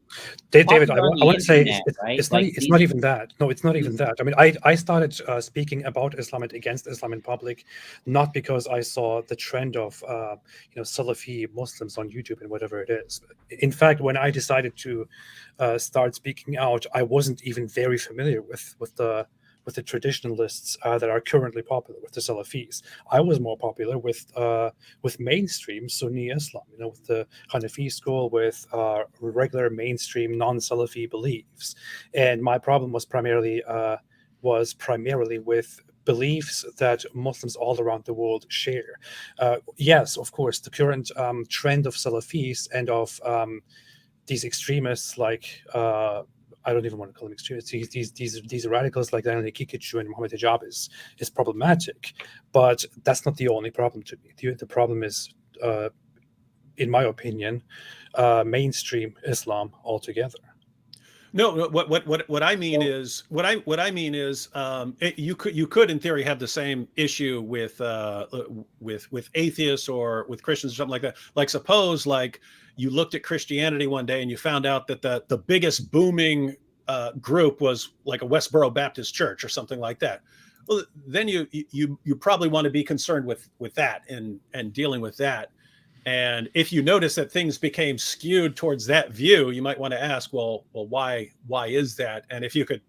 David, I want to say it's not even that. No, it's not even that. I mean, I started speaking about Islam and against Islam in public, not because I saw the trend of Salafi Muslims on YouTube and whatever it is. In fact, when I decided to start speaking out, I wasn't even very familiar with the traditionalists that are currently popular, with the Salafis. I was more popular with mainstream Sunni Islam, with the Hanafi school, with regular mainstream non-Salafi beliefs. And my problem was primarily with beliefs that Muslims all around the world share. Yes, of course, the current trend of Salafis and of these extremists like I don't even want to call them extremists. These radicals like Andani and Mohammed Hijab is problematic, but that's not the only problem to me. The problem is, in my opinion, mainstream Islam altogether. No, what I mean is you could in theory have the same issue with atheists or with Christians or something like that. Like suppose you looked at Christianity one day and you found out that the biggest booming group was like a Westboro Baptist church or something like that. Well, then you probably want to be concerned with that and dealing with that. And if you notice that things became skewed towards that view, you might want to ask, well, why is that? And if you could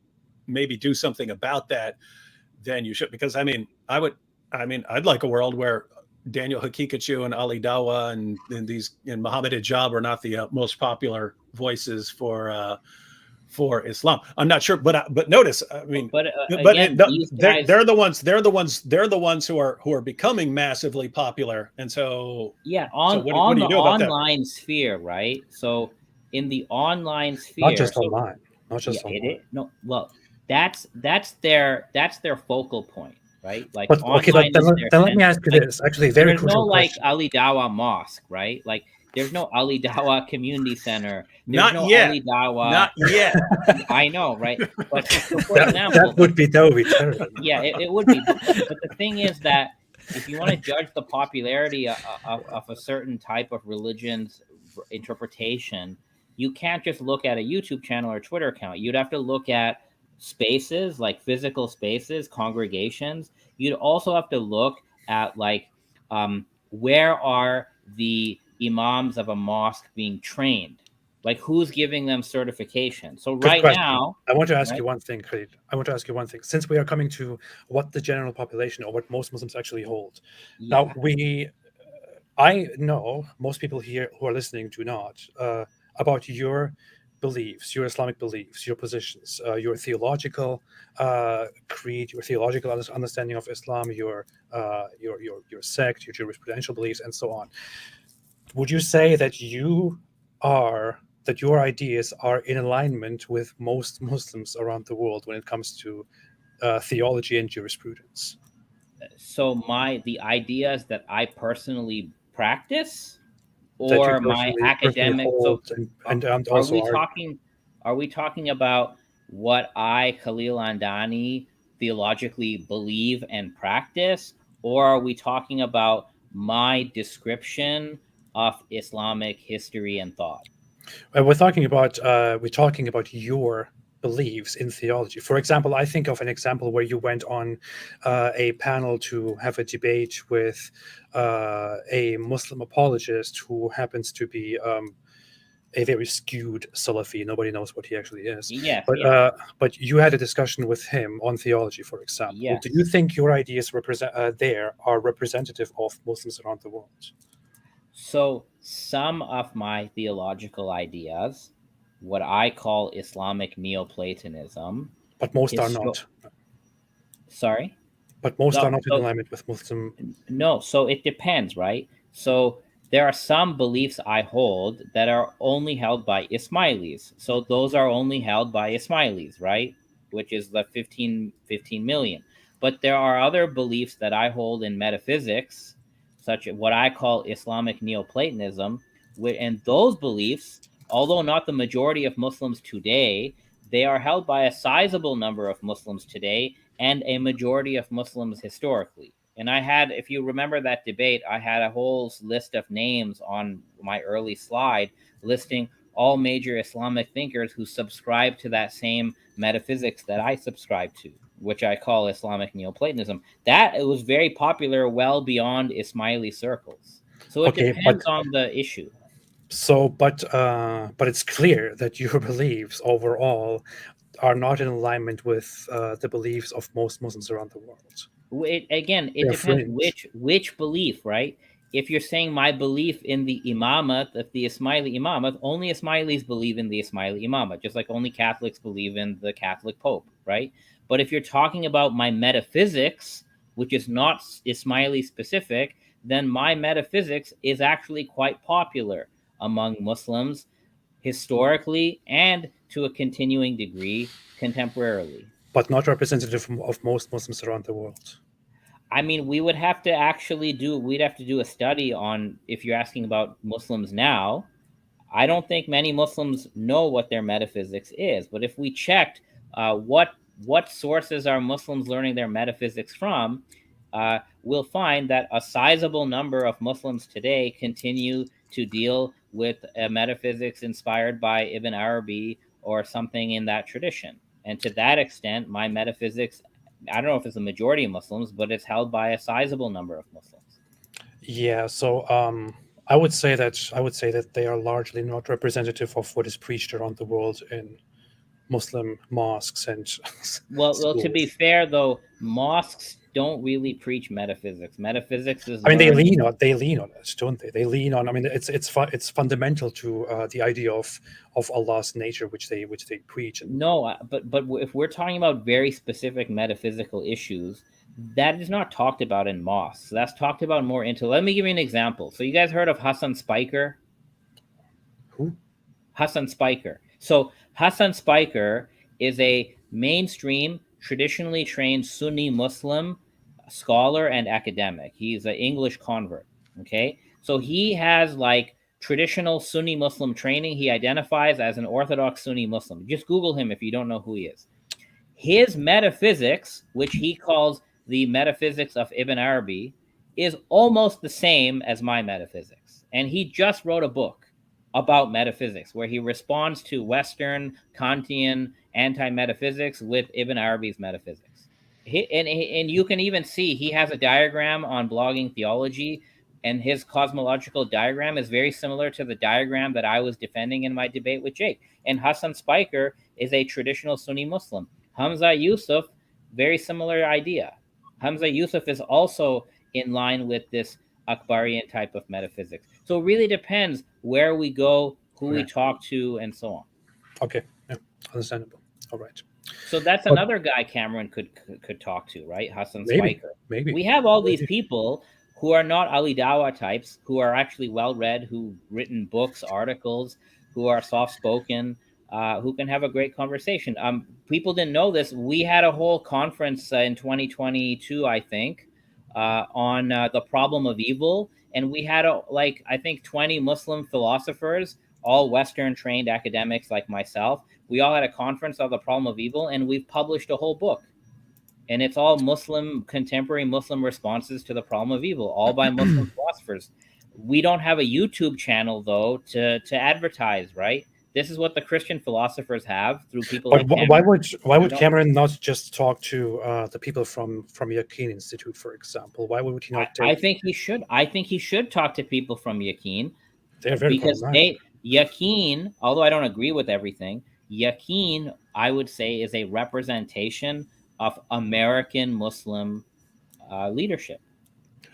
maybe do something about that, then you should. Because I'd like a world where Daniel Hakikachu and Ali Dawah and Mohammed Hijab are not the most popular voices for Islam. I'm not sure, but notice, they're the ones who are becoming massively popular, and so what do you do about online that? Sphere, right? So in the online sphere, not just online. That's their focal point, right? Like, but okay, then let me ask you this. Actually, very crucial question. Ali Dawah Mosque, right? Like, there's no Ali Dawah Community Center. There's no yet. Ali Dawah. Not yet. I know, right? But for example, that would be terrible. Yeah, it would be. But the thing is that if you want to judge the popularity of a certain type of religion's interpretation, you can't just look at a YouTube channel or Twitter account. You'd have to look at spaces, like physical spaces, congregations. You'd also have to look at where are the imams of a mosque being trained? Like, who's giving them certification? So right now, I want to ask you one thing, Khalil. I want to ask you one thing. Since we are coming to what the general population or what most Muslims actually hold. Yeah. Now, I know most people here who are listening do not, about your beliefs, your Islamic beliefs, your positions, your theological creed, your theological understanding of Islam, your sect, your jurisprudential beliefs, and so on. Would you say that your ideas are in alignment with most Muslims around the world when it comes to theology and jurisprudence? So the ideas that I personally practice, that you or my personally academic. So hold and are also we are. talking? Are we talking about what I, Khalil Andani, theologically believe and practice, or are we talking about my description of Islamic history and thought? We're talking about your beliefs in theology. For example, I think of an example where you went on a panel to have a debate with a Muslim apologist who happens to be a very skewed Salafi. Nobody knows what he actually is. Yes, But yes, but you had a discussion with him on theology, for example. Do yes. you think your ideas are representative of Muslims around the world? So some of my theological ideas, what I call Islamic Neoplatonism, But most are histo- not. sorry. But most are No, not in so alignment with Muslim. no, so it depends, right? So there are some beliefs I hold that are only held by Ismailis. So those are only held by Ismailis, right? Which is the 15 million. But there are other beliefs that I hold in metaphysics, such as what I call Islamic Neoplatonism, and those beliefs, although not the majority of Muslims today, they are held by a sizable number of Muslims today and a majority of Muslims historically. And I had, if you remember that debate, I had a whole list of names on my early slide listing all major Islamic thinkers who subscribe to that same metaphysics that I subscribe to, which I call Islamic Neoplatonism. That it was very popular well beyond Ismaili circles. So it Okay, but depends on the issue. but it's clear that your beliefs overall are not in alignment with the beliefs of most Muslims around the world. It They're depends fringe. which belief, right? If you're saying my belief in the imamat of the Ismaili imamat, only Ismailis believe in the Ismaili imamat, just like only Catholics believe in the Catholic Pope, right? But if you're talking about my metaphysics, which is not Ismaili specific, then my metaphysics is actually quite popular among Muslims historically and to a continuing degree contemporarily. But not representative of most Muslims around the world. I mean, we'd have to do a study on, if you're asking about Muslims now, I don't think many Muslims know what their metaphysics is. But if we checked what sources are Muslims learning their metaphysics from, we'll find that a sizable number of Muslims today continue to deal with metaphysics inspired by Ibn Arabi or something in that tradition. And to that extent, my metaphysics, I don't know if it's a majority of Muslims, but it's held by a sizable number of Muslims. Yeah, so I would say that they are largely not representative of what is preached around the world in Muslim mosques and Well, to be schools. fair though, mosques don't really preach metaphysics. Metaphysics is I mean, learned. they lean on it, don't they? They lean on. I mean, it's fundamental to the idea of Allah's nature, which they preach. And No, but if we're talking about very specific metaphysical issues, that is not talked about in mosques. That's talked about more into. Let me give you an example. So you guys heard of Hassan Spiker? who? Hassan Spiker. So Hassan Spiker is a mainstream, traditionally trained Sunni Muslim scholar and academic. He's an English convert. Okay. So he has like traditional Sunni Muslim training. He identifies as an Orthodox Sunni Muslim. Just Google him if you don't know who he is. His metaphysics, which he calls the metaphysics of Ibn Arabi, is almost the same as my metaphysics. And he just wrote a book about metaphysics where he responds to Western Kantian anti-metaphysics with Ibn Arabi's metaphysics. And you can even see he has a diagram on Blogging Theology, and his cosmological diagram is very similar to the diagram that I was defending in my debate with Jake. And Hassan Spiker is a traditional Sunni Muslim. Hamza Yusuf, very similar idea. Hamza Yusuf is also in line with this Akbarian type of metaphysics. So it really depends where we go, who we talk to, and so on. Okay, yeah, understandable. All right. So that's But another guy Cameron could talk to, right? Hassan maybe, Spiker. maybe. We have all these people who are not Ali Dawa types, who are actually well read, who've written books, articles, who are soft spoken, who can have a great conversation. People didn't know this. We had a whole conference in 2022, I think, on the problem of evil, and we had I think 20 Muslim philosophers, all Western trained academics like myself. We all had a conference on the problem of evil, and we've published a whole book. And it's all contemporary Muslim responses to the problem of evil, all by Muslim philosophers. We don't have a YouTube channel, though, to advertise, right? This is what the Christian philosophers have through people But like why Cameron. would Cameron not just talk to the people from Yaqeen Institute, for example? Why would he not take... I think he should. I think he should talk to people from Yaqeen. They're very problematic. Yaqeen, although I don't agree with everything, Yaqeen, I would say, is a representation of American Muslim leadership.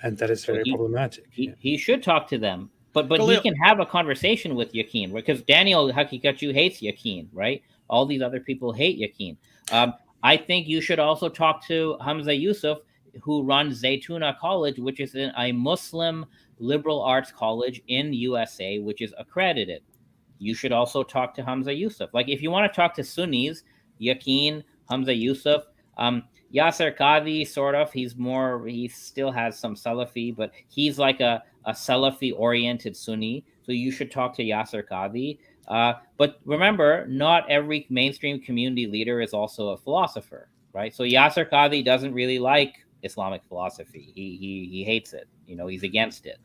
And that is very problematic. He should talk to them. But he can have a conversation with Yaqeen, because Daniel Hakikatu hates Yaqeen, right? All these other people hate Yaqeen. I think you should also talk to Hamza Yusuf, who runs Zaytuna College, which is a Muslim liberal arts college in USA, which is accredited. You should also talk to Hamza Yusuf. Like, if you want to talk to Sunnis, Yaqeen, Hamza Yusuf, Yasser Qadhi, sort of, he still has some Salafi, but he's like a Salafi-oriented Sunni, so you should talk to Yasser Qadhi. But remember, not every mainstream community leader is also a philosopher, right? So Yasser Qadhi doesn't really like Islamic philosophy. He hates it. He's against it.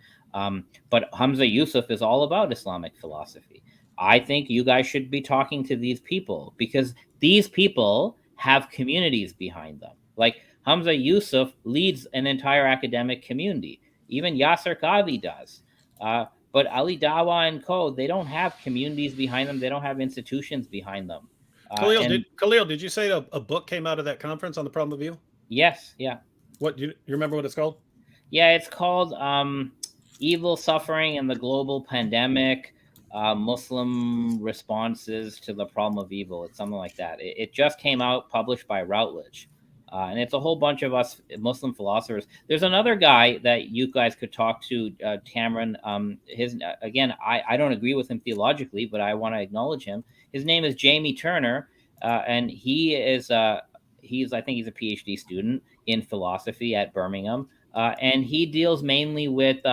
But Hamza Yusuf is all about Islamic philosophy. I think you guys should be talking to these people, because these people have communities behind them. Like, Hamza Yusuf leads an entire academic community. Even Yasser Qadhi does. But Ali Dawa and co, they don't have communities behind them. They don't have institutions behind them. Khalil, did you say a book came out of that conference on the problem of evil? Yes, yeah. What, you remember what it's called? Yeah, it's called Evil, Suffering, and the Global Pandemic, Muslim Responses to the Problem of Evil. It's something like that. It just came out, published by Routledge. And it's a whole bunch of us Muslim philosophers. There's another guy that you guys could talk to, Cameron. I don't agree with him theologically, but I want to acknowledge him. His name is Jamie Turner, and he's I think he's a PhD student in philosophy at Birmingham, and he deals mainly with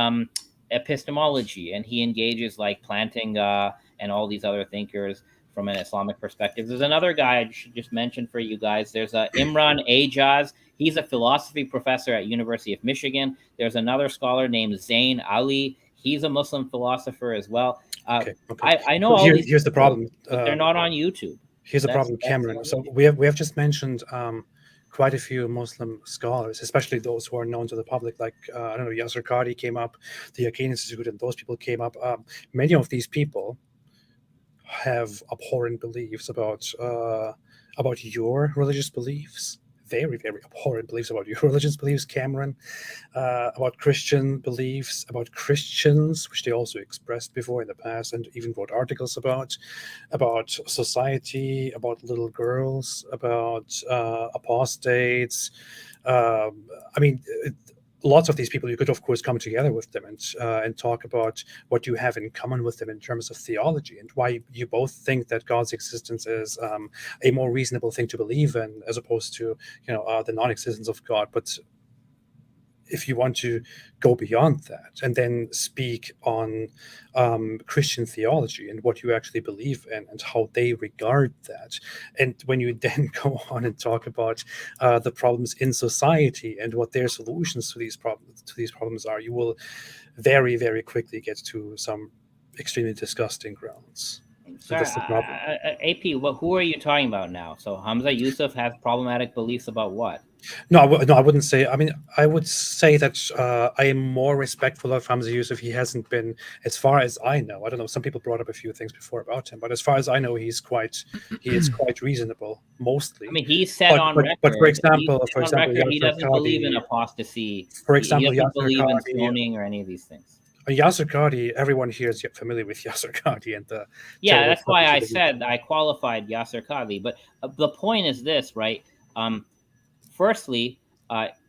epistemology, and he engages like Planting and all these other thinkers from an Islamic perspective. There's another guy I should just mention for you guys. There's Imran Ajaz. He's a philosophy professor at University of Michigan. There's another scholar named Zain Ali. He's a Muslim philosopher as well. Okay. I know all these. Here's the problem. But they're not on YouTube. Here's the problem, Cameron. So we have just mentioned quite a few Muslim scholars, especially those who are known to the public, like I don't know, Yasser Qadhi came up, the Yaqeen Institute, and those people came up. Many of these people have abhorrent beliefs about your religious beliefs, very, very abhorrent beliefs about your religious beliefs, Cameron, about Christian beliefs, about Christians, which they also expressed before in the past, and even wrote articles about society, about little girls, about apostates. Lots of these people, you could of course come together with them and talk about what you have in common with them in terms of theology, and why you both think that God's existence is a more reasonable thing to believe in, as opposed to the non-existence of God. But if you want to go beyond that and then speak on Christian theology and what you actually believe in and how they regard that, and when you then go on and talk about the problems in society and what their solutions to these problems are, you will very, very quickly get to some extremely disgusting grounds. So that's the problem. AP, who are you talking about now? So Hamza Yusuf has problematic beliefs about what? No, I wouldn't say. I would say that I am more respectful of Hamza Yusuf. He hasn't been, as far as I know. I don't know. Some people brought up a few things before about him, but as far as I know, he is quite reasonable, mostly. He said on record. But for example, he doesn't believe in apostasy. For example, he doesn't believe in stoning or any of these things. Yasser Qadhi, everyone here is familiar with Yasser Qadhi and the. Yeah, that's why I said I qualified Yasser Qadhi. But the point is this, right? Firstly,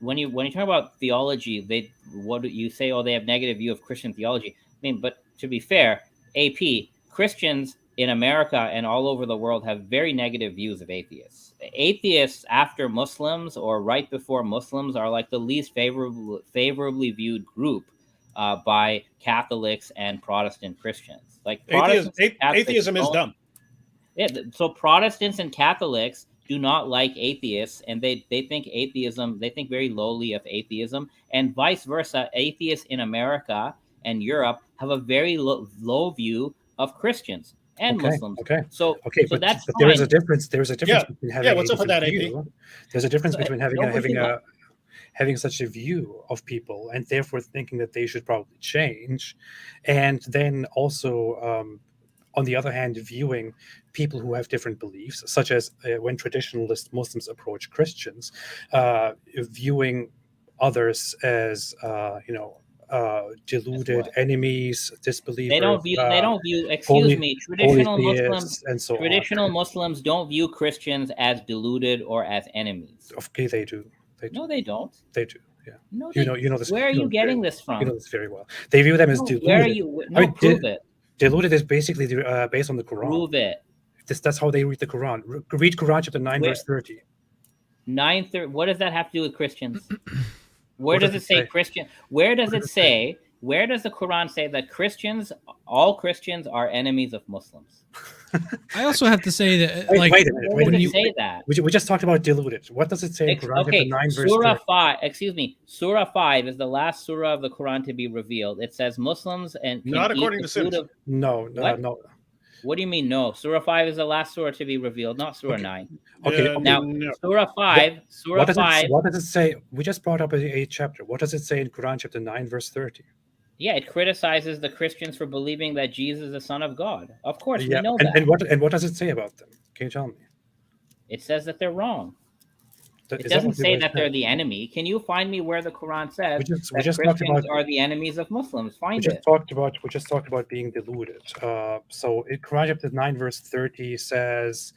when you talk about theology, what do you say? Oh, they have negative view of Christian theology. But to be fair, AP, Christians in America and all over the world have very negative views of atheists. Atheists after Muslims or right before Muslims are like the least favorably viewed group by Catholics and Protestant Christians. Like Protestants, atheism is dumb. Yeah, so Protestants and Catholics do not like atheists, and they think atheism, they think very lowly of atheism, and vice versa. Atheists in America and Europe have a very low view of Christians and Muslims. So that's but there is a difference. There's a difference between having what's up with that, view. There's a difference between having such a view of people and therefore thinking that they should probably change, and then also on the other hand, viewing people who have different beliefs, such as when traditionalist Muslims approach Christians, viewing others as deluded enemies, disbelievers. They don't view. Excuse me, traditional Muslims and so traditional on. Muslims don't view Christians as deluded or as enemies. Okay, they do. No, they don't. They do. Yeah. No, you know this. Where are you getting this from? You know this very well. They view them as deluded. Where are you? No, prove it. Deluded is basically based on the Quran. Prove it. That's how they read the Quran. Read Quran chapter 9, verse 30. 9:30. What does that have to do with Christians? Where does it say Christian? Where does it say? Where does the Quran say that all Christians are enemies of Muslims? I also have to say that, wait a minute. Where does it say that? We just talked about deluded. What does it say in Quran chapter 9, verse 30? Surah 5. Excuse me. Surah 5 is the last surah of the Quran to be revealed. It says Muslims and not according to Sunnah. No. What do you mean no? Surah 5 is the last surah to be revealed, not Surah 9. Okay. Now, Surah 5. What does it say? We just brought up a chapter. What does it say in Quran chapter 9, verse 30? Yeah, it criticizes the Christians for believing that Jesus is the Son of God. Of course, we know that. And what does it say about them? Can you tell me? It says that they're wrong. It doesn't say that they're the enemy. Can you find me where the Quran says that Christians are the enemies of Muslims? We just talked about being deluded. So in Quran chapter 9, verse 30 says,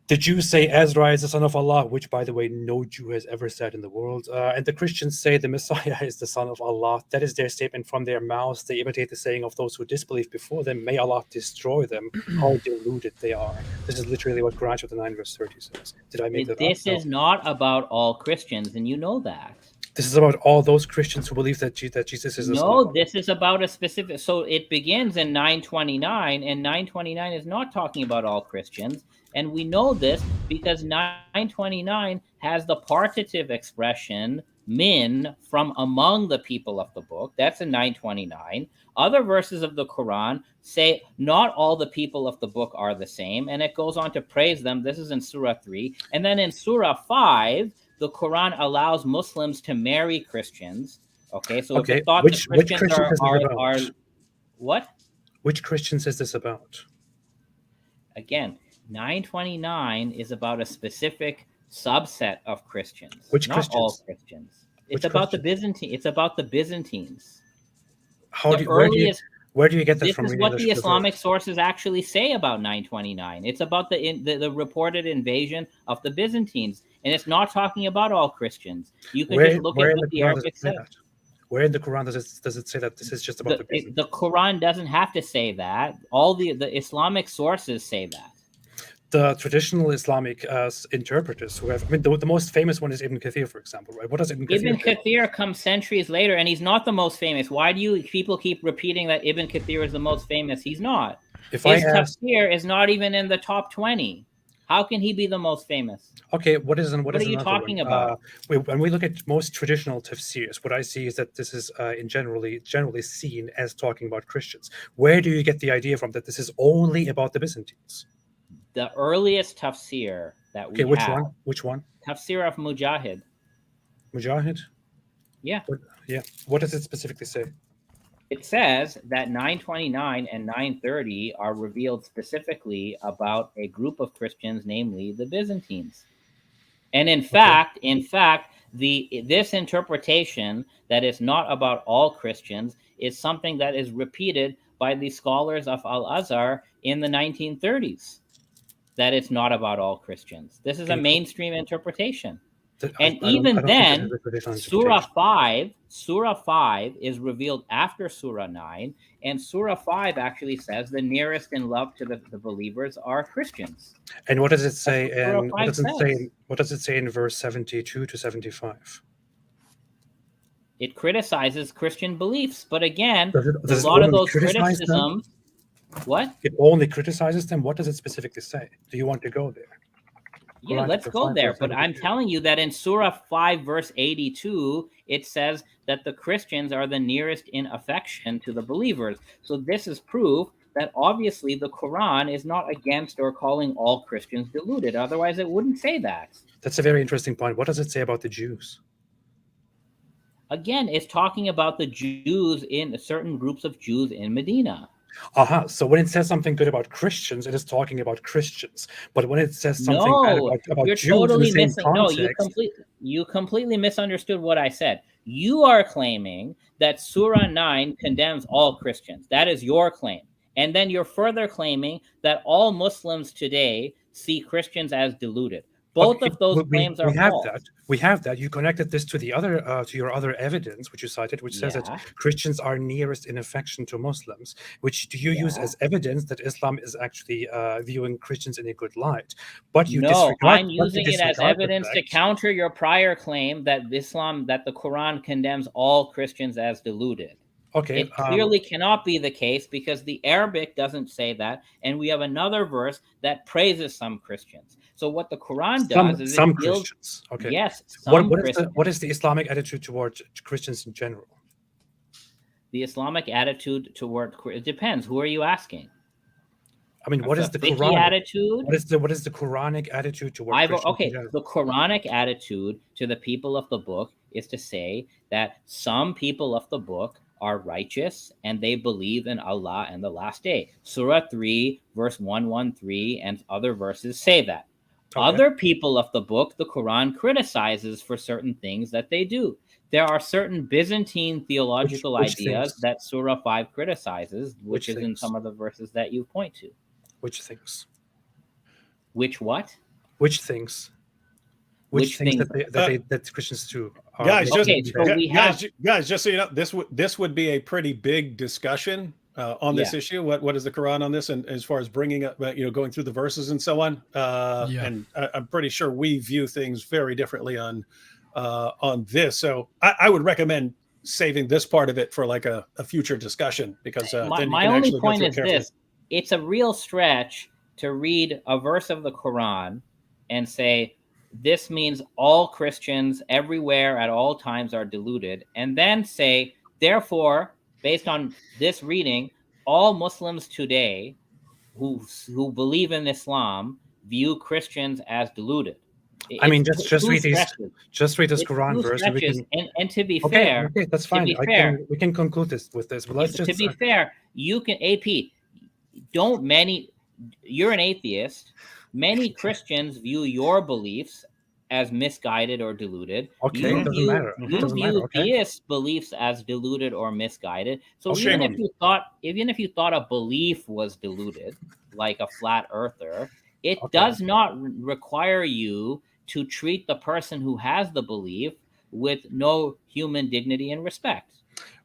the Jews say Ezra is the son of Allah, which, by the way, no Jew has ever said in the world. And the Christians say the Messiah is the son of Allah. That is their statement from their mouths. They imitate the saying of those who disbelieved before them. May Allah destroy them. How deluded they are. This is literally what Quran chapter 9, verse 30 says. Did I make that up? This is not about all Christians, and you know that. This is about all those Christians who believe that Jesus is the son of Allah. This is about a specific... So it begins in 929, and 929 is not talking about all Christians. And we know this because 929 has the partitive expression min from among the people of the book. That's in 929. Other verses of the Quran say not all the people of the book are the same, and it goes on to praise them. This is in Surah 3. And then in Surah 5, the Quran allows Muslims to marry Christians. Okay, so the thought that Christians are what? Which Christians is this about? Again, 929 is about a specific subset of Christians. Which not Christians? All Christians. It's about the Byzantine. It's about the Byzantines. Where do you get that from? This is what the Islamic sources actually say about 929. It's about the reported invasion of the Byzantines, and it's not talking about all Christians. You can just look at what the Arabic says. Where in the Quran does it say that this is just about the Byzantines? The Quran doesn't have to say that. All the Islamic sources say that. The traditional Islamic interpreters who have, the most famous one is Ibn Kathir, for example, right? What does Ibn Kathir Ibn Kathir comes centuries later, and he's not the most famous. Why do people keep repeating that Ibn Kathir is the most famous? He's not. His tafsir is not even in the top 20. How can he be the most famous? Okay, what are you talking about? When we look at most traditional tafsirs, what I see is that this is generally seen as talking about Christians. Where do you get the idea from that this is only about the Byzantines? The earliest tafsir that we have. Which one? Tafsir of Mujahid. Mujahid? Yeah. What does it specifically say? It says that 929 and 930 are revealed specifically about a group of Christians, namely the Byzantines. And in fact, this interpretation that is not about all Christians is something that is repeated by the scholars of Al-Azhar in the 1930s. That it's not about all Christians. This is a mainstream interpretation. And even then, Surah 5 is revealed after Surah 9, and Surah 5 actually says the nearest in love to the believers are Christians. And what does it say? And what does it say in verse 72 to 75? It criticizes Christian beliefs, but again, does a lot of those criticisms. What? It only criticizes them. What does it specifically say? Do you want to go there? Yeah, let's go there. But I'm telling you that in Surah 5, verse 82, it says that the Christians are the nearest in affection to the believers. So this is proof that obviously the Quran is not against or calling all Christians deluded. Otherwise, it wouldn't say that. That's a very interesting point. What does it say about the Jews? Again, it's talking about the Jews in certain groups of Jews in Medina. So when it says something good about Christians, it is talking about Christians. But when it says something bad about you're Jews totally in the same missing. context, you completely misunderstood what I said. You are claiming that Surah 9 condemns all Christians. That is your claim. And then you're further claiming that all Muslims today see Christians as deluded. Both of those claims are false. We have that. You connected this to the other, to your other evidence, which you cited, which says that Christians are nearest in affection to Muslims. Which do you use as evidence that Islam is actually viewing Christians in a good light? But you disregard. I'm using it as evidence to counter your prior claim that the Quran condemns all Christians as deluded. Okay. It clearly cannot be the case because the Arabic doesn't say that, and we have another verse that praises some Christians. So what the Quran does is some Christians. Okay. Yes. What is the Islamic attitude towards Christians in general? The Islamic attitude toward it depends. Who are you asking? I mean, what is the Quranic attitude? What is the Quranic attitude towards Christians? Okay, the Quranic attitude to the people of the book is to say that some people of the book are righteous and they believe in Allah and the last day. Surah 3, verse 113, and other verses say that. Okay. Other people of the book, the Quran criticizes for certain things that they do. There are certain Byzantine theological ideas that Surah 5 criticizes, which is in some of the verses that you point to. Which things? Which what? Which things? Which things that Christians do? Guys, just so you know, this would be a pretty big discussion on this issue. What is the Quran on this, and as far as bringing up, going through the verses and so on. And I'm pretty sure we view things very differently on this. So I would recommend saving this part of it for like a future discussion, because my only point is this: it's a real stretch to read a verse of the Quran and say, this means all Christians everywhere at all times are deluded, and then say, therefore, based on this reading, all Muslims today who believe in Islam view Christians as deluded. I mean, just read this Quran verse. And to be fair, okay, that's fine. We can conclude this with this. But to be fair, you can you're an atheist. Many Christians view your beliefs as misguided or deluded. Okay, it doesn't matter. You view theists' beliefs as deluded or misguided. So even if you thought a belief was deluded, like a flat earther, it does not require you to treat the person who has the belief with no human dignity and respect.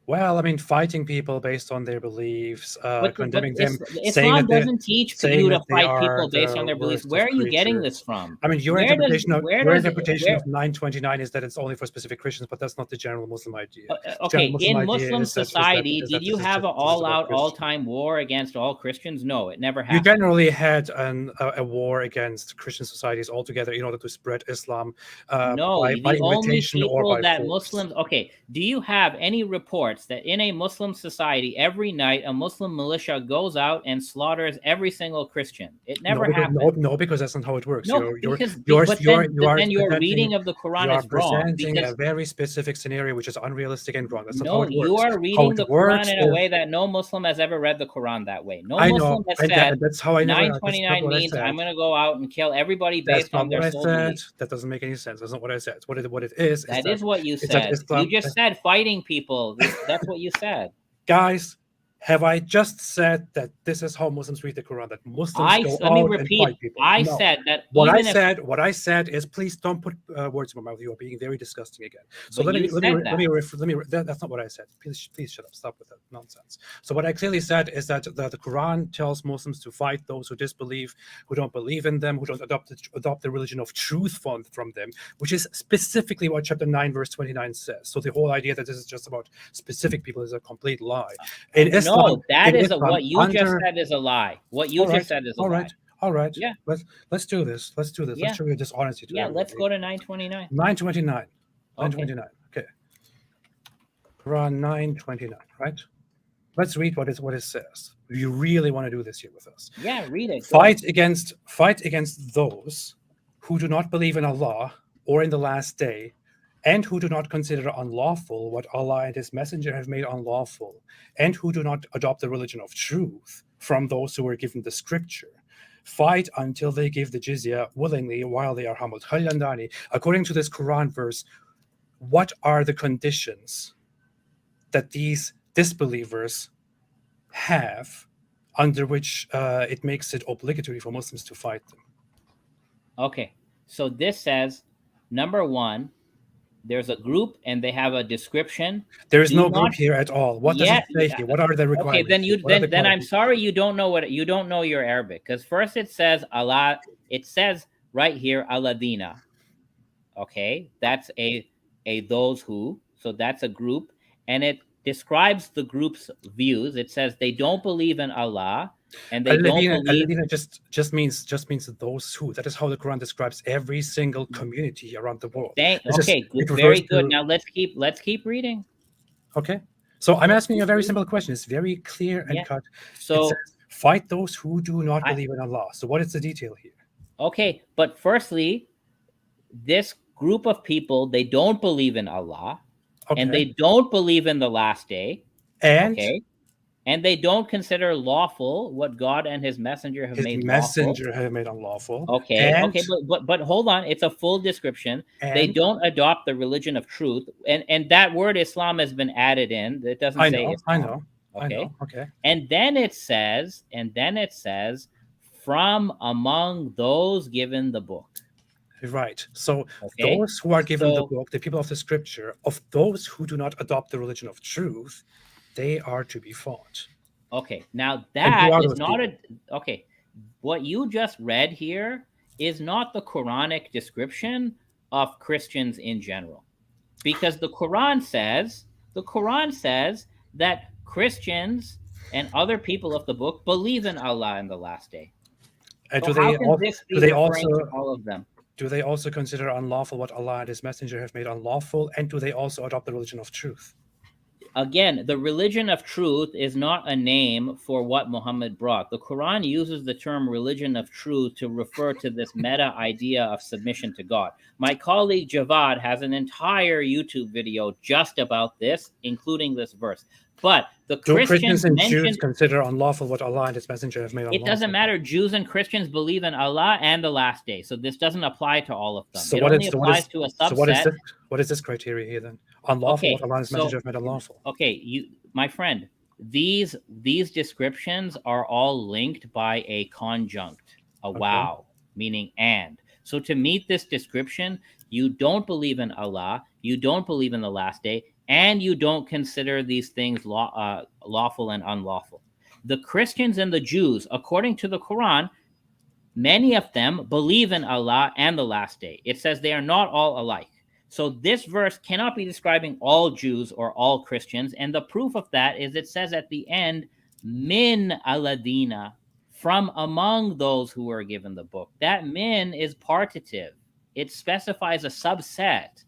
Well, I mean, fighting people based on their beliefs, condemning them. Islam doesn't teach you to fight people based on their beliefs. Where are you getting this from? I mean, your interpretation of 929 is that it's only for specific Christians, but that's not the general Muslim idea. In Muslim society, did you have an all-out, all-time war against all Christians? No, it never happened. You generally had a war against Christian societies altogether in order to spread Islam by invitation or by force. Muslims. Okay, do you have any reports that in a Muslim society every night a Muslim militia goes out and slaughters every single Christian? It never happened. No, because that's not how it works. No, your reading of the Quran is wrong. Presenting a very specific scenario which is unrealistic and wrong. That's not how it works. You are reading the Quran in a way that no Muslim has ever read the Quran that way. No Muslim has said that's how I 929 means I'm going to go out and kill everybody based on their soul beliefs. That doesn't make any sense. That's not what I said. What it is. That is what you said. You just said fighting people. That's what you said. Guys, Have I just said that this is how Muslims read the Quran? That Muslims go let me out and repeat. fight people? I No. said that What I even if, said, what I said is, please don't put words in my mouth. You are being very disgusting again. So but let you me said that. that's not what I said. Please shut up. Stop with that nonsense. So what I clearly said is that the Quran tells Muslims to fight those who disbelieve, who don't believe in them, who don't adopt the religion of truth from them, which is specifically what chapter 9 verse 29 says. So the whole idea that this is just about specific people is a complete lie. In Islam, No, that is Islam, what you just said is a lie. What you just said is a lie. All right. Yeah. Let's do this. Let's do this. Yeah. Let's show your dishonesty to Yeah, everybody. let's go to 929. 929. Okay. 929. Okay. Quran 929, right? Let's read what it says. You really want to do this here with us. Yeah, read it. Fight against those who do not believe in Allah or in the last day, and who do not consider unlawful what Allah and His Messenger have made unlawful, and who do not adopt the religion of truth from those who were given the scripture. Fight until they give the jizya willingly while they are humbled. Khalil Andani, according to this Quran verse, what are the conditions that these disbelievers have under which it makes it obligatory for Muslims to fight them? Okay, so this says, number one, there's a group and they have a description. There is no group here at all. What does it say here? What are the requirements? Okay, then I'm sorry you don't know your Arabic, because first it says Allah. It says right here Aladina. Okay, that's a those who. So that's a group, and it describes the group's views. It says they don't believe in Allah, and they don't believe. Al-Ladina just means those who. That is how the Quran describes every single community around the world. Okay, good, very good. Now let's keep reading. Okay, so I'm asking you a very simple question. It's very clear and cut. So it says, fight those who do not believe in Allah. So what is the detail here? Okay, but firstly, this group of people, they don't believe in Allah, and they don't believe in the last day, and and they don't consider lawful what God and His Messenger have made unlawful. Okay, but hold on, it's a full description. They don't adopt the religion of truth, and that word Islam has been added in. It doesn't say Islam. I know. Okay. And then it says, from among those given the book. Right. So those who are given the book, the people of the scripture, of those who do not adopt the religion of truth, they are to be fought. Okay. Now that is not okay. What you just read here is not the Quranic description of Christians in general. Because the Quran says that Christians and other people of the book believe in Allah in the last day. So do they also consider unlawful what Allah and His Messenger have made unlawful? And do they also adopt the religion of truth? Again, the religion of truth is not a name for what Muhammad brought. The Quran uses the term religion of truth to refer to this meta idea of submission to God. My colleague Javad has an entire YouTube video just about this, including this verse. But the Christians and Jews consider unlawful what Allah and His Messenger have made unlawful? It doesn't matter. Jews and Christians believe in Allah and the last day. So this doesn't apply to all of them. So it applies to a subset. So what is this criteria here then? Unlawful what Allah and His Messenger have made unlawful. Okay, my friend, these descriptions are all linked by a conjunct, wow, meaning and. So to meet this description, you don't believe in Allah, you don't believe in the last day, and you don't consider these things lawful and unlawful. The Christians and the Jews, according to the Quran, many of them believe in Allah and the last day. It says they are not all alike. So this verse cannot be describing all Jews or all Christians. And the proof of that is it says at the end, min aladina, from among those who were given the book. That min is partitive. It specifies a subset.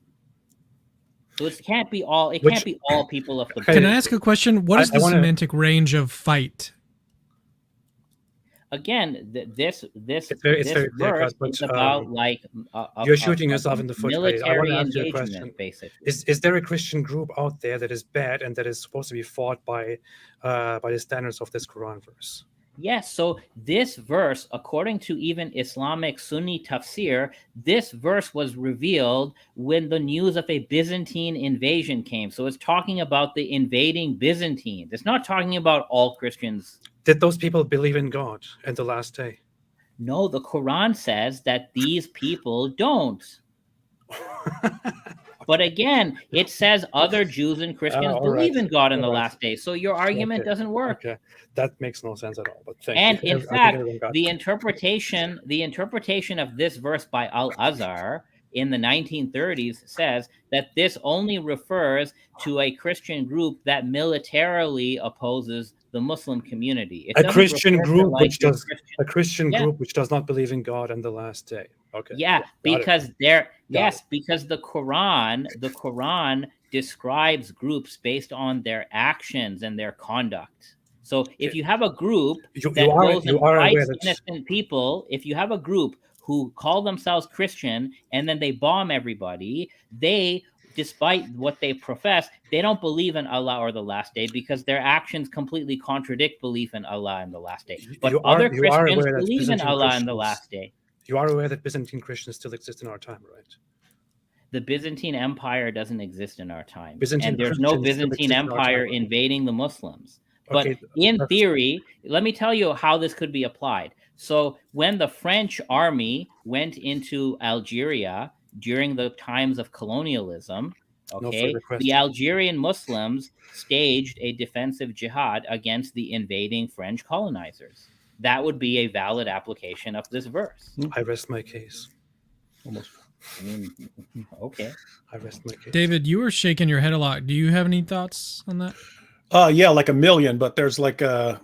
So it can't be all. Can't be all people of the book. Can I ask a question? What is the semantic range of fight? Again, this verse is about you're shooting yourself in the foot. I want to ask you a question. Basically, is there a Christian group out there that is bad and that is supposed to be fought by the standards of this Quran verse? Yes, so this verse, according to even Islamic Sunni tafsir, this verse was revealed when the news of a Byzantine invasion came. So it's talking about the invading Byzantines. It's not talking about all Christians. Did those people believe in God and the last day? No, the Quran says that these people don't. But again, it says other Jews and Christians believe in God in the last day. So your argument doesn't work. Okay, that makes no sense at all. But thank And you. in fact, the interpretation of this verse by Al-Azhar in the 1930s says that this only refers to a Christian group that militarily opposes the Muslim community. It a Christian group which does group which does not believe in God and the last day. Okay. Yeah, because because the Quran describes groups based on their actions and their conduct. So if you have a group that goes and fights innocent people, if you have a group who call themselves Christian and then they bomb everybody, despite what they profess, they don't believe in Allah or the last day because their actions completely contradict belief in Allah and the last day. But other Christians believe in Allah and the last day. You are aware that Byzantine Christians still exist in our time, right? The Byzantine Empire doesn't exist in our time. And there's no Byzantine Empire invading the Muslims. But in theory, let me tell you how this could be applied. So when the French army went into Algeria during the times of colonialism, the Algerian Muslims staged a defensive jihad against the invading French colonizers. That would be a valid application of this verse. I rest my case. Almost. Okay. I rest my case. David, you were shaking your head a lot. Do you have any thoughts on that? Yeah, like a million, but there's like I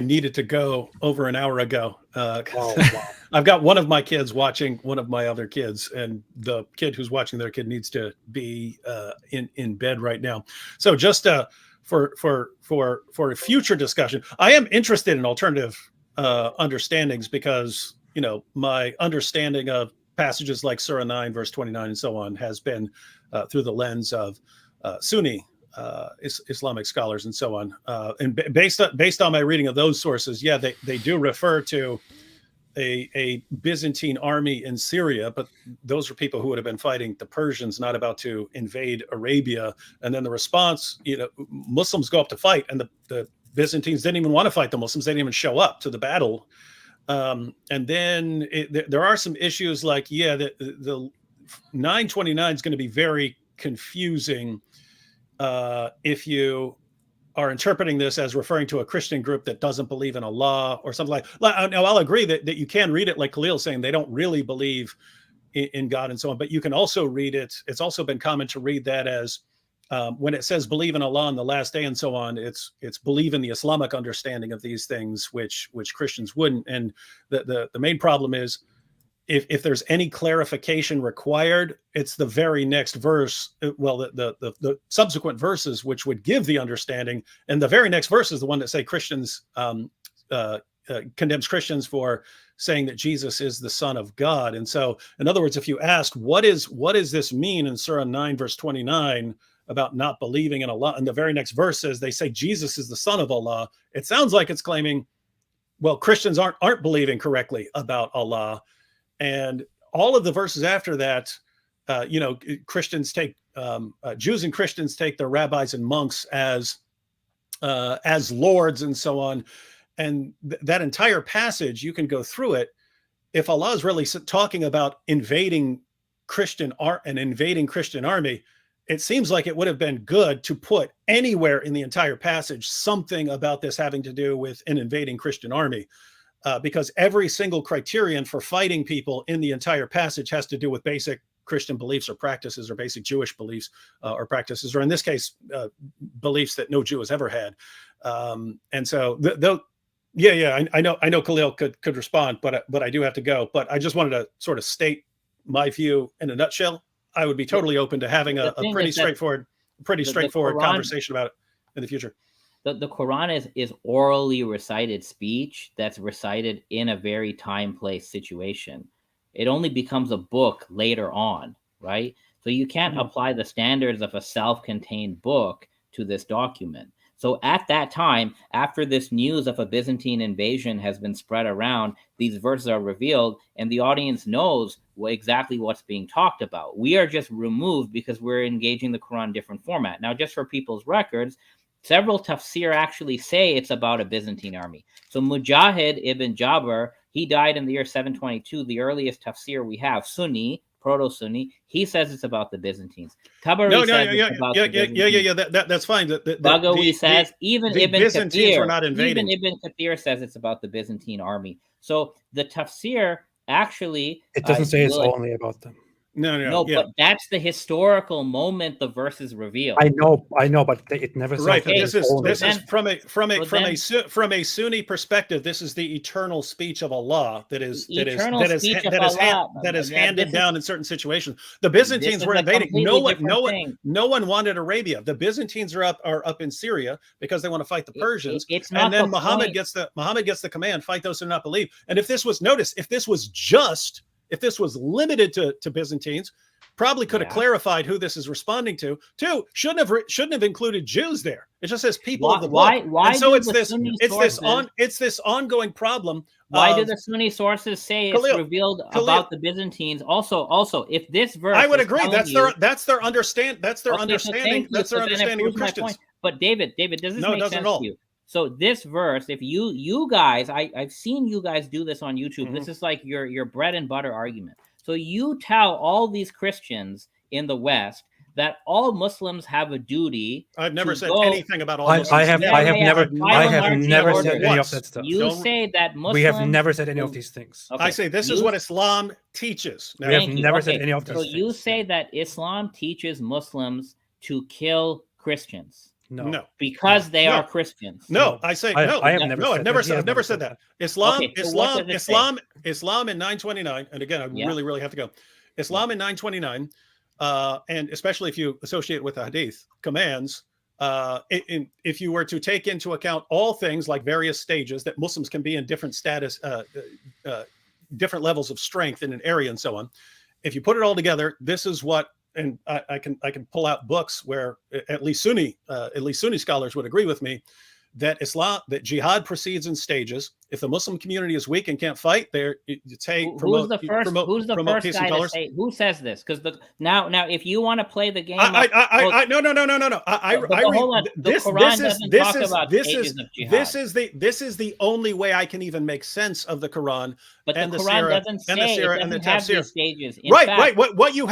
needed to go over an hour ago. Wow. I've got one of my kids watching one of my other kids, and the kid who's watching their kid needs to be in bed right now. So just for a future discussion, I am interested in alternative understandings because my understanding of passages like Surah 9 verse 29 and so on has been through the lens of Sunni Islamic scholars and so on, and based on my reading of those sources, they do refer to a Byzantine army in Syria, but those are people who would have been fighting the Persians, not about to invade Arabia. And then the response, Muslims go up to fight, and the Byzantines didn't even want to fight the Muslims. They didn't even show up to the battle. And then there are some issues like, the 929 is going to be very confusing if you are interpreting this as referring to a Christian group that doesn't believe in Allah or something like. Now, I'll agree that you can read it like Khalil saying they don't really believe in God and so on, but you can also read it. It's also been common to read that as when it says believe in Allah on the last day and so on, it's believe in the Islamic understanding of these things, which Christians wouldn't. And the main problem is if there's any clarification required, it's the very next verse. Well, the subsequent verses, which would give the understanding, and the very next verse is the one that say Christians condemns Christians for saying that Jesus is the Son of God. And so, in other words, if you ask what does this mean in Surah 9 verse 29 about not believing in Allah, and the very next verse says they say Jesus is the Son of Allah, it sounds like it's claiming, well, Christians aren't believing correctly about Allah. And all of the verses after that, Christians take Jews and Christians take their rabbis and monks as lords and so on. And that entire passage, you can go through it. If Allah is really talking about invading Christian army, it seems like it would have been good to put anywhere in the entire passage something about this having to do with an invading Christian army. Because every single criterion for fighting people in the entire passage has to do with basic Christian beliefs or practices, or basic Jewish beliefs or practices, or in this case, beliefs that no Jew has ever had. And so, I know Khalil could respond, but I do have to go. But I just wanted to sort of state my view in a nutshell. I would be totally open to having a pretty straightforward conversation about it in the future. The Quran is orally recited speech that's recited in a very time-place situation. It only becomes a book later on, right? So you can't apply the standards of a self-contained book to this document. So at that time, after this news of a Byzantine invasion has been spread around, these verses are revealed, and the audience knows exactly what's being talked about. We are just removed because we're engaging the Quran in different format. Now, just for people's records, several tafsir actually say it's about a Byzantine army. So Mujahid ibn Jabr, he died in the year 722, the earliest tafsir we have, Sunni, proto-Sunni. He says it's about the Byzantines. Tabari says it's about the Byzantines. That's fine. Bagawi says, even Ibn Byzantines Kathir, were not invading. even Ibn Kathir says it's about the Byzantine army. So the tafsir actually, it doesn't say it's only about them. No, but that's the historical moment the verses reveal. I know, but it never says. Right, but this is from a Sunni perspective. This is the eternal speech of Allah that is handed down in certain situations. The Byzantines were invading. No one wanted Arabia. The Byzantines are up in Syria because they want to fight the Persians. And then Muhammad gets the command: fight those who do not believe. And if this was limited to Byzantines, probably could have clarified who this is responding to. Two, shouldn't have included Jews there. It just says people of the book. Why? And so it's this ongoing problem. Why do the Sunni sources say it's revealed about the Byzantines? Also, if this verse, I would agree. That's their understanding of Christians. But David, does this make sense to you? So this verse, if you guys, I've seen you guys do this on YouTube. Mm-hmm. This is like your bread and butter argument. So you tell all these Christians in the West that all Muslims have a duty. I've never said anything about all Muslims. I have never said any of that stuff. You say that Muslims. We have never said any of these things. Okay. I say this is what Islam teaches. We have never said any of these things. So you say that Islam teaches Muslims to kill Christians. No, because they are Christians. No, I say no. I've never said that. Islam in 929, and again, I really have to go. Islam in 929, and especially if you associate with the Hadith commands, if you were to take into account all things like various stages that Muslims can be in different status, different levels of strength in an area, and so on. If you put it all together, this is what. And I can pull out books where at least Sunni scholars would agree with me that jihad proceeds in stages. If the Muslim community is weak and can't fight, who's the first guy to say? Who says this? Because now, if you want to play the game, no. This is the only way I can even make sense of the Quran. But the Quran doesn't say it doesn't have these stages. Right. What you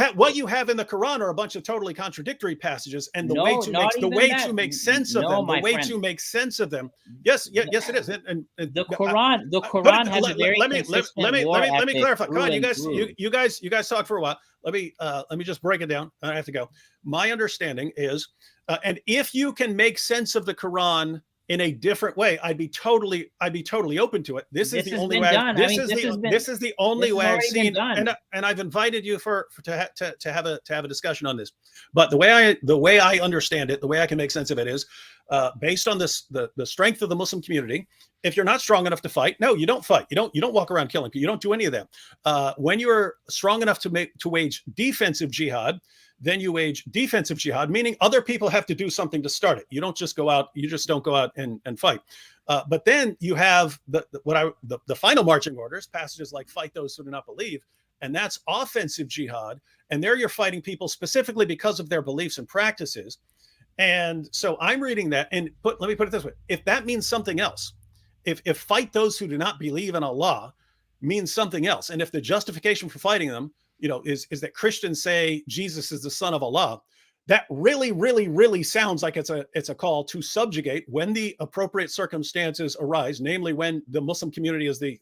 have in the Quran are a bunch of totally contradictory passages, and the way to make sense of them. Yes, it is. And the Quran has a very let me clarify. Come on, you guys talk for a while. Let me just break it down. I have to go. My understanding is, and if you can make sense of the Quran in a different way, I'd be totally open to it. This is the only way. This is the only way I've seen, and I've invited you to have a discussion on this. But the way I understand it, the way I can make sense of it is based on the strength of the Muslim community. If you're not strong enough to fight, no, you don't fight. You don't walk around killing people. You don't do any of that. When you're strong enough to wage defensive jihad, then you wage defensive jihad, meaning other people have to do something to start it. You don't just go out. You just don't go out and fight. But then you have the final marching orders, passages like "fight those who do not believe," and that's offensive jihad. And there you're fighting people specifically because of their beliefs and practices. And so I'm reading that, and let me put it this way: if that means something else, if fight those who do not believe in Allah means something else, and if the justification for fighting them, is that Christians say Jesus is the son of Allah, that really sounds like it's a call to subjugate when the appropriate circumstances arise, namely when the Muslim community is the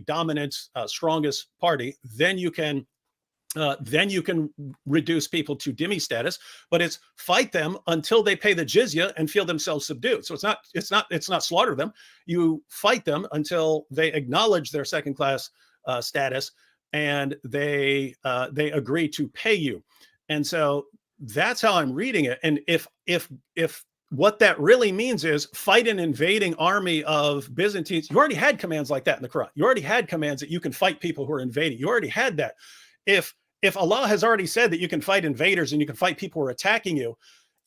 dominant, strongest party. Then you can reduce people to dhimmi status, but it's fight them until they pay the jizya and feel themselves subdued. So it's not slaughter them. You fight them until they acknowledge their second class status and they agree to pay you. And so that's how I'm reading it. And if what that really means is fight an invading army of Byzantines, you already had commands like that in the Quran. You already had commands that you can fight people who are invading. You already had that. If Allah has already said that you can fight invaders and you can fight people who are attacking you,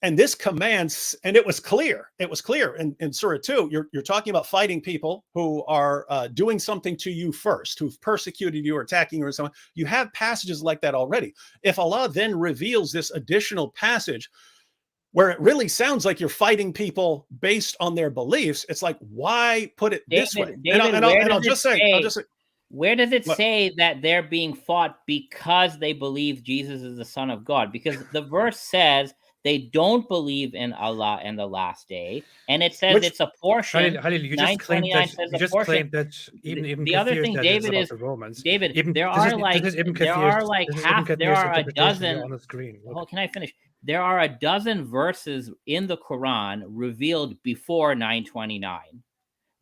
And this commands, and it was clear. It was clear in Surah 2. You're talking about fighting people who are doing something to you first, who've persecuted you or attacking you or something. You have passages like that already. If Allah then reveals this additional passage where it really sounds like you're fighting people based on their beliefs, it's like, why put it this way? I'll just say, where does it say that they're being fought because they believe Jesus is the Son of God? Because the verse says they don't believe in Allah and the last day, and it says it's a portion. Khalil, you just claimed that even the other thing, David, is the Romans. David. There are a dozen on the screen. Oh, can I finish? There are a dozen verses in the Quran revealed before 929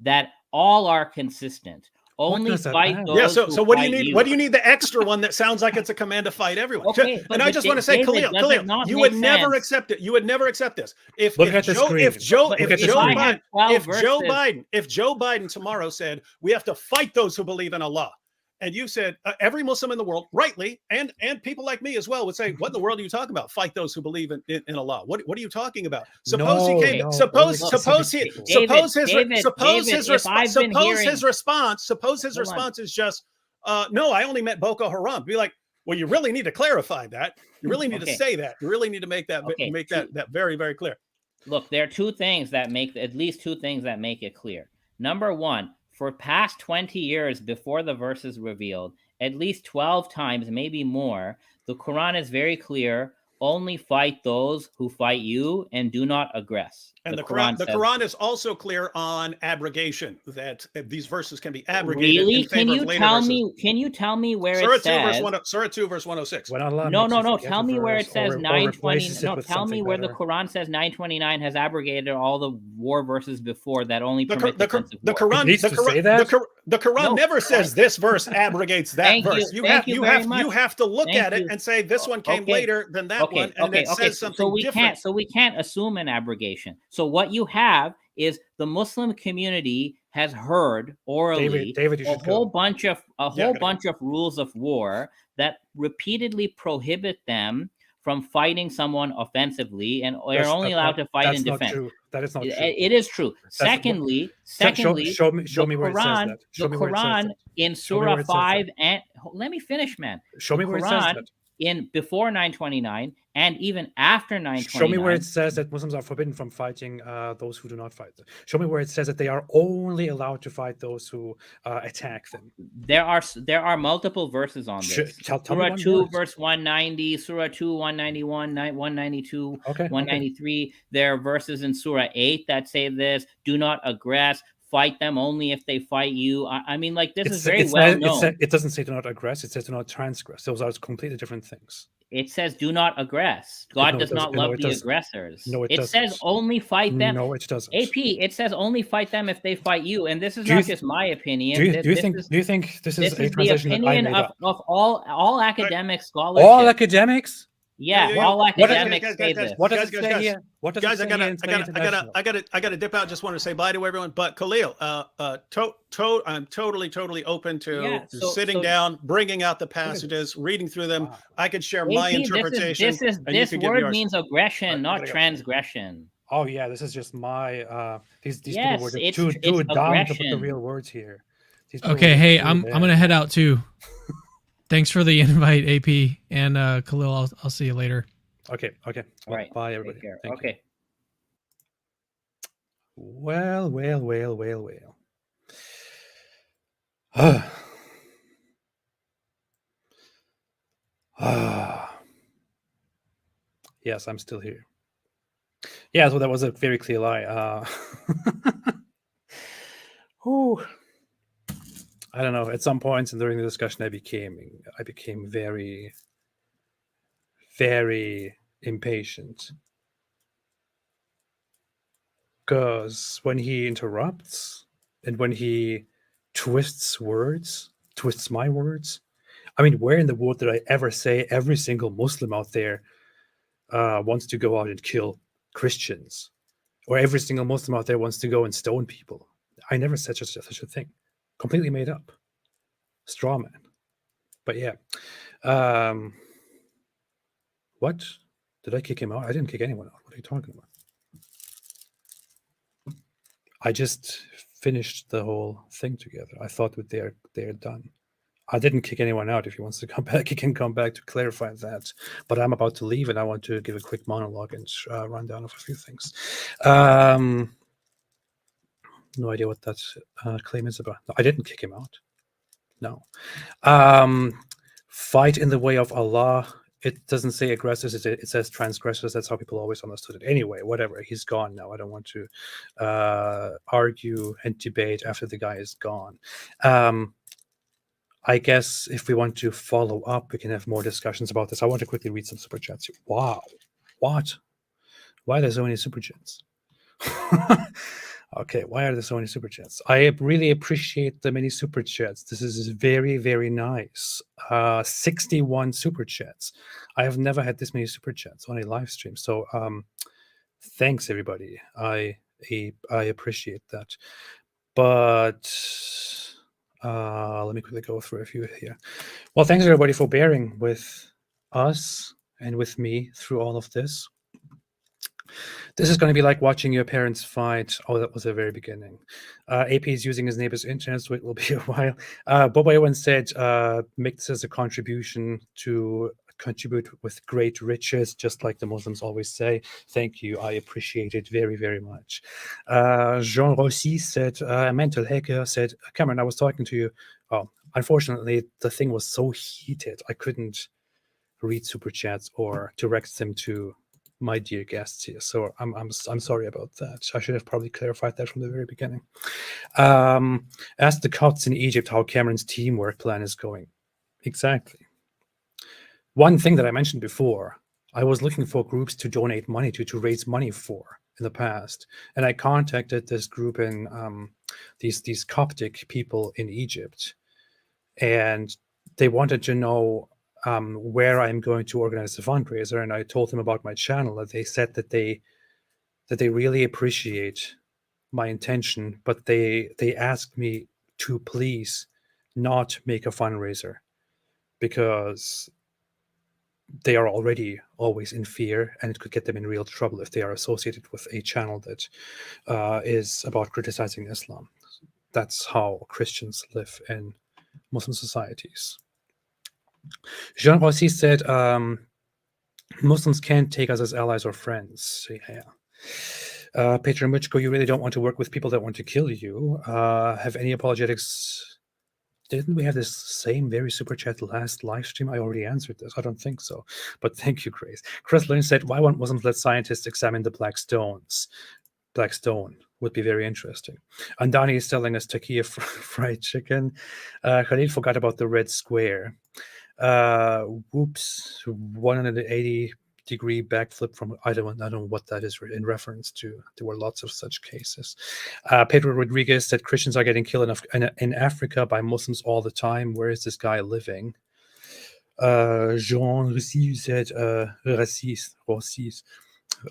that all are consistent. Only fight those. Yeah. So what do you need? What do you need the extra one that sounds like it's a command to fight everyone? Okay, and I just want to say, Khalil, you would never accept it. You would never accept this. If Joe Biden tomorrow said we have to fight those who believe in Allah, and you said every Muslim in the world, rightly, and people like me as well, would say, what in the world are you talking about? Fight those who believe in Allah. What are you talking about? Suppose his response is just, no, I only meant Boko Haram. Be like, well, you really need to clarify that. You really need to say that. You really need to make that that very, very clear. Look, there are at least two things that make it clear. Number one, for past 20 years before the verse is revealed, at least 12 times, maybe more, the Quran is very clear: only fight those who fight you and do not aggress. And the Quran is also clear on abrogation, that these verses can be abrogated. Really? Can you tell me where it says? Surah 2, verse 106. No. Tell me where it says 920. No, tell me where the Quran says 929 has abrogated all the war verses before that only permit the Quran never says this verse abrogates that verse. You have to look at it and say this one came later than that one, and it says something different. So we can't assume an abrogation. So what you have is the Muslim community has heard orally a whole bunch of rules of war that repeatedly prohibit them from fighting someone offensively, and they're only allowed to fight in defense. That is not true. It is true. Secondly, show me where it says that. The Quran in Surah 5 and let me finish, man. Show me where it says that. Before 929 and even after 929. Show me where it says that Muslims are forbidden from fighting those who do not fight them. Show me where it says that they are only allowed to fight those who attack them. There are multiple verses on this. Surah 2 verse 190, Surah 2 191, 192, 193. There are verses in Surah 8 that say this: do not aggress. Fight them only if they fight you. I mean, like, this is very well known. It doesn't say do not aggress. It says do not transgress. Those are completely different things. It says do not aggress. God does not love the aggressors. No, it doesn't. It says only fight them. No, it doesn't. AP, it says only fight them if they fight you. And this is not just my opinion. Do you think this is a translation the opinion that I made up? of all academic scholarship? All academics? Yeah, all academics say this. What does it say here? What does guys, it say here? I gotta dip out. Just want to say bye to everyone. But Khalil, I'm totally open to sitting down, bringing out the passages, reading through them. Wow. I could share my interpretation. This word means aggression, not transgression. Oh yeah, this is just my. These people were too dumb to put the real words here. Okay, hey, I'm gonna head out too. Thanks for the invite, AP and Khalil. I'll see you later. Okay. All right. Bye, everybody. Thank you. Well. Yes, I'm still here. Yeah, so that was a very clear lie. I don't know. At some points and during the discussion, I became very, very impatient. Because when he interrupts and when he twists my words, I mean, where in the world did I ever say every single Muslim out there wants to go out and kill Christians? Or every single Muslim out there wants to go and stone people? I never said such a thing. Completely made up. Straw man. But yeah. What? Did I kick him out? I didn't kick anyone out. What are you talking about? I just finished the whole thing together. I thought that they're done. I didn't kick anyone out. If he wants to come back, he can come back to clarify that. But I'm about to leave, and I want to give a quick monologue and run down of a few things. No idea what that claim is about. No, I didn't kick him out. No. Fight in the way of Allah. It doesn't say aggressors. It says transgressors. That's how people always understood it. Anyway, whatever. He's gone now. I don't want to argue and debate after the guy is gone. I guess if we want to follow up, we can have more discussions about this. I want to quickly read some super chats. Wow. What? Why are there so many super chats? Okay, why are there so many super chats? I really appreciate the many super chats. This is very, very nice. 61 super chats. I have never had this many super chats on a live stream. So thanks, everybody. I appreciate that. But let me quickly go through a few here. Well, thanks, everybody, for bearing with us and with me through all of this. This is going to be like watching your parents fight. Oh, that was the very beginning. AP is using his neighbor's internet, so it will be a while. Boba once said, make this as a contribution to contribute with great riches, just like the Muslims always say. Thank you. I appreciate it very, very much. Jean Rossi said, a mental hacker said, Cameron, I was talking to you. Oh, unfortunately, the thing was so heated, I couldn't read super chats or direct them to my dear guests here, so I'm sorry about that. I should have probably clarified that from the very beginning. Ask the Copts in Egypt how Cameron's teamwork plan is going. Exactly. One thing that I mentioned before, I was looking for groups to donate money to raise money for in the past, and I contacted this group in these Coptic people in Egypt, and they wanted to know where I'm going to organize the fundraiser, and I told them about my channel. And they said that they really appreciate my intention, but they asked me to please not make a fundraiser because they are already always in fear, and it could get them in real trouble if they are associated with a channel that is about criticizing Islam. That's how Christians live in Muslim societies. Jean Rossi said, Muslims can't take us as allies or friends. Yeah. Peter Muchko, you really don't want to work with people that want to kill you. Have any apologetics? Didn't we have this same very super chat last live stream? I already answered this. I don't think so. But thank you, Grace. Chris Lynn said, why won't Muslims let scientists examine the black stones? Black stone would be very interesting. Andani is selling us Takia fried chicken. Khalil forgot about the red square. Whoops, 180-degree backflip from I don't know what that is in reference to. There were lots of such cases. Pedro Rodriguez said Christians are getting killed in Africa by Muslims all the time. Where is this guy living? Jean Rossi said raciste.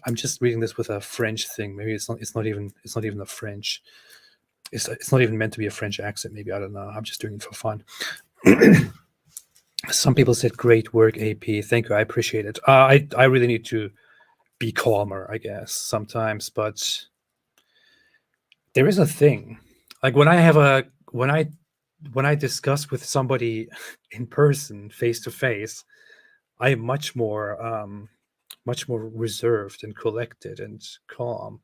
I'm just reading this with a French thing. Maybe it's not even a French. It's not even meant to be a French accent. Maybe, I don't know. I'm just doing it for fun. Some people said great work, AP. Thank you. I appreciate it. I really need to be calmer, I guess, sometimes. But there is a thing. Like when I discuss with somebody in person, face to face, I am much more reserved and collected and calm.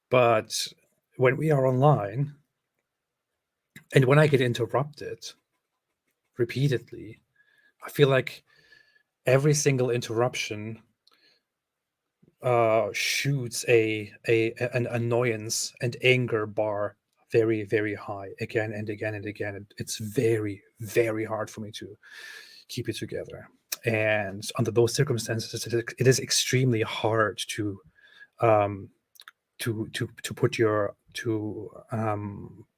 But when we are online, and when I get interrupted repeatedly, I feel like every single interruption shoots an annoyance and anger bar very, very high again and again and again. It's very, very hard for me to keep it together. And under those circumstances, it is extremely hard to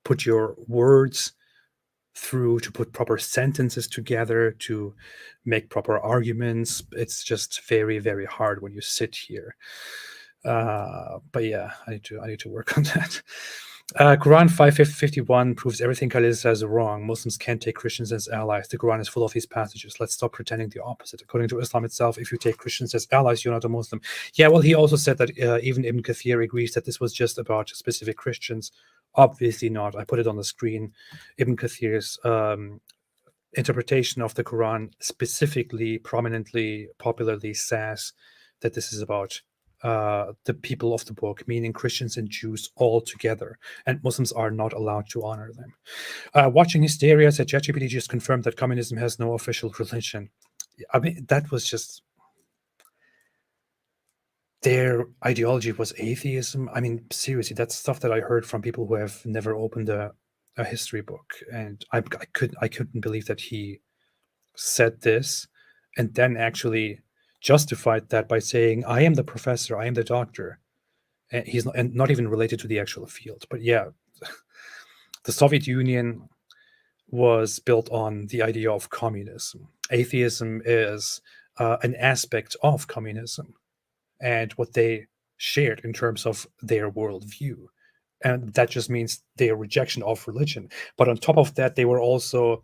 put your words through, to put proper sentences together, to make proper arguments. It's just very, very hard when you sit here. But yeah, I need to work on that. Quran 551 proves everything Khalil says wrong. Muslims can't take Christians as allies. The Quran is full of these passages. Let's stop pretending the opposite. According to Islam itself, if you take Christians as allies, you're not a Muslim. Yeah, well, he also said that even Ibn Kathir agrees that this was just about specific Christians. Obviously not. I put it on the screen. Ibn Kathir's interpretation of the Quran specifically, prominently, popularly says that this is about the people of the book, meaning Christians and Jews all together, and Muslims are not allowed to honor them. Watching Hysteria said ChatGPT just confirmed that communism has no official religion. I mean, that was just their ideology was atheism. I mean, seriously, that's stuff that I heard from people who have never opened a history book, and I couldn't believe that he said this and then actually justified that by saying, I am the professor, I am the doctor. And he's not, and not even related to the actual field. But yeah, the Soviet Union was built on the idea of communism. Atheism is an aspect of communism and what they shared in terms of their worldview. And that just means their rejection of religion. But on top of that, they also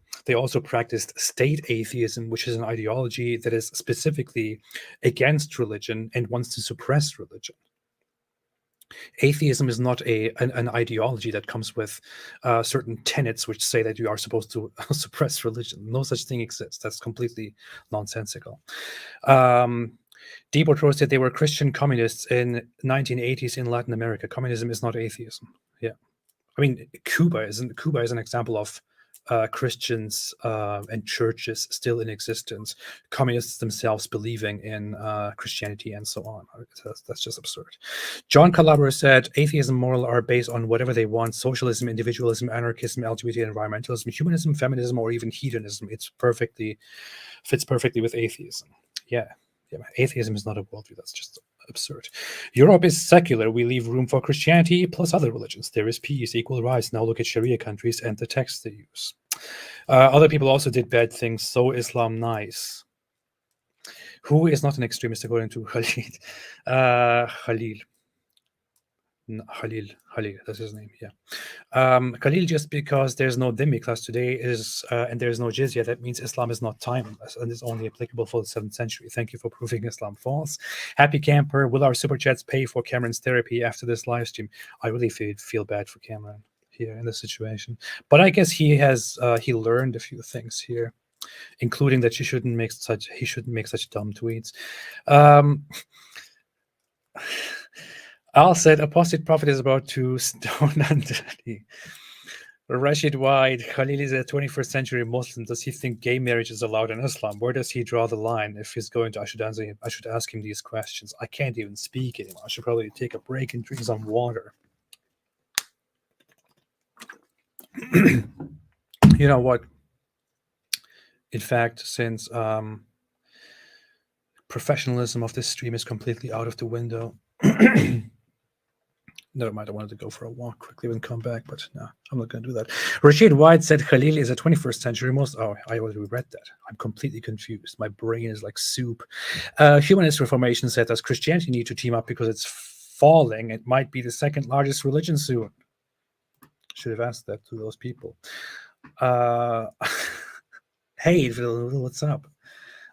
practiced state atheism, which is an ideology that is specifically against religion and wants to suppress religion. Atheism is not an ideology that comes with certain tenets which say that you are supposed to suppress religion. No such thing exists. That's completely nonsensical. Deportro said they were Christian communists in 1980s in Latin America. Communism is not atheism. Yeah, I mean, Cuba is an example of Christians and churches still in existence, communists themselves believing in Christianity and so on. That's just absurd. John Calabro said atheism, moral are based on whatever they want: socialism, individualism, anarchism, LGBT, environmentalism, humanism, feminism, or even hedonism. Fits perfectly with atheism. Yeah, atheism is not a worldview. That's just absurd. Europe is secular. We leave room for Christianity plus other religions. There is peace, equal rights. Now look at Sharia countries and the texts they use. Other people also did bad things. So Islam nice. Who is not an extremist according to Khalid? Khalil. Khalil, that's his name. Yeah. Khalil, just because there's no dhimmi class today and there's no jizya, that means Islam is not timeless and is only applicable for the 7th century. Thank you for proving Islam false. Happy Camper, will our super chats pay for Cameron's therapy after this live stream? I really feel bad for Cameron here in this situation, but I guess he learned a few things here, including that he shouldn't make such dumb tweets. Al said, apostate prophet is about to stone Andani. Rashid White, Khalil is a 21st century Muslim. Does he think gay marriage is allowed in Islam? Where does he draw the line? If he's going to, I should ask him these questions. I can't even speak anymore. I should probably take a break and drink some water. You know what? In fact, since professionalism of this stream is completely out of the window, never mind, I wanted to go for a walk quickly and come back, but no, I'm not going to do that. Rashid White said Khalil is a 21st century Muslim. Oh, I already read that. I'm completely confused. My brain is like soup. Humanist Reformation said, does Christianity need to team up because it's falling? It might be the second largest religion soon. Should have asked that to those people. Hey, what's up?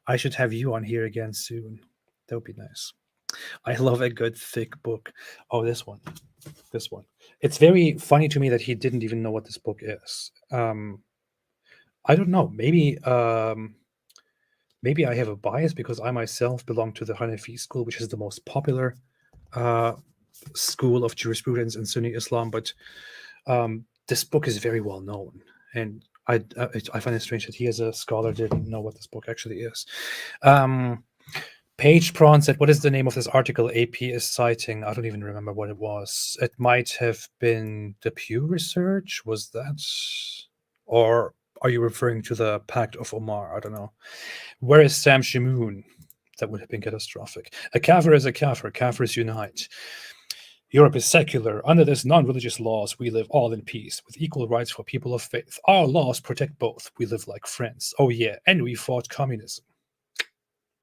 I should have you on here again soon. That would be nice. I love a good thick book. Oh, this one. It's very funny to me that he didn't even know what this book is. I don't know. Maybe I have a bias because I myself belong to the Hanafi school, which is the most popular school of jurisprudence in Sunni Islam. But this book is very well known, and I find it strange that he, as a scholar, didn't know what this book actually is. Paige Prawn said, what is the name of this article AP is citing? I don't even remember what it was. It might have been the Pew Research. Was that? Or are you referring to the Pact of Omar? I don't know. Where is Sam Shimoon? That would have been catastrophic. A kafir is a kafir. Kafirs unite. Europe is secular. Under this non-religious laws, we live all in peace, with equal rights for people of faith. Our laws protect both. We live like friends. Oh yeah, and we fought communism.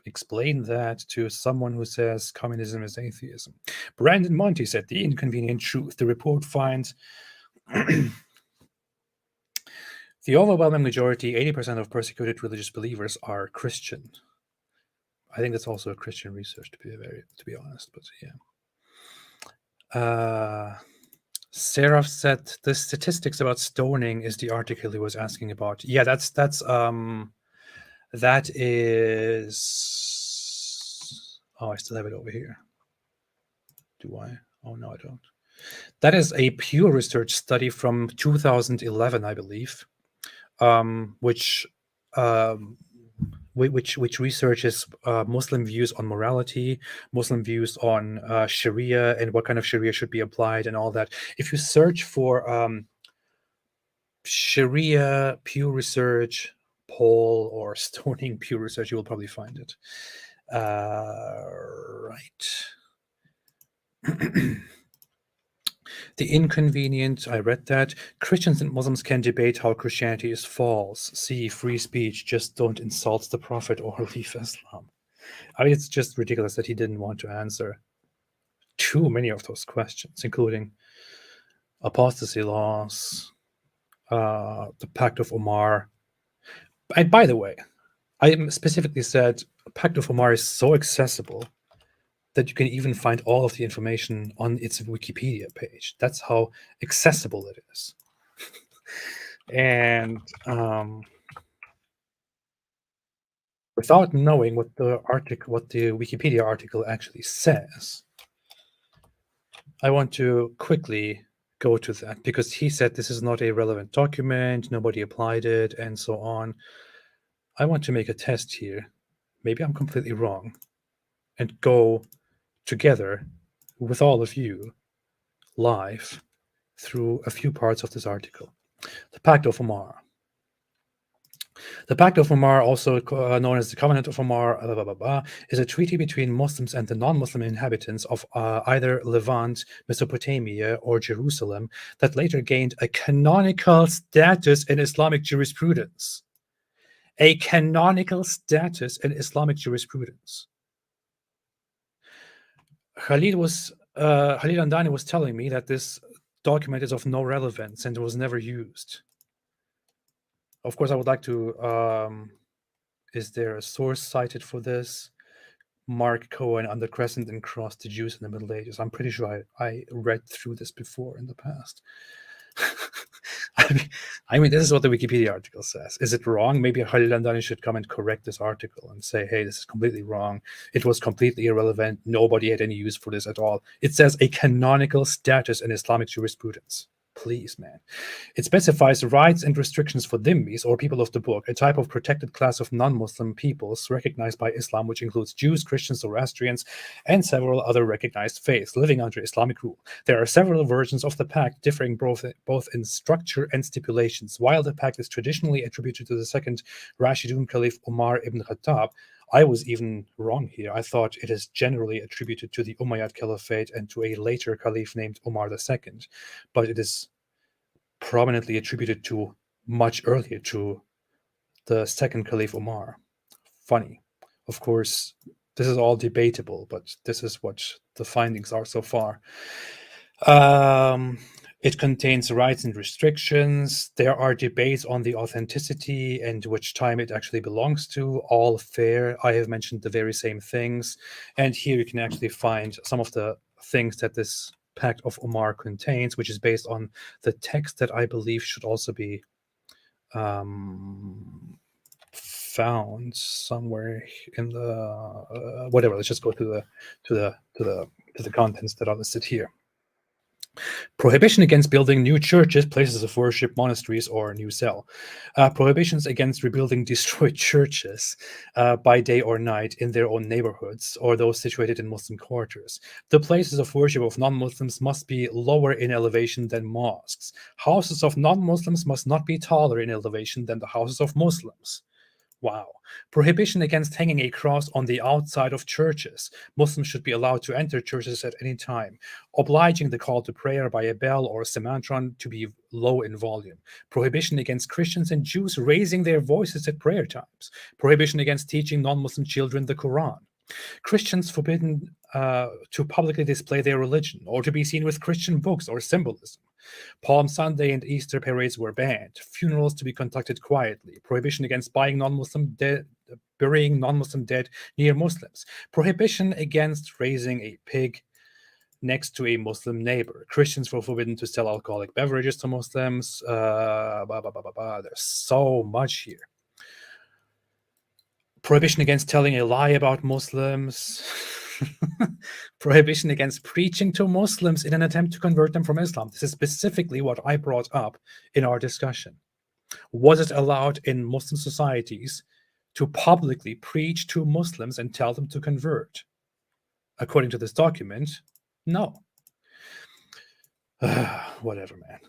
Explain that to someone who says communism is atheism. Brandon Monty said, the inconvenient truth. The report finds The overwhelming majority, 80% of persecuted religious believers are Christian. I think that's also a Christian research, to be honest. But yeah. Sarah said the statistics about stoning is the article he was asking about. Yeah, that is. Oh, I still have it over here. Do I? Oh no, I don't. That is a Pew Research study from 2011, I believe, which researches Muslim views on morality, Muslim views on Sharia, and what kind of Sharia should be applied, and all that. If you search for Sharia Pew Research poll or stoning Pew Research, you will probably find it. Right. The inconvenient, I read that. Christians and Muslims can debate how Christianity is false. See, free speech, just don't insult the Prophet or leave Islam. I mean, it's just ridiculous that he didn't want to answer too many of those questions, including apostasy laws, the Pact of Omar. And by the way, I specifically said Pact of Omar is so accessible that you can even find all of the information on its Wikipedia page. That's how accessible it is. And without knowing what the Wikipedia article actually says, I want to quickly go to that, because he said this is not a relevant document, nobody applied it, and so on. I want to make a test here. Maybe I'm completely wrong, and go together with all of you live through a few parts of this article. The Pact of Omar. The Pact of Omar, also known as the Covenant of Omar, is a treaty between Muslims and the non-Muslim inhabitants of either Levant, Mesopotamia, or Jerusalem that later gained a canonical status in Islamic jurisprudence. A canonical status in Islamic jurisprudence. Khalil Andani was telling me that this document is of no relevance and was never used. Of course, I would like to. Is there a source cited for this? Mark Cohen on the Crescent and Cross, the Jews in the Middle Ages. I'm pretty sure I read through this before in the past. I mean, this is what the Wikipedia article says. Is it wrong? Maybe Khalil Andani should come and correct this article and say, hey, this is completely wrong. It was completely irrelevant. Nobody had any use for this at all. It says a canonical status in Islamic jurisprudence. Please, man. It specifies rights and restrictions for dhimmis, or people of the book, a type of protected class of non-Muslim peoples recognized by Islam, which includes Jews, Christians, Zoroastrians, and several other recognized faiths living under Islamic rule. There are several versions of the pact differing both in structure and stipulations. While the pact is traditionally attributed to the second Rashidun Caliph Umar ibn Khattab, I was even wrong here. I thought it is generally attributed to the Umayyad Caliphate and to a later caliph named Umar II, but it is prominently attributed to much earlier, to the second Caliph Umar. Funny. Of course, this is all debatable, but this is what the findings are so far. It contains rights and restrictions. There are debates on the authenticity and which time it actually belongs to. All fair. I have mentioned the very same things. And here you can actually find some of the things that this Pact of Omar contains, which is based on the text that I believe should also be found somewhere in the whatever. Let's just go to the contents that are listed here. Prohibition against building new churches, places of worship, monasteries, or new cell. Prohibitions against rebuilding destroyed churches by day or night in their own neighborhoods or those situated in Muslim quarters. The places of worship of non-Muslims must be lower in elevation than mosques. Houses of non-Muslims must not be taller in elevation than the houses of Muslims. Wow. Prohibition against hanging a cross on the outside of churches. Muslims should be allowed to enter churches at any time. Obliging the call to prayer by a bell or a semantron to be low in volume. Prohibition against Christians and Jews raising their voices at prayer times. Prohibition against teaching non-Muslim children the Quran. Christians forbidden to publicly display their religion or to be seen with Christian books or symbolism. Palm Sunday and Easter parades were banned. Funerals to be conducted quietly. Prohibition against burying non-Muslim dead near Muslims. Prohibition against raising a pig next to a Muslim neighbor. Christians were forbidden to sell alcoholic beverages to Muslims. There's so much here. Prohibition against telling a lie about Muslims. Prohibition against preaching to Muslims in an attempt to convert them from Islam. This is specifically what I brought up in our discussion. Was it allowed in Muslim societies to publicly preach to Muslims and tell them to convert? According to this document, no. Whatever, man.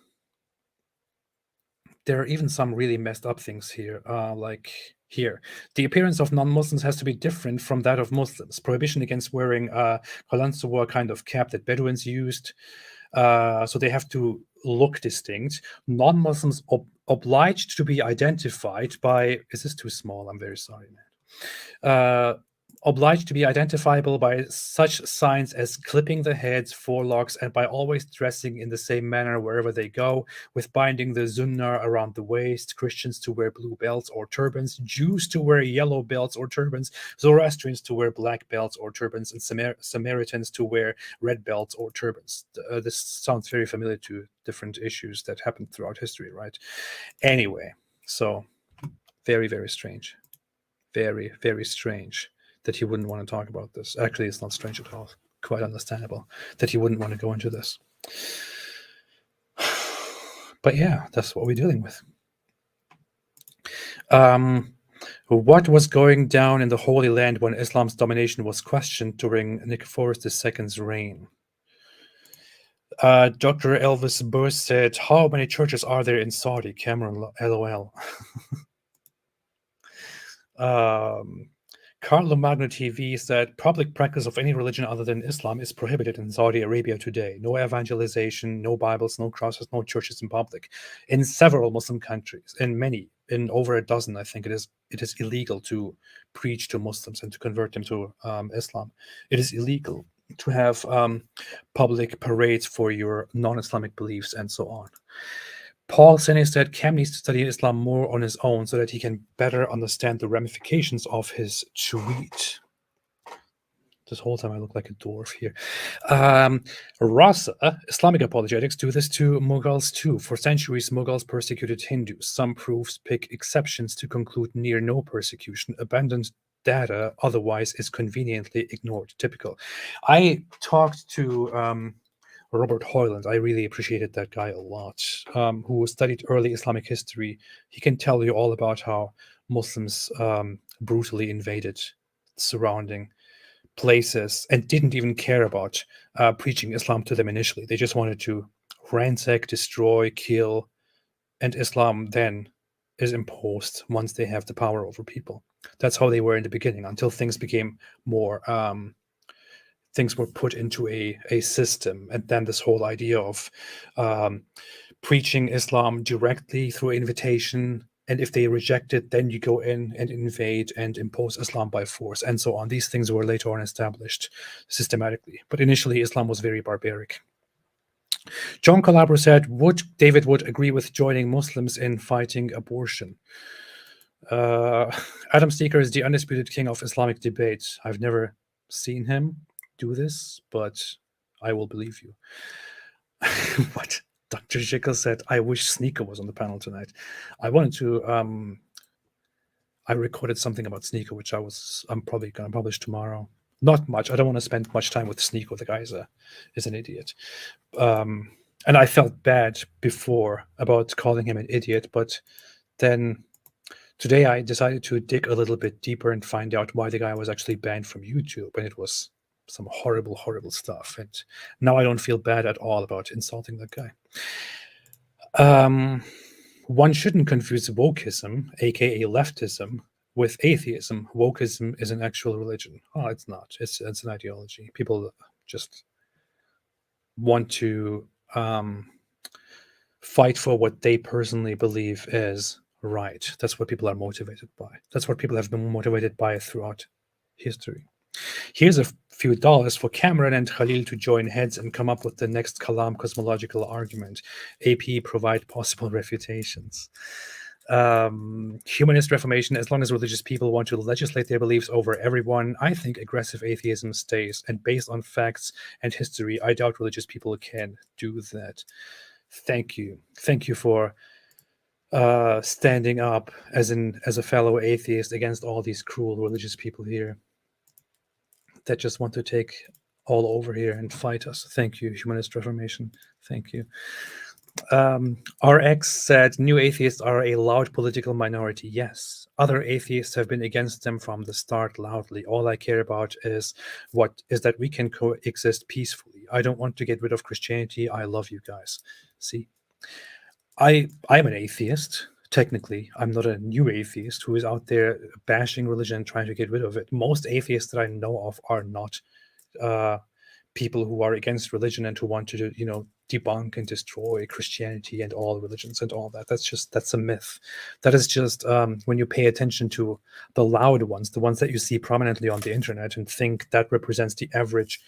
There are even some really messed up things here, like here. The appearance of non-Muslims has to be different from that of Muslims. Prohibition against wearing qalansuwa kind of cap that Bedouins used. So they have to look distinct. Non-Muslims obliged to be identified by... Is this too small? I'm very sorry, man. Obliged to be identifiable by such signs as clipping the heads, forelocks, and by always dressing in the same manner wherever they go, with binding the zunnah around the waist, Christians to wear blue belts or turbans, Jews to wear yellow belts or turbans, Zoroastrians to wear black belts or turbans, and Samaritans to wear red belts or turbans. This sounds very familiar to different issues that happened throughout history, right? Anyway, so very, very strange. Very, very strange that he wouldn't want to talk about this. Actually, it's not strange at all. Quite understandable that he wouldn't want to go into this. But yeah, that's what we're dealing with. What was going down in the Holy Land when Islam's domination was questioned during Nicephorus II's reign? Dr. Elvis Burr said, how many churches are there in Saudi? Cameron, LOL. Carlo Magno TV said, public practice of any religion other than Islam is prohibited in Saudi Arabia today. No evangelization, no Bibles, no crosses, no churches in public. In several Muslim countries, in over a dozen, I think it is illegal to preach to Muslims and to convert them to Islam. It is illegal to have public parades for your non-Islamic beliefs and so on. Paul Sene said Cam needs to study Islam more on his own so that he can better understand the ramifications of his tweet. This whole time I look like a dwarf here. Rasa, Islamic apologetics do this to Mughals too. For centuries, Mughals persecuted Hindus. Some proofs pick exceptions to conclude near no persecution. Abandoned data otherwise is conveniently ignored. Typical. I talked to... Robert Hoyland, I really appreciated that guy a lot, who studied early Islamic history. He can tell you all about how Muslims brutally invaded surrounding places and didn't even care about preaching Islam to them initially. They just wanted to ransack, destroy, kill, and Islam then is imposed once they have the power over people. That's how they were in the beginning, until things became more... things were put into a system, and then this whole idea of preaching Islam directly through invitation, and if they reject it, then you go in and invade and impose Islam by force, and so on. These things were later on established systematically, but initially Islam was very barbaric. John Calabro said, David would agree with joining Muslims in fighting abortion. Adam Steeker is the undisputed king of Islamic debate. I've never seen him do this, but I will believe you. What Dr. Jekyll said, I wish Sneaker was on the panel tonight. I wanted to I recorded something about Sneaker, which I'm probably gonna publish tomorrow. Not much. I don't want to spend much time with Sneaker. The guy is an idiot. And I felt bad before about calling him an idiot, but then today I decided to dig a little bit deeper and find out why the guy was actually banned from YouTube, and it was some horrible, horrible stuff. And now I don't feel bad at all about insulting that guy. One shouldn't confuse wokeism, aka leftism, with atheism. Wokeism is an actual religion. Oh, it's not. It's an ideology. People just want to fight for what they personally believe is right. That's what people are motivated by. That's what people have been motivated by throughout history. Here's a few dollars for Cameron and Khalil to join heads and come up with the next Kalam cosmological argument. AP provide possible refutations. Humanist reformation, as long as religious people want to legislate their beliefs over everyone, I think aggressive atheism stays. And based on facts and history, I doubt religious people can do that. Thank you. Thank you for standing up as a fellow atheist against all these cruel religious people here that just want to take all over here and fight us. Thank you, Humanist Reformation. Thank you. RX said new atheists are a loud political minority. Yes, other atheists have been against them from the start loudly. All I care about is that we can coexist peacefully. I don't want to get rid of Christianity. I love you guys. See, I'm an atheist. Technically, I'm not a new atheist who is out there bashing religion and trying to get rid of it. Most atheists that I know of are not people who are against religion and who want to, debunk and destroy Christianity and all religions and all that. That's a myth. That is just when you pay attention to the loud ones, the ones that you see prominently on the internet, and think that represents the average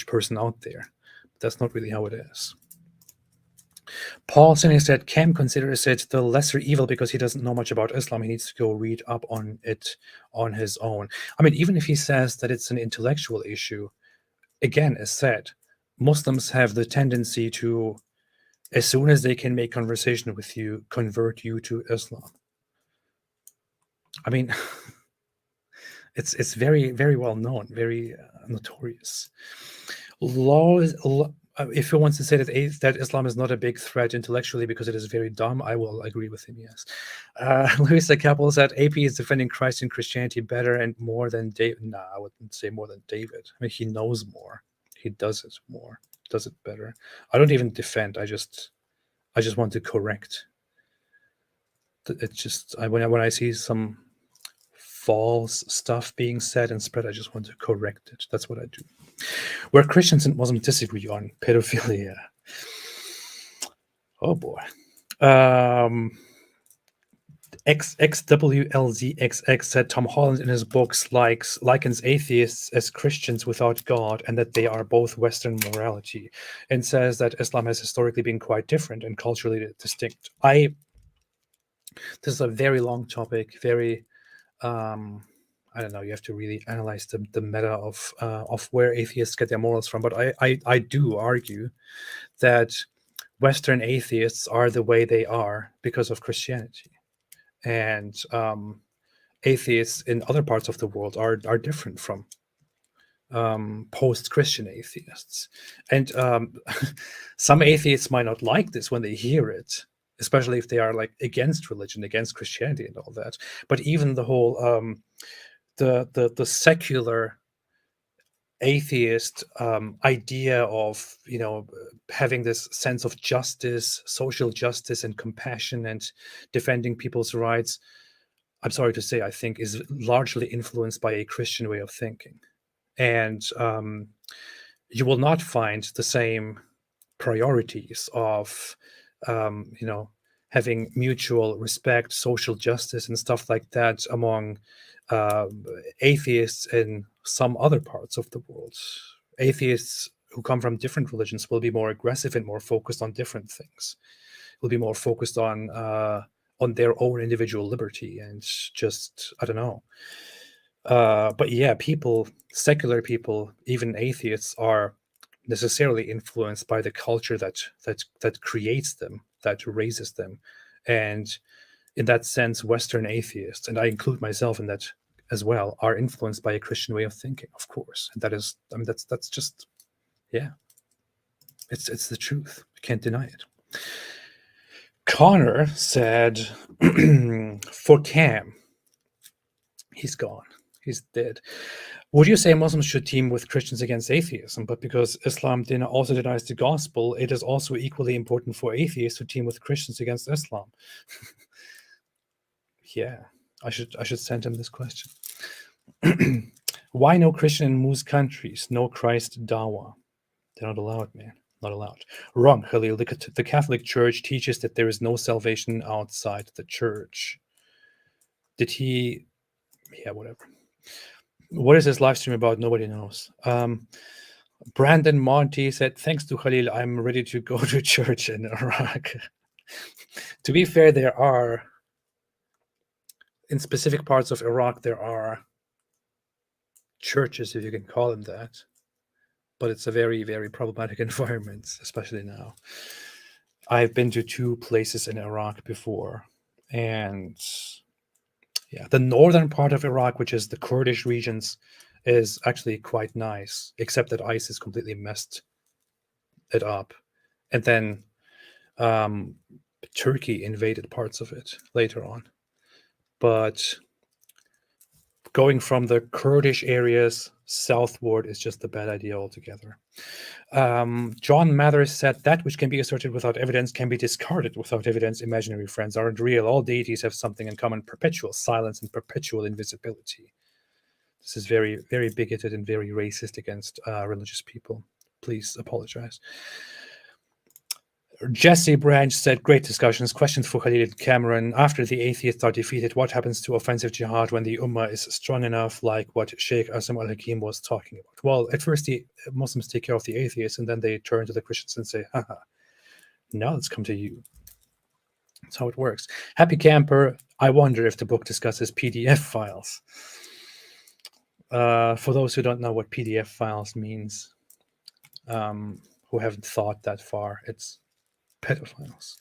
person out there. That's not really how it is. Paul Sinning said Cam considers it the lesser evil because he doesn't know much about Islam. He needs to go read up on it on his own. I mean, even if he says that it's an intellectual issue, again, as said, Muslims have the tendency to, as soon as they can make conversation with you, convert you to Islam. I mean, it's very, very well known, very notorious. If he wants to say that Islam is not a big threat intellectually because it is very dumb, I will agree with him, yes. Louisa Capel said AP is defending Christ and Christianity better and more than David. Nah, I wouldn't say more than David. I mean, he knows more. He does it more, does it better. I don't even defend. I just want to correct. It's just, when I see some false stuff being said and spread, I just want to correct it. That's what I do. Where Christians and Muslims disagree on pedophilia. Oh boy. XXWLZXX said Tom Holland in his books likens atheists as Christians without God and that they are both Western morality, and says that Islam has historically been quite different and culturally distinct. This is a very long topic, very I don't know, you have to really analyze the meta of where atheists get their morals from. But I do argue that Western atheists are the way they are because of Christianity. And atheists in other parts of the world are different from post-Christian atheists. And some atheists might not like this when they hear it, especially if they are like against religion, against Christianity and all that. But even the whole the secular atheist idea of having this sense of justice, social justice and compassion and defending people's rights, I'm sorry to say, I think is largely influenced by a Christian way of thinking. And you will not find the same priorities of having mutual respect, social justice and stuff like that among atheists in some other parts of the world. Atheists who come from different religions will be more aggressive and more focused on different things. Will be more focused on their own individual liberty and just, I don't know. But yeah, secular people, even atheists, are necessarily influenced by the culture that creates them, that raises them. And in that sense, Western atheists, and I include myself in that as well, are influenced by a Christian way of thinking, of course. And that is, I mean, that's just, yeah, it's the truth. You can't deny it. Connor said, for Cam, he's gone. He's dead. Would you say Muslims should team with Christians against atheism? But because Islam also denies the gospel, it is also equally important for atheists to team with Christians against Islam. Yeah, I should send him this question. Why no Christian in most countries? No Christ Dawa. They're not allowed, man. Not allowed. Wrong, Khalil. The Catholic Church teaches that there is no salvation outside the church. Did he? Yeah, whatever. What is this live stream about? Nobody knows. Brandon Monty said, thanks to Khalil, I'm ready to go to church in Iraq. To be fair, there are, in specific parts of Iraq, there are churches, if you can call them that, but it's a very, very problematic environment, especially now. I've been to 2 places in Iraq before, and yeah, the northern part of Iraq, which is the Kurdish regions, is actually quite nice, except that ISIS completely messed it up. And then Turkey invaded parts of it later on. But going from the Kurdish areas southward is just a bad idea altogether. John Mathers said, that which can be asserted without evidence can be discarded without evidence. Imaginary friends aren't real. All deities have something in common: perpetual silence and perpetual invisibility. This is very, very bigoted and very racist against religious people. Please apologize. Jesse Branch said, great discussions. Questions for Khalil and Cameron. After the atheists are defeated, what happens to offensive jihad when the Ummah is strong enough, like what Sheikh Asim al-Hakim was talking about? Well, at first the Muslims take care of the atheists, and then they turn to the Christians and say, haha, now let's come to you. That's how it works. Happy Camper, I wonder if the book discusses PDF files. For those who don't know what PDF files means, who haven't thought that far, it's pedophiles.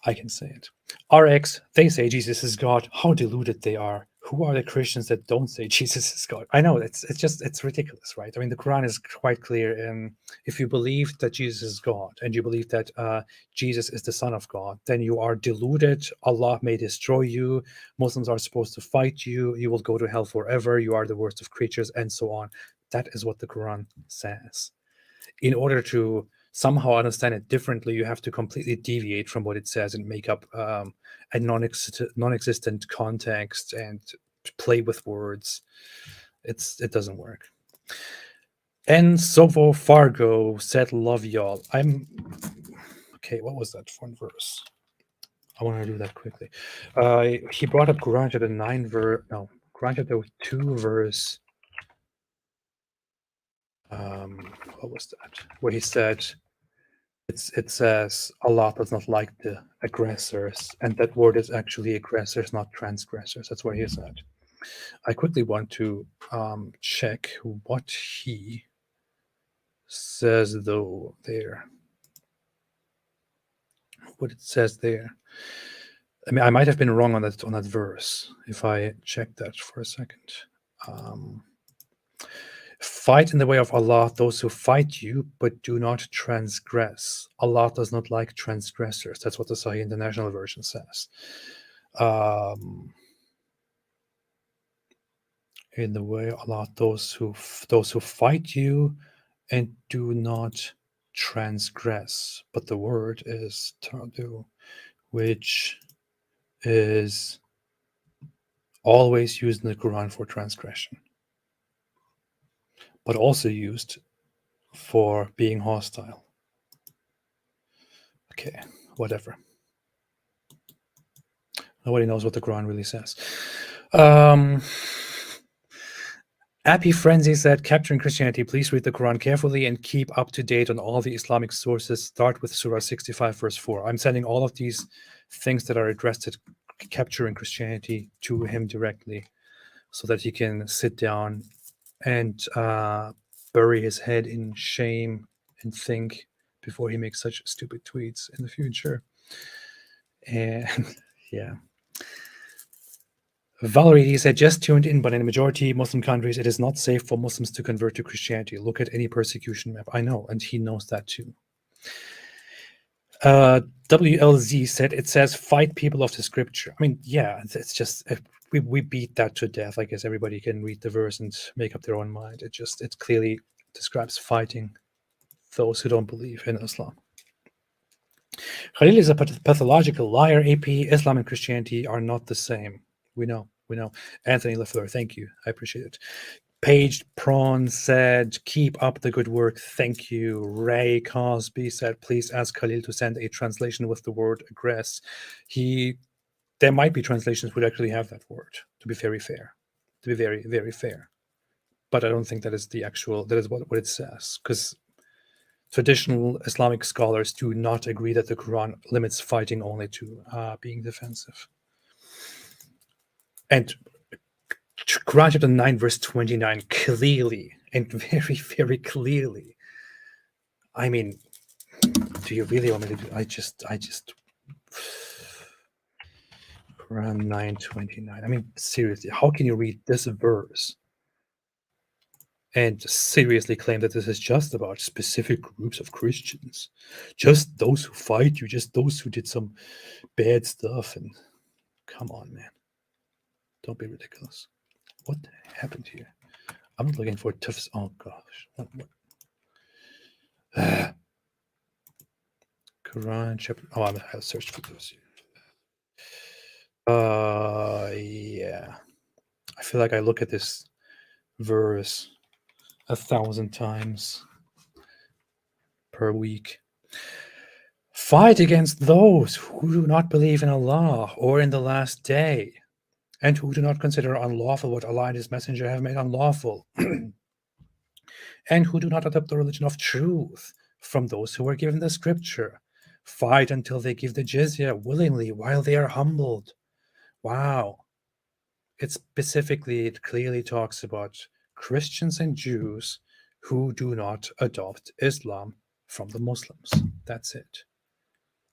I can say it. RX, they say Jesus is God. How deluded they are. Who are the Christians that don't say Jesus is God? I know, it's ridiculous, right? I mean, the Quran is quite clear. If you believe that Jesus is God and you believe that Jesus is the Son of God, then you are deluded. Allah may destroy you. Muslims are supposed to fight you. You will go to hell forever. You are the worst of creatures, and so on. That is what the Quran says. In order to somehow understand it differently, you have to completely deviate from what it says and make up a non-existent context and play with words. It doesn't work. And Sovo Fargo said, love y'all. Okay, what was that one verse? I want to do that quickly. He brought up Quran chapter 9 verse, no, Quran chapter 2 verse, what was that? Where he said, it says Allah does not like the aggressors, and that word is actually aggressors, not transgressors. That's what he said. I quickly want to check what he says though there. What it says there. I mean, I might have been wrong on that verse if I check that for a second. Fight in the way of Allah those who fight you, but do not transgress. Allah does not like transgressors. That's what the Sahih International Version says. In the way of Allah those who fight you and do not transgress. But the word is tardu, which is always used in the Quran for transgression, but also used for being hostile. Okay, whatever. Nobody knows what the Quran really says. Happy Frenzy said, capturing Christianity, please read the Quran carefully and keep up to date on all the Islamic sources. Start with Surah 65, verse 4. I'm sending all of these things that are addressed to capturing Christianity to him directly so that he can sit down and bury his head in shame and think before he makes such stupid tweets in the future. And yeah. Valerie, he said, just tuned in, but in a majority Muslim countries, it is not safe for Muslims to convert to Christianity. Look at any persecution map. I know, and he knows that too. WLZ said, it says, fight people of the scripture. I mean, yeah, it's just, we beat that to death. I guess everybody can read the verse and make up their own mind. It clearly describes fighting those who don't believe in Islam. Khalil is a pathological liar. AP, Islam and Christianity are not the same. We know. Anthony Leffler, thank you. I appreciate it. Paige Prawn said, keep up the good work. Thank you. Ray Cosby said, please ask Khalil to send a translation with the word aggress. There might be translations would actually have that word, to be very fair. to be very, very fair. But I don't think that is what it says, because traditional Islamic scholars do not agree that the Quran limits fighting only to being defensive. And Quran chapter 9, verse 29, clearly and very, very clearly. I mean, do you really want me to do? I just Quran 9:29. I mean, seriously, how can you read this verse and seriously claim that this is just about specific groups of Christians, just those who fight you, just those who did some bad stuff? And come on, man, don't be ridiculous. What happened here? I'm not looking for tough. Oh gosh, what? Quran chapter. Oh, I'm gonna search for those. Yeah. I feel like I look at this verse 1,000 times per week. Fight against those who do not believe in Allah or in the last day, and who do not consider unlawful what Allah and His Messenger have made unlawful, and who do not adopt the religion of truth from those who were given the scripture. Fight until they give the jizya willingly while they are humbled. Wow. It clearly talks about Christians and Jews who do not adopt Islam from the Muslims. That's it.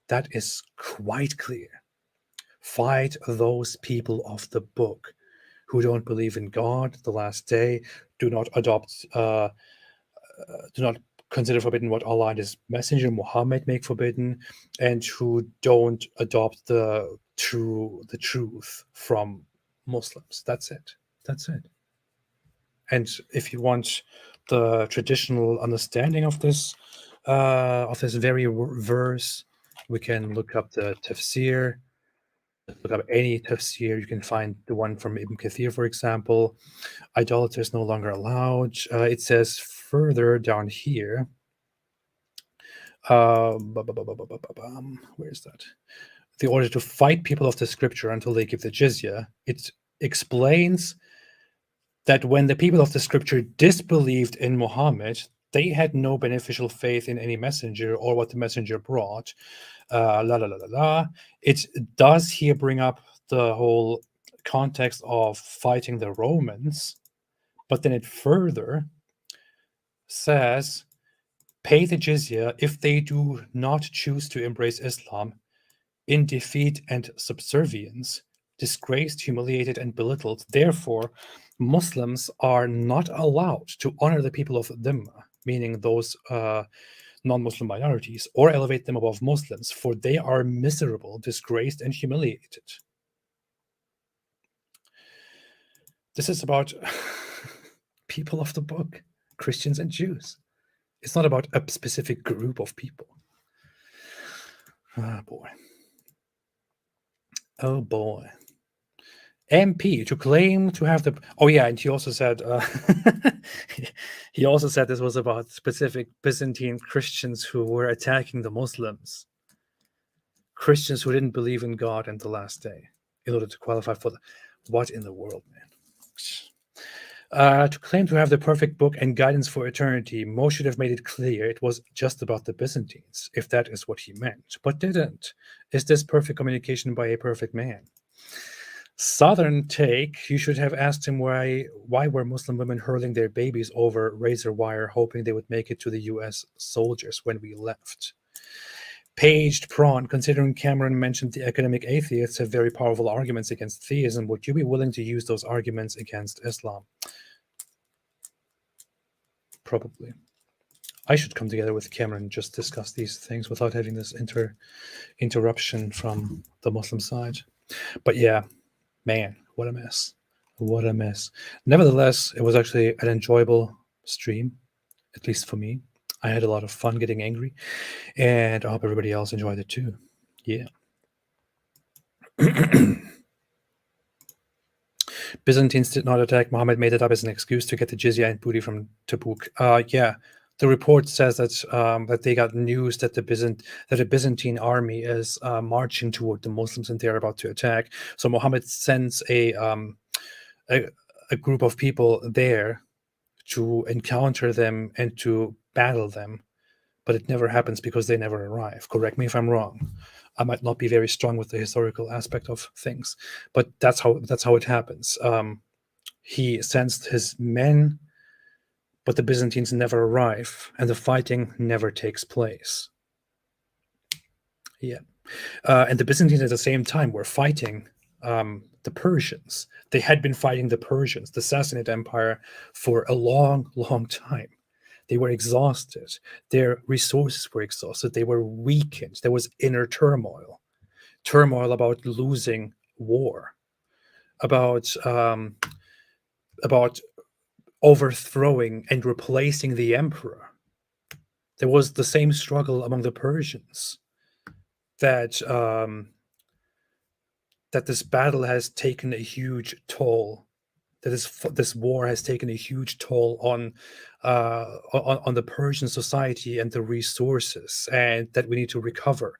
That is quite clear. Fight those people of the book who don't believe in God, the last day, do not consider forbidden what Allah and His Messenger Muhammad make forbidden, and who don't adopt the truth from Muslims. That's it. And if you want the traditional understanding of this very verse, we can look up the tafsir. Look up any tafsir. You can find the one from Ibn Kathir, for example. Idolatry is no longer allowed. It says further down here. Where is that? The order to fight people of the scripture until they give the jizya. It explains that when the people of the scripture disbelieved in Muhammad, they had no beneficial faith in any messenger or what the messenger brought. It does here bring up the whole context of fighting the Romans, but then it further says, pay the jizya if they do not choose to embrace Islam in defeat and subservience, disgraced, humiliated, and belittled. Therefore, Muslims are not allowed to honor the people of Dhimma, meaning those non-Muslim minorities, or elevate them above Muslims, for they are miserable, disgraced, and humiliated. This is about people of the book, Christians and Jews. It's not about a specific group of people. Ah, boy. Oh boy. MP to claim to have the. Oh yeah, and he also said this was about specific Byzantine Christians who were attacking the Muslims. Christians who didn't believe in God and the last day in order to qualify for the. What in the world, man? To claim to have the perfect book and guidance for eternity, Mo should have made it clear it was just about the Byzantines, if that is what he meant, but didn't. Is this perfect communication by a perfect man? Southern take, you should have asked him why were Muslim women hurling their babies over razor wire, hoping they would make it to the U.S. soldiers when we left. Paged Prawn, considering Cameron mentioned the academic atheists have very powerful arguments against theism, would you be willing to use those arguments against Islam? Probably. I should come together with Cameron and just discuss these things without having this interruption from the Muslim side. But yeah, man, what a mess. What a mess. Nevertheless, it was actually an enjoyable stream, at least for me. I had a lot of fun getting angry, and I hope everybody else enjoyed it too. Yeah. Byzantines did not attack. Muhammad made it up as an excuse to get the jizya and booty from Tabuk. Yeah, the report says that that they got news that a Byzantine army is marching toward the Muslims and they're about to attack. So Muhammad sends a a group of people there to encounter them and to battle them, but it never happens because they never arrive. Correct me if I'm wrong. I might not be very strong with the historical aspect of things, but that's how it happens. He sends his men, but the Byzantines never arrive, and the fighting never takes place. Yeah, and the Byzantines at the same time were fighting the Persians. They had been fighting the Persians, the Sassanid Empire, for a long, long time. They were exhausted. Their resources were exhausted. They were weakened. There was inner turmoil about losing war, about overthrowing and replacing the emperor. There was the same struggle among the Persians that this battle has taken a huge toll. That this war has taken a huge toll on the Persian society and the resources, and that we need to recover.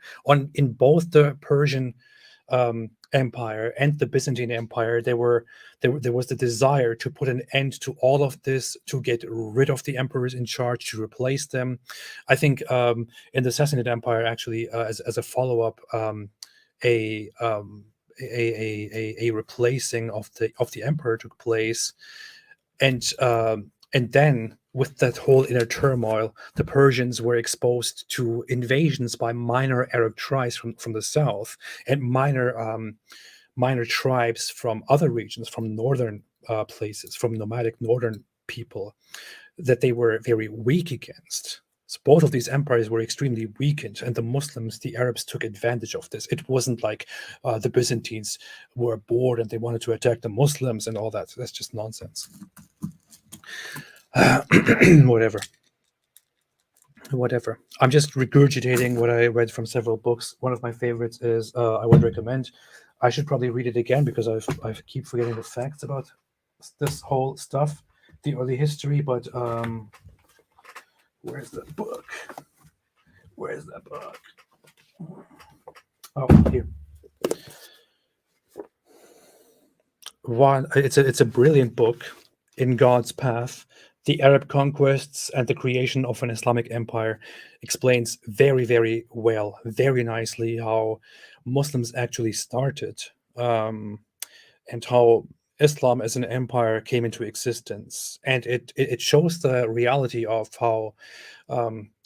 In both the Persian Empire and the Byzantine Empire, there was the desire to put an end to all of this, to get rid of the emperors in charge, to replace them. I think in the Sassanid Empire, actually, as a follow-up, a replacing of the emperor took place, and then with that whole inner turmoil, the Persians were exposed to invasions by minor Arab tribes from the south, and minor tribes from other regions, from northern places, from nomadic northern people, that they were very weak against. So both of these empires were extremely weakened, and the Muslims, the Arabs, took advantage of this. It wasn't like the Byzantines were bored and they wanted to attack the Muslims and all that. That's just nonsense. Whatever. I'm just regurgitating what I read from several books. One of my favorites is I would recommend. I should probably read it again because I keep forgetting the facts about this whole stuff, the early history, but where's the book? Where's that book? Oh, here. It's a brilliant book, In God's Path. The Arab Conquests and the Creation of an Islamic Empire explains very, very well, very nicely how Muslims actually started, and how Islam as an empire came into existence. And it shows the reality of how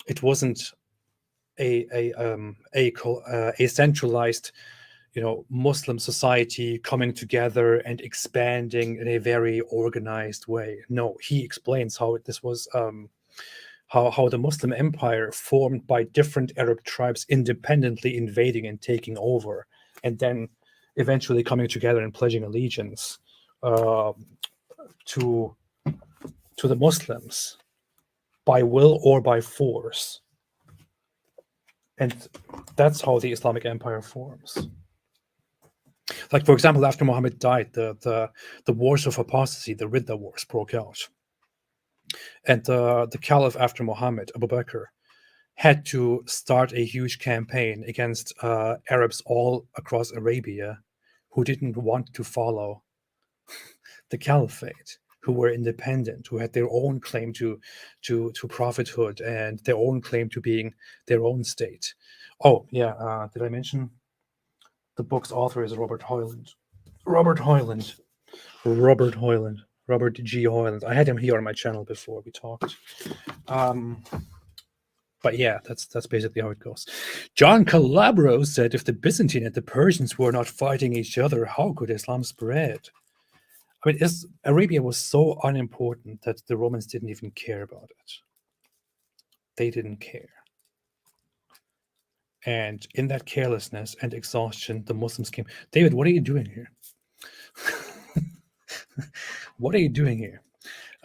it wasn't a centralized, Muslim society coming together and expanding in a very organized way. No, he explains how this was, how the Muslim empire formed by different Arab tribes independently invading and taking over, and then eventually coming together and pledging allegiance to the Muslims by will or by force. And that's how the Islamic Empire forms. Like, for example, after Muhammad died, the wars of apostasy, the Ridda Wars, broke out. And the Caliph after Muhammad, Abu Bakr, had to start a huge campaign against Arabs all across Arabia who didn't want to follow the Caliphate, who were independent, who had their own claim to prophethood and their own claim to being their own state. Oh, yeah, did I mention the book's author is Robert Hoyland. Robert G. Hoyland. I had him here on my channel before we talked. But yeah, that's basically how it goes. John Calabro said, if the Byzantine and the Persians were not fighting each other, how could Islam spread? I mean, Arabia was so unimportant that the Romans didn't even care about it. They didn't care. And in that carelessness and exhaustion, the Muslims came. David, what are you doing here? What are you doing here?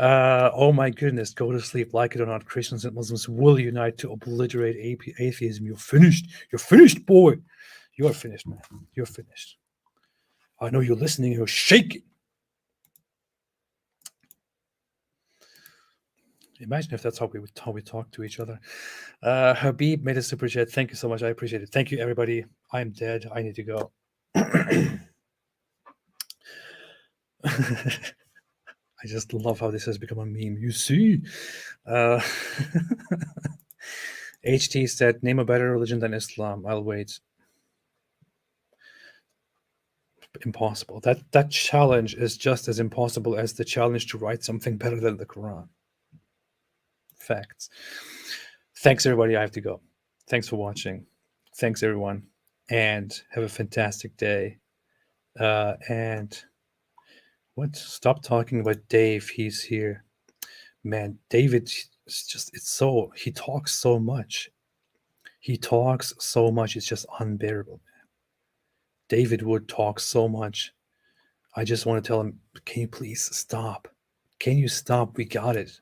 Oh my goodness, go to sleep. Like it or not, Christians and Muslims will unite to obliterate atheism. You're finished. You're finished, boy. You're finished, man. You're finished. I know you're listening. You're shaking. Imagine if that's how we talk to each other. Habib made a super chat. Thank you so much. I appreciate it. Thank you, everybody. I'm dead. I need to go. I just love how this has become a meme. You see? HT said, name a better religion than Islam. I'll wait. Impossible. That challenge is just as impossible as the challenge to write something better than the Quran. Facts. Thanks, everybody. I have to go. Thanks for watching. Thanks, everyone. And have a fantastic day. And what? Stop talking about Dave. He's here. Man, David is just, he talks so much. He talks so much. It's just unbearable, man. David would talk so much. I just want to tell him, can you please stop? Can you stop? We got it.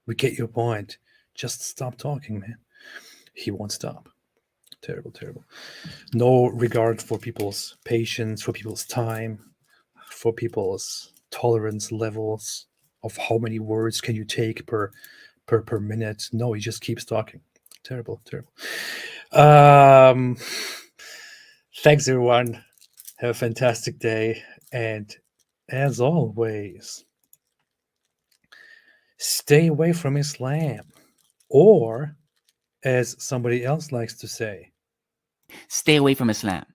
We get your point. Just stop talking, man. He won't stop. Terrible, terrible. No regard for people's patience, for people's time, for people's tolerance levels of how many words can you take per minute. No, he just keeps talking. Terrible, terrible. Thanks, everyone. Have a fantastic day. And as always, stay away from Islam. Or, as somebody else likes to say, stay away from Islam.